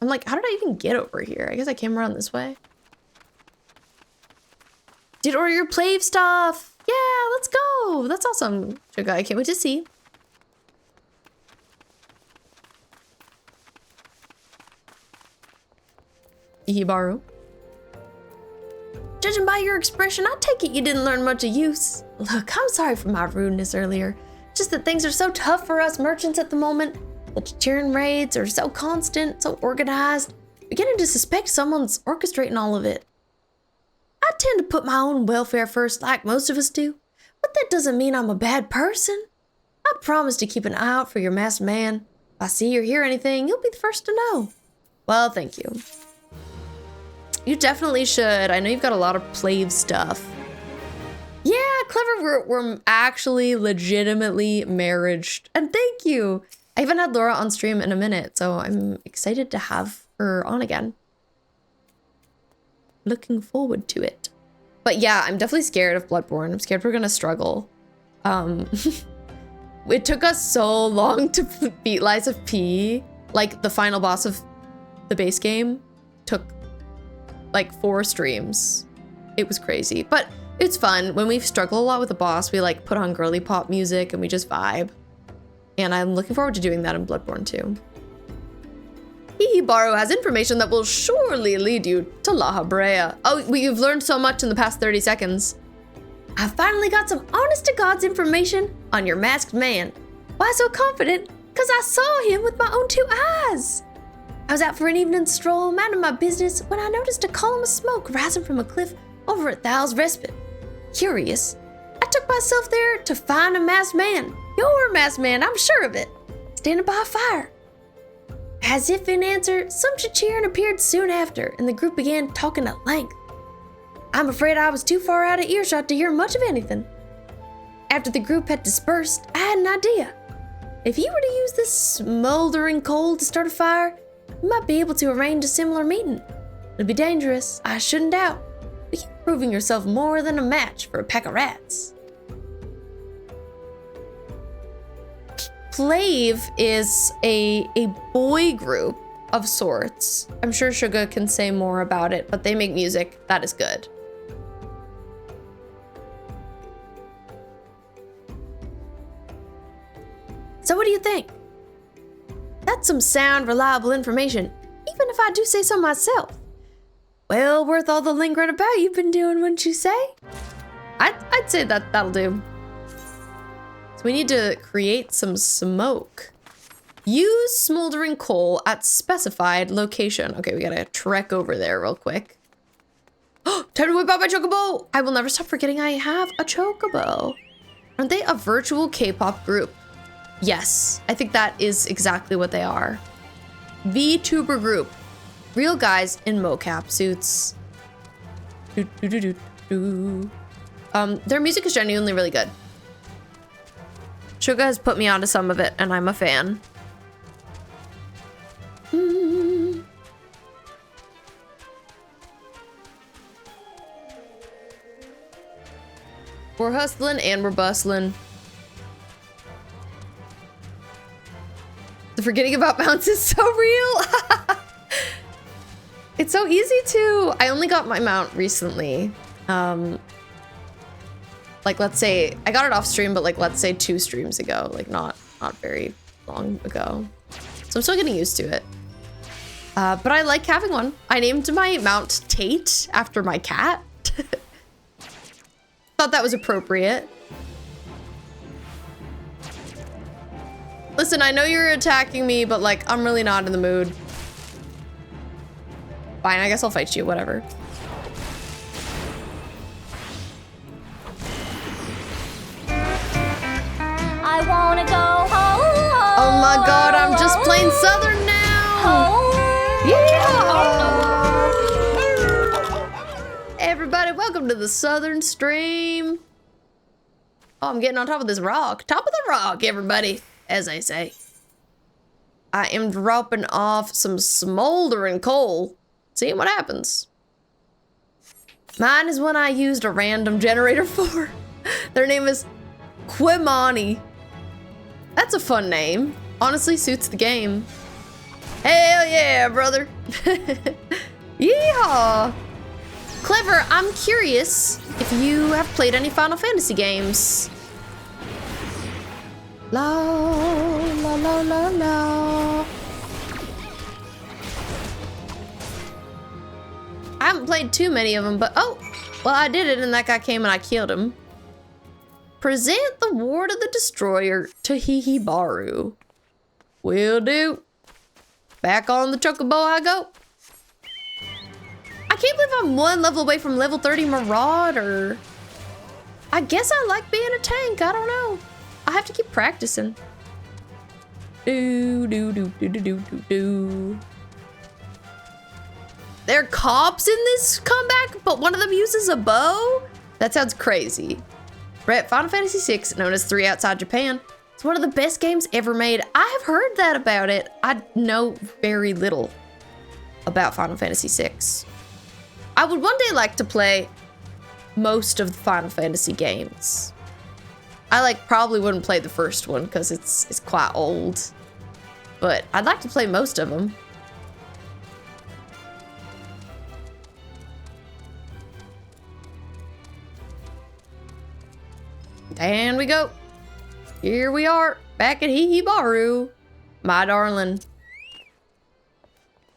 S1: I'm like, how did I even get over here? I guess I came around this way. Did order your plave stuff. Yeah, let's go. That's awesome. Sugar, I can't wait to see. Hihibaru. Judging by your expression, I take it you didn't learn much of use. Look, I'm sorry for my rudeness earlier. Just that things are so tough for us merchants at the moment. The Chicheran raids are so constant, so organized. Beginning to suspect someone's orchestrating all of it. I tend to put my own welfare first like most of us do, but that doesn't mean I'm a bad person. I promise to keep an eye out for your masked man. If I see or hear anything, you'll be the first to know. Well, thank you. You definitely should. I know you've got a lot of plave stuff. Yeah, Clever, we're actually legitimately marriaged. And thank you. I haven't had Laura on stream in a minute, so I'm excited to have her on again. Looking forward to it. But yeah, I'm definitely scared of Bloodborne. I'm scared we're gonna struggle. It took us so long to beat Lies of P. Like, the final boss of the base game took like 4 streams. It was crazy, but it's fun. When we struggle a lot with a boss, we like put on girly pop music and we just vibe. And I'm looking forward to doing that in Bloodborne too. Hihibaru has information that will surely lead you to La Habrea. Oh, you've learned so much in the past 30 seconds. I finally got some honest-to-God's information on your masked man. Why so confident? Because I saw him with my own 2 eyes. I was out for an evening stroll, minding my business, when I noticed a column of smoke rising from a cliff over at Thal's Respite. Curious, I took myself there to find a masked man. Your masked man, I'm sure of it. Standing by a fire. As if in answer, some Chicheran appeared soon after, and the group began talking at length. I'm afraid I was too far out of earshot to hear much of anything. After the group had dispersed, I had an idea. If you were to use this smoldering coal to start a fire, you might be able to arrange a similar meeting. It'd be dangerous, I shouldn't doubt, but you're proving yourself more than a match for a pack of rats. Plave is a boy group of sorts. I'm sure Suga can say more about it, but they make music that is good. So what do you think? That's some sound, reliable information, even if I do say so myself. Well worth all the lingering about you've been doing, wouldn't you say? I'd say that'll do. So we need to create some smoke. Use smoldering coal at specified location. Okay, we gotta trek over there real quick. Oh, time to whip out my chocobo! I will never stop forgetting I have a chocobo. Aren't they a virtual K-pop group? Yes, I think that is exactly what they are. VTuber group. Real guys in mocap suits. Their music is genuinely really good. Suga has put me onto some of it, and I'm a fan. We're hustling and we're bustling. The forgetting about mounts is so real. It's so easy to. I only got my mount recently. Like, let's say I got it off stream, but like, let's say 2 streams ago, like not very long ago. So I'm still getting used to it. But I like having one. I named my mount Tate after my cat. Thought that was appropriate. Listen, I know you're attacking me, but like, I'm really not in the mood. Fine, I guess I'll fight you, whatever.
S4: I wanna go home.
S1: Oh my god, I'm just plain Southern now. Yeah. Everybody, welcome to the Southern stream. Oh, I'm getting on top of this rock. Top of the rock, everybody, as I say. I am dropping off some smoldering coal. Seeing what happens. Mine is one I used a random generator for. Their name is Quimani. That's a fun name. Honestly, suits the game. Hell yeah, brother. Yeehaw. Clever, I'm curious if you have played any Final Fantasy games. La la la la la. I haven't played too many of them, but oh, well, I did it and that guy came and I killed him. Present the Ward of the Destroyer to Hihibaru. Will do. Back on the chocobo I go. I can't believe I'm 1 level away from level 30 Marauder. I guess I like being a tank, I don't know. I have to keep practicing. Do do do do do do do do. There are cops in this comeback, but one of them uses a bow? That sounds crazy. Right, Final Fantasy VI, known as 3 outside Japan. It's one of the best games ever made. I have heard that about it. I know very little about Final Fantasy VI. I would one day like to play most of the Final Fantasy games. I like probably wouldn't play the first one because it's quite old. But I'd like to play most of them. And we go. Here we are, back at Hihibaru, my darling.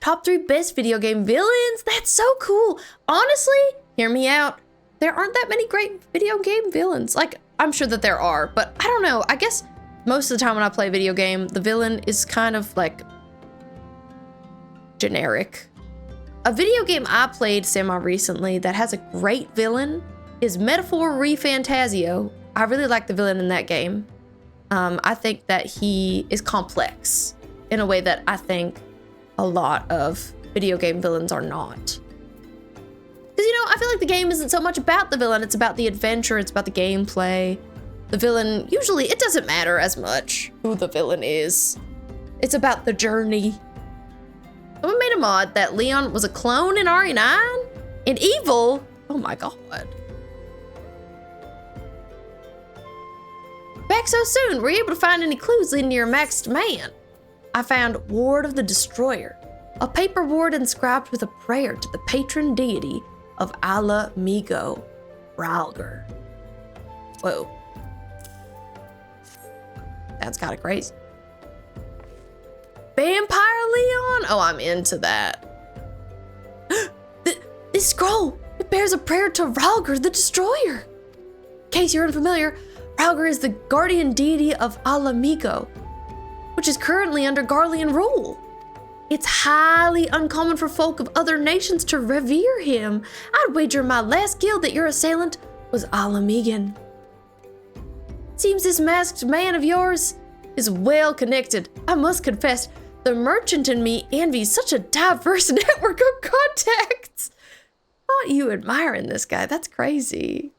S1: Top 3 best video game villains? That's so cool. Honestly, hear me out. There aren't that many great video game villains. Like, I'm sure that there are, but I don't know. I guess most of the time when I play a video game, the villain is kind of like generic. A video game I played semi-recently that has a great villain is Metaphor ReFantazio. I really like the villain in that game. I think that he is complex in a way that I think a lot of video game villains are not. Because, you know, I feel like the game isn't so much about the villain, it's about the adventure, it's about the gameplay. The villain, usually it doesn't matter as much who the villain is. It's about the journey. Someone made a mod that Leon was a clone in RE9 and evil. Oh my god. Back so soon, were you able to find any clues leading to your maxed man? I found Ward of the Destroyer, a paper ward inscribed with a prayer to the patron deity of Ala Mhigo, Ralger. Whoa. That's kind of crazy. Vampire Leon? Oh, I'm into that. This scroll, it bears a prayer to Rhalgr the Destroyer. In case you're unfamiliar, Rhalgr is the guardian deity of Ala Mhigo, which is currently under Garlean rule. It's highly uncommon for folk of other nations to revere him. I'd wager my last guild that your assailant was Ala Mhigan. Seems this masked man of yours is well connected. I must confess, the merchant in me envies such a diverse network of contacts. Aren't you admiring this guy? That's crazy.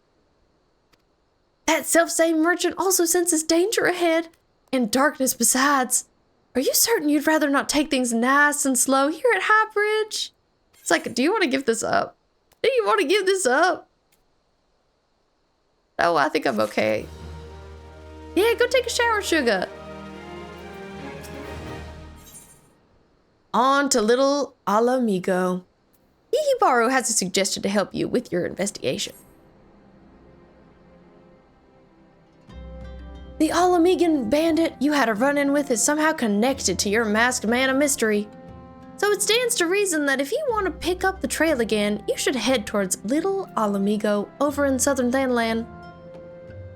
S1: That self-same merchant also senses danger ahead and darkness besides. Are you certain you'd rather not take things nice and slow here at Highbridge? It's like, do you want to give this up? Do you want to give this up? Oh, I think I'm okay. Yeah, go take a shower, sugar. On to Little Ala Mhigo. Hihibaru has a suggestion to help you with your investigation. The Ala Mhigan bandit you had a run-in with is somehow connected to your masked man of mystery. So it stands to reason that if you want to pick up the trail again, you should head towards Little Ala Mhigo over in southern Thanalan.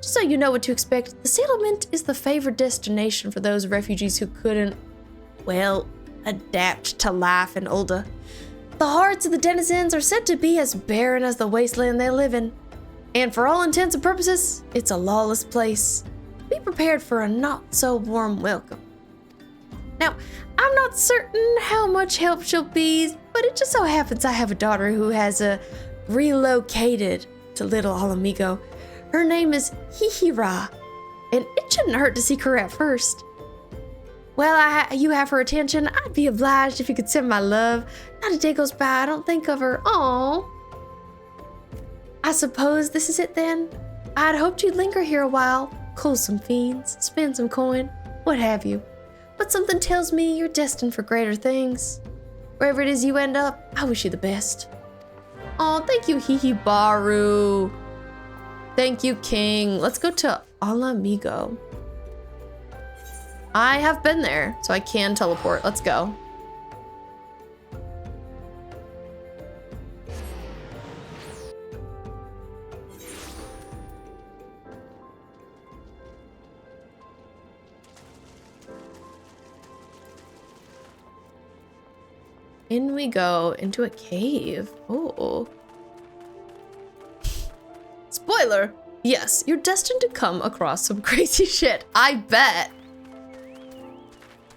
S1: Just so you know what to expect, the settlement is the favored destination for those refugees who couldn't, well, adapt to life in Ulda. The hearts of the denizens are said to be as barren as the wasteland they live in. And for all intents and purposes, it's a lawless place. Be prepared for a not-so-warm welcome. Now, I'm not certain how much help she'll be, but it just so happens I have a daughter who has relocated to Little Ala Mhigo. Her name is Hihira, and it shouldn't hurt to seek her out first. Well, you have her attention. I'd be obliged if you could send my love. Not a day goes by I don't think of her. Aww. I suppose this is it then? I'd hoped you'd linger here a while, cool some fiends, spend some coin, what have you. But something tells me you're destined for greater things. Wherever it is you end up, I wish you the best. Aw, thank you, Hihibaru. Thank you, King. Let's go to Ala Mhigo. I have been there, so I can teleport. Let's go. In we go into a cave. Oh. Spoiler! Yes, you're destined to come across some crazy shit. I bet.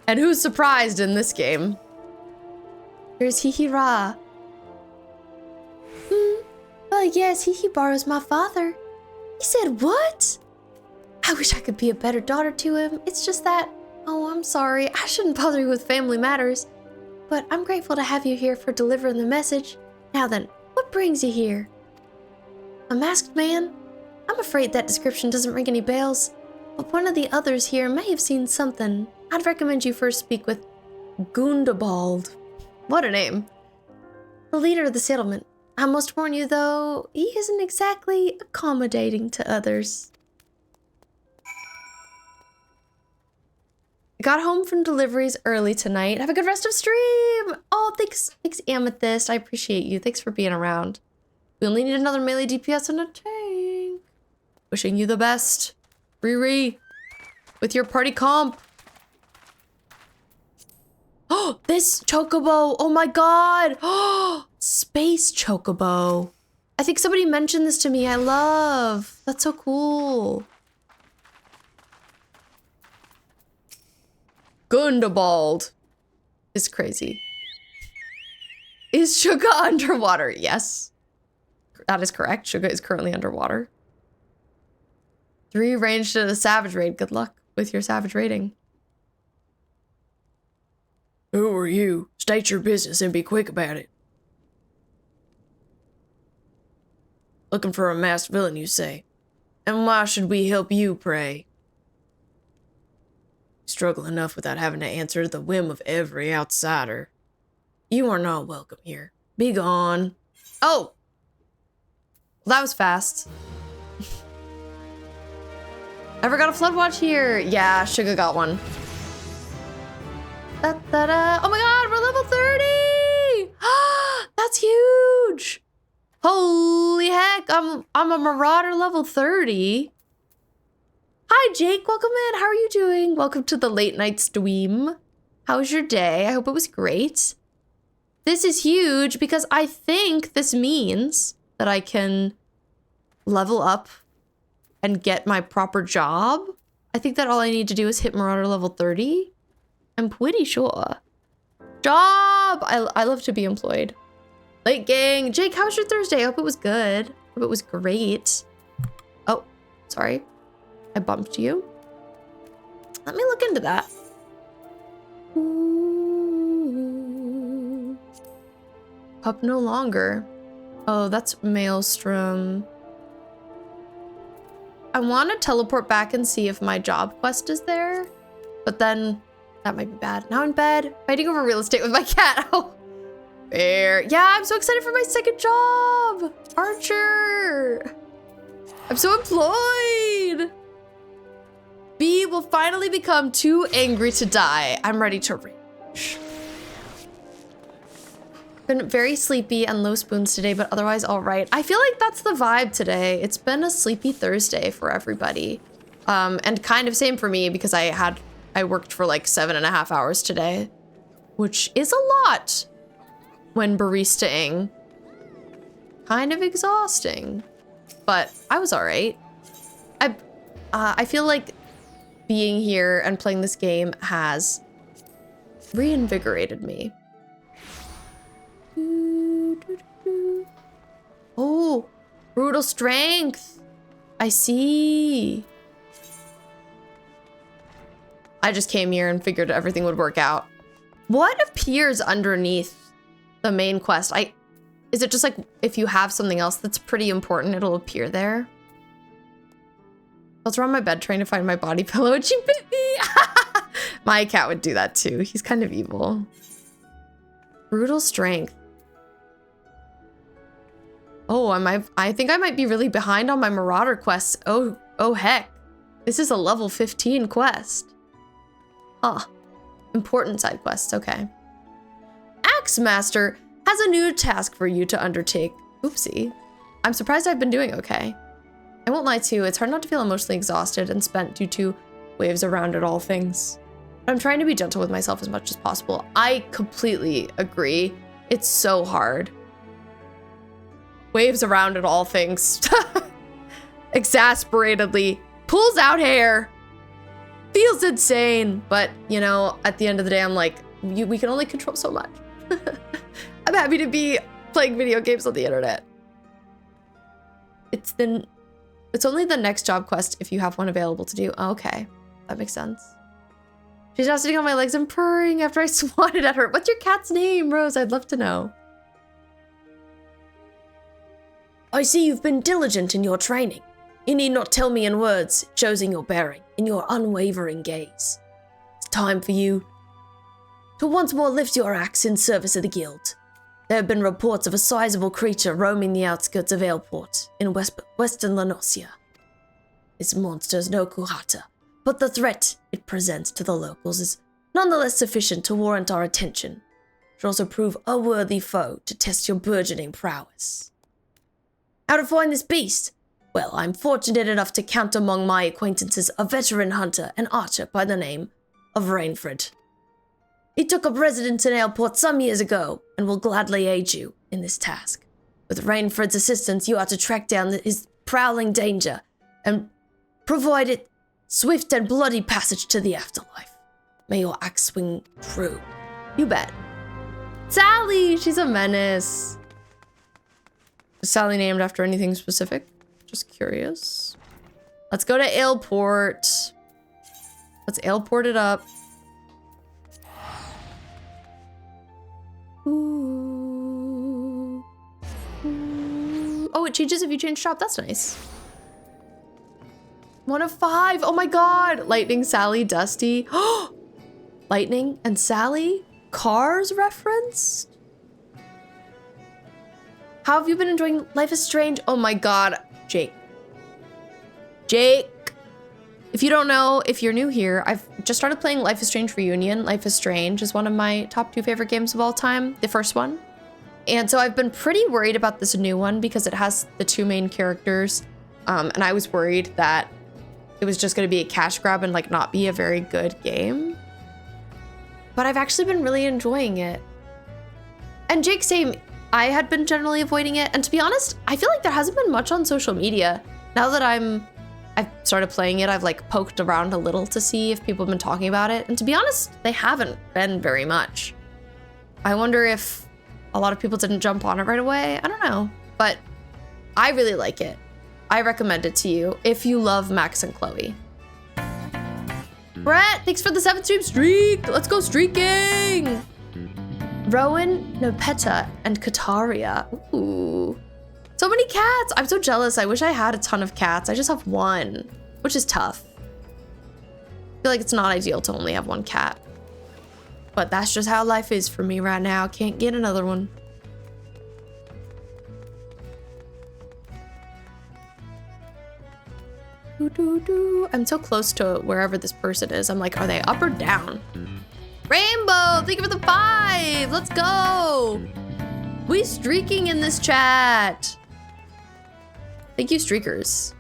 S1: And who's surprised in this game? Here's Hihira. Well, yes, Hihibaru's my father. He said, what? I wish I could be a better daughter to him. It's just that, oh, I'm sorry. I shouldn't bother you with family matters. But I'm grateful to have you here for delivering the message. Now then, what brings you here? A masked man? I'm afraid that description doesn't ring any bells. But one of the others here may have seen something. I'd recommend you first speak with Gundobald. What a name. The leader of the settlement. I must warn you, though, he isn't exactly accommodating to others. I got home from deliveries early tonight. Have a good rest of stream. Oh, thanks Amethyst. I appreciate you. Thanks for being around. We only need another melee DPS and a tank. Wishing you the best. Riri. With your party comp. Oh, this chocobo. Oh my god. Oh, space chocobo. I think somebody mentioned this to me. I love. That's so cool. Gundobald is crazy. Is Suga underwater? Yes. That is correct. Suga is currently underwater. 3 ranged at a savage raid. Good luck with your savage raiding. Who are you? State your business and be quick about it. Looking for a masked villain, you say? And why should we help you, pray? Struggle enough without having to answer to the whim of every outsider. You are not welcome here. Be gone. Oh! Well, that was fast. Ever got a flood watch here? Yeah, Suga got one. Da, da, da. Oh my god, we're level 30! That's huge! I'm a Marauder level 30. Hi, Jake. Welcome in. How are you doing? Welcome to the late night stream. How was your day? I hope it was great. This is huge because I think this means that I can level up and get my proper job. I think that all I need to do is hit Marauder level 30. I'm pretty sure. Job! I love to be employed. Late gang. Jake, how was your Thursday? I hope it was good. I hope it was great. Oh, sorry. I bumped you. Let me look into that. Ooh. Up no longer. Oh, that's Maelstrom. I want to teleport back and see if my job quest is there, but then that might be bad. Now in bed, fighting over real estate with my cat. Oh, fair. Yeah, I'm so excited for my second job. Archer. I'm so employed. B will finally become too angry to die. I'm ready to rage. Been very sleepy and low spoons today, but otherwise all right. I feel like that's the vibe today. It's been a sleepy Thursday for everybody. And kind of same for me because I worked for like 7.5 hours today, which is a lot when baristaing. Kind of exhausting, but I was all right. I feel like being here and playing this game has reinvigorated me. Oh, brutal strength. I see. I just came here and figured everything would work out. What appears underneath the main quest? Is it just like if you have something else that's pretty important, it'll appear there? I was around my bed trying to find my body pillow and she bit me. My cat would do that too. He's kind of evil. Brutal strength. Oh, I think I might be really behind on my Marauder quests. Oh heck. This is a level 15 quest. Huh. Important side quests, okay. Axe Master has a new task for you to undertake. Oopsie. I'm surprised I've been doing okay. I won't lie to you, it's hard not to feel emotionally exhausted and spent due to waves around it all things. But I'm trying to be gentle with myself as much as possible. I completely agree. It's so hard. Waves around it all things. Exasperatedly. Pulls out hair. Feels insane. But, you know, at the end of the day, I'm like, we can only control so much. I'm happy to be playing video games on the internet. It's only the next job quest if you have one available to do. Oh, okay, that makes sense. She's now sitting on my legs and purring after I swatted at her. What's your cat's name, Rose? I'd love to know. I see you've been diligent in your training. You need not tell me in words, it shows in your bearing, in your unwavering gaze. It's time for you to once more lift your axe in service of the guild. There have been reports of a sizable creature roaming the outskirts of Aleport in western Lanosia. This monster is no Kuhata, but the threat it presents to the locals is nonetheless sufficient to warrant our attention. It should also prove a worthy foe to test your burgeoning prowess. How to find this beast? Well, I'm fortunate enough to count among my acquaintances a veteran hunter and archer by the name of Rainford. He took up residence in Aleport some years ago and will gladly aid you in this task. With Rainford's assistance, you are to track down his prowling danger and provide it swift and bloody passage to the afterlife. May your axe swing true. You bet. Sally! She's a menace. Is Sally named after anything specific? Just curious. Let's go to Aleport. Let's Aleport it up. Ooh. Ooh. Oh, it changes if you change shop. That's nice. 1 of 5. Oh my god. Lightning, Sally, Dusty. Lightning and Sally? Cars referenced? How have you been enjoying Life is Strange? Oh my god. Jake. If you don't know, if you're new here, I've just started playing Life is Strange Reunion. Life is Strange is one of my top 2 favorite games of all time. The first one. And so I've been pretty worried about this new one because it has the 2 main characters. And I was worried that it was just going to be a cash grab and like not be a very good game. But I've actually been really enjoying it. And Jake, same. I had been generally avoiding it. And to be honest, I feel like there hasn't been much on social media. Now that I've started playing it, I've like poked around a little to see if people have been talking about it. And to be honest, they haven't been very much. I wonder if a lot of people didn't jump on it right away. I don't know, but I really like it. I recommend it to you if you love Max and Chloe. Brett, thanks for the 7th stream streak. Let's go streaking. Rowan, Nepeta, and Kataria. Ooh. So many cats. I'm so jealous. I wish I had a ton of cats. I just have 1, which is tough. I feel like it's not ideal to only have 1 cat. But that's just how life is for me right now. Can't get another one. I'm so close to wherever this person is. I'm like, are they up or down? Rainbow, thank you for the 5. Let's go. We streaking in this chat. Thank you, streakers.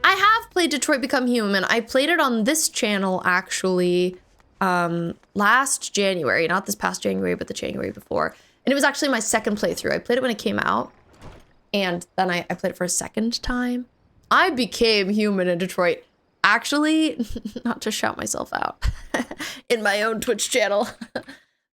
S1: I have played Detroit Become Human. I played it on this channel actually last January, not this past January, but the January before. And it was actually my 2nd playthrough. I played it when it came out. And then I played it for a 2nd time. I became human in Detroit. Actually, not to shout myself out in my own Twitch channel,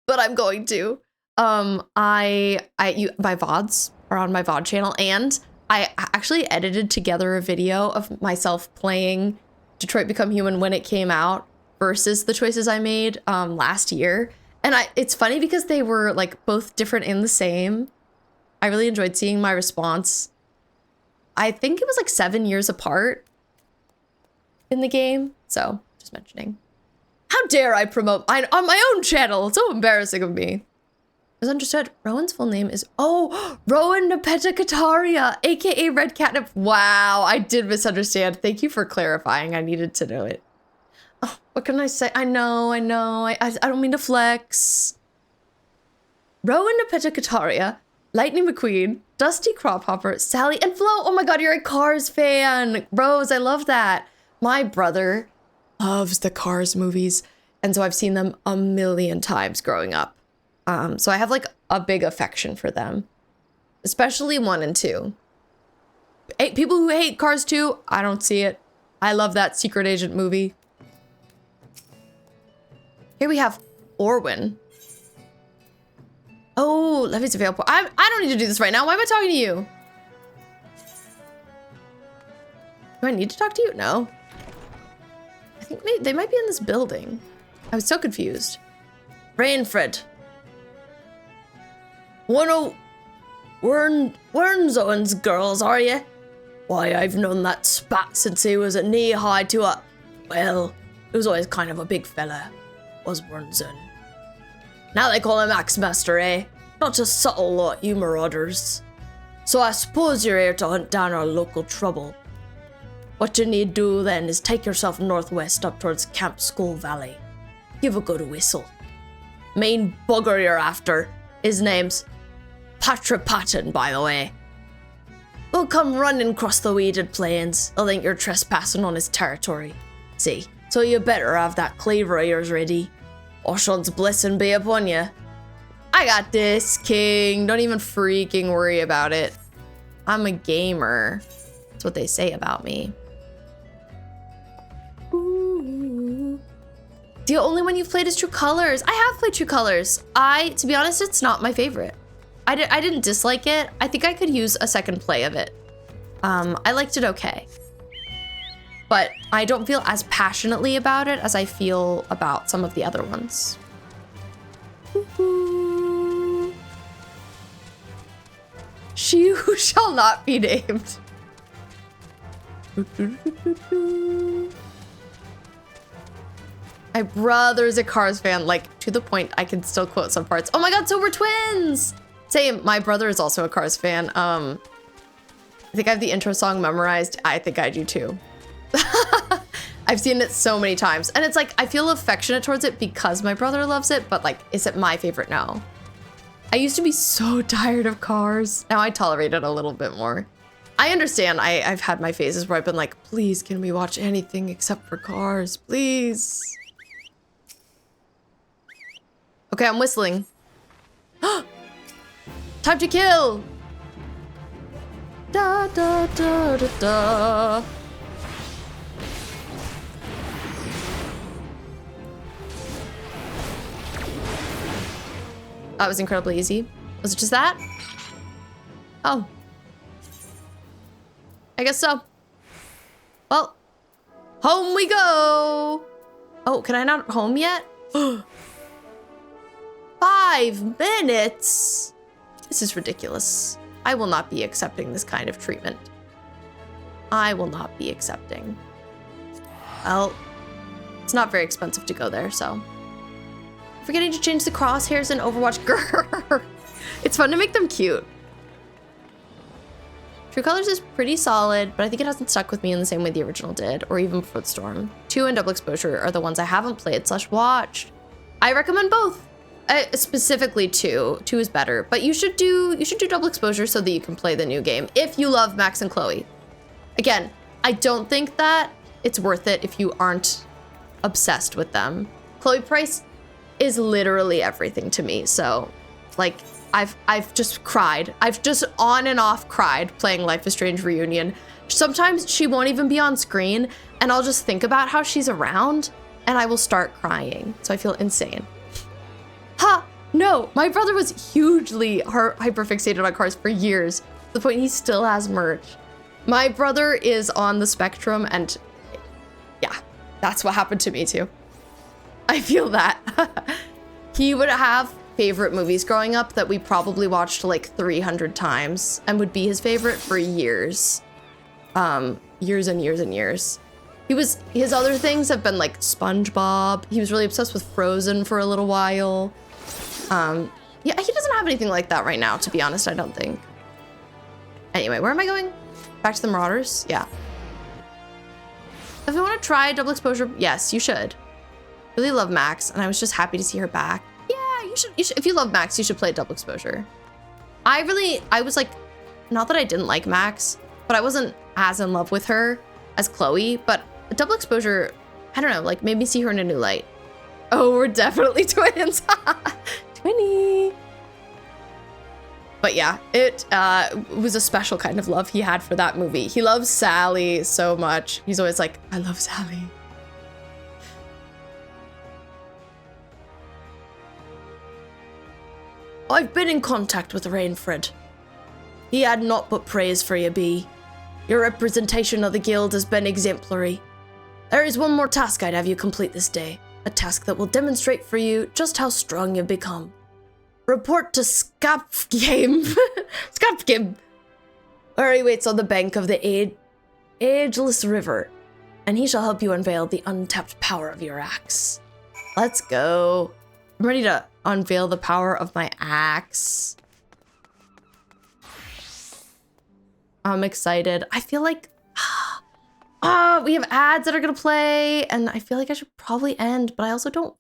S1: but I'm going to. My VODs are on my VOD channel, and I actually edited together a video of myself playing Detroit Become Human when it came out versus the choices I made last year. And it's funny because they were like both different and the same. I really enjoyed seeing my response. I think it was like 7 years apart in the game. So just mentioning. How dare I promote on my own channel? It's so embarrassing of me. As understood, Rowan's full name is, Rowan Nepeta Kataria, aka Red Catnip. Wow, I did misunderstand. Thank you for clarifying. I needed to know it. Oh, what can I say? I know. I don't mean to flex. Rowan Nepeta Kataria, Lightning McQueen, Dusty Crophopper, Sally, and Flo. Oh my god, you're a Cars fan. Rose, I love that. My brother loves the Cars movies, and so I've seen them a million times growing up. So I have like a big affection for them, especially 1 and 2. People who hate Cars 2, I don't see it. I love that secret agent movie. Here we have Orwin. Oh, Levy's available. I don't need to do this right now. Why am I talking to you? Do I need to talk to you? No. I think they might be in this building. I was so confused. Rainfred. One of Wernzoen's girls, are you? Why, I've known that spat since he was a knee-high to a... Well, he was always kind of a big fella, was Wernzoen. Now they call him Axemaster, eh? Not a subtle lot, you marauders. So I suppose you're here to hunt down our local trouble. What you need do then is take yourself northwest up towards Camp Skull Valley. Give a good whistle. Main bugger you're after, his name's Patripatin, by the way. He'll come running across the weeded plains. He'll think you're trespassing on his territory. See, so you better have that cleaver of yours ready. Oshon's blessing be upon you. I got this, King. Don't even freaking worry about it. I'm a gamer. That's what they say about me. Ooh. The only one you've played is True Colors. I have played True Colors. To be honest, it's not my favorite. I didn't dislike it. I think I could use a second play of it. I liked it okay. But I don't feel as passionately about it as I feel about some of the other ones. Woo-hoo. She who shall not be named. My brother's a Cars fan, like to the point I can still quote some parts. Oh my god, so we're twins! Same, my brother is also a Cars fan. I think I have the intro song memorized. I think I do too. I've seen it so many times. And it's like, I feel affectionate towards it because my brother loves it, but like, is it my favorite? No. I used to be so tired of Cars. Now I tolerate it a little bit more. I understand. I've had my phases where I've been like, please, can we watch anything except for Cars, please? Okay, I'm whistling. Time to kill. Da da da da da. That was incredibly easy. Was it just that? Oh. I guess so. Well, home we go. Oh, can I not home yet? 5 minutes? This is ridiculous. I will not be accepting this kind of treatment. I will not be accepting. Well, it's not very expensive to go there, so. Forgetting to change the crosshairs in Overwatch. Grrr. It's fun to make them cute. True Colors is pretty solid, but I think it hasn't stuck with me in the same way the original did, or even before the Storm. 2 and Double Exposure are the ones I haven't played / watched. I recommend both. Specifically 2. 2 is better, but you should do Double Exposure so that you can play the new game if you love Max and Chloe. Again, I don't think that it's worth it if you aren't obsessed with them. Chloe Price is literally everything to me, so like I've just cried. I've just on and off cried playing Life is Strange Reunion. Sometimes she won't even be on screen and I'll just think about how she's around and I will start crying. So I feel insane. Ha! No, my brother was hugely hyperfixated on Cars for years, to the point he still has merch. My brother is on the spectrum and yeah, that's what happened to me too. I feel that. He would have favorite movies growing up that we probably watched like 300 times and would be his favorite for years. Years and years and years. His other things have been like SpongeBob. He was really obsessed with Frozen for a little while. Yeah, he doesn't have anything like that right now, to be honest, I don't think. Anyway, where am I going? Back to the Marauders? Yeah. If I want to try Double Exposure, yes, you should. Really love Max, and I was just happy to see her back. Yeah, you should. If you love Max, you should play Double Exposure. I was like, not that I didn't like Max, but I wasn't as in love with her as Chloe, but Double Exposure, I don't know, like made me see her in a new light. Oh, we're definitely twins. Twinny. But yeah, it was a special kind of love he had for that movie. He loves Sally so much. He's always like, I love Sally. I've been in contact with Rainfred. He had naught but praise for you, B. Your representation of the guild has been exemplary. There is one more task I'd have you complete this day. A task that will demonstrate for you just how strong you've become. Report to Skapfgame. Skapfgame, where he waits on the bank of the ageless river, and he shall help you unveil the untapped power of your axe. Let's go. I'm ready to unveil the power of my axe. I'm excited. I feel like we have ads that are gonna play, and I feel like I should probably end, but I also don't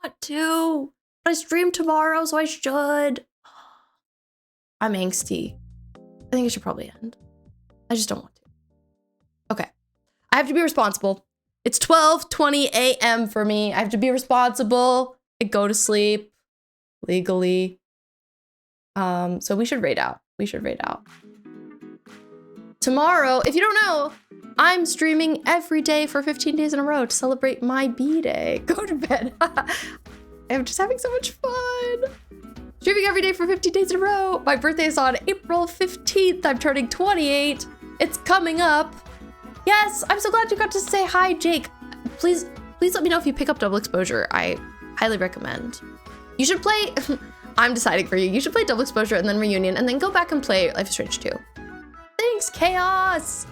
S1: want to. But I stream tomorrow, so I should. I'm angsty. I think I should probably end. I just don't want to. Okay. I have to be responsible. It's 12:20 a.m. for me. I have to be responsible. I go to sleep legally. So we should raid out. Tomorrow, if you don't know, I'm streaming every day for 15 days in a row to celebrate my B-Day. Go to bed. I'm just having so much fun. Streaming every day for 15 days in a row. My birthday is on April 15th. I'm turning 28. It's coming up. Yes, I'm so glad you got to say hi, Jake. Please let me know if you pick up Double Exposure. I highly recommend. You should play, I'm deciding for you. You should play Double Exposure and then Reunion and then go back and play Life is Strange 2. Thanks, Chaos.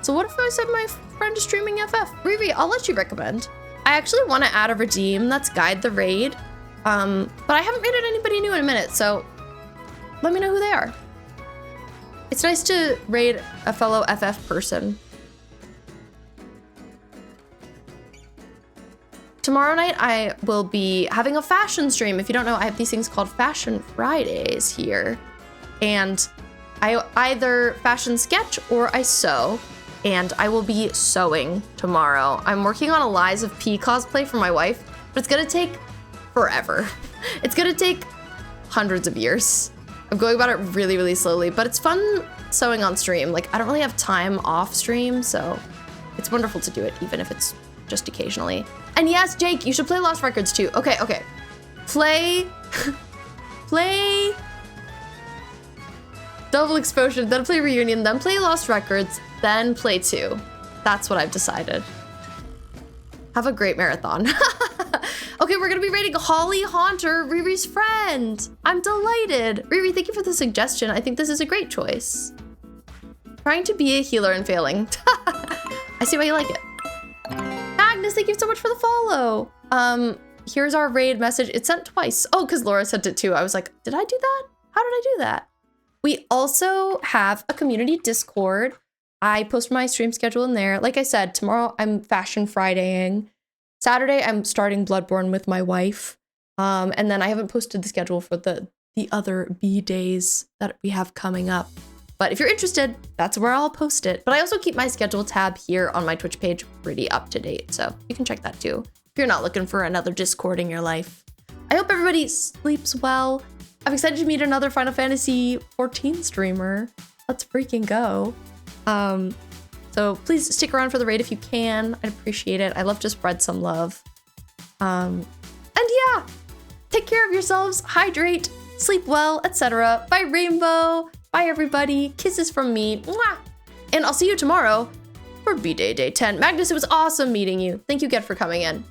S1: So what if I said my friend is streaming FF? Riri, I'll let you recommend. I actually want to add a redeem that's Guide the Raid, but I haven't raided anybody new in a minute, so let me know who they are. It's nice to raid a fellow FF person. tomorrow night I will be having a fashion stream. If you don't know, I have these things called Fashion Fridays here. And I either fashion sketch or I sew. And I will be sewing tomorrow. I'm working on a Lies of P cosplay for my wife, but it's gonna take forever. It's gonna take hundreds of years. I'm going about it really, really slowly, but it's fun sewing on stream. Like, I don't really have time off stream, so it's wonderful to do it, even if it's just occasionally. And yes, Jake, you should play Lost Records too. Okay. Play Double Exposure, then play Reunion, then play Lost Records, then play 2. That's what I've decided. Have a great marathon. Okay, we're gonna be rating Holly Haunter, Riri's friend. I'm delighted. Riri, thank you for the suggestion. I think this is a great choice. Trying to be a healer and failing. I see why you like it. Agnes, thank you so much for the follow. Here's our raid message. It's sent twice. Oh, because Laura sent it too. I was like, did I do that? How did I do that? We also have a community Discord. I post my stream schedule in there. Like I said, tomorrow I'm Fashion Fridaying. Saturday, I'm starting Bloodborne with my wife. And then I haven't posted the schedule for the other B days that we have coming up. But if you're interested, that's where I'll post it. But I also keep my schedule tab here on my Twitch page pretty up to date. So you can check that too if you're not looking for another Discord in your life. I hope everybody sleeps well. I'm excited to meet another Final Fantasy XIV streamer. Let's freaking go. So please stick around for the raid if you can. I'd appreciate it. I love to spread some love. And yeah, take care of yourselves, hydrate, sleep well, etc. Bye, Rainbow. Bye, everybody. Kisses from me. Mwah! And I'll see you tomorrow for B-Day Day 10. Magnus, it was awesome meeting you. Thank you again for coming in.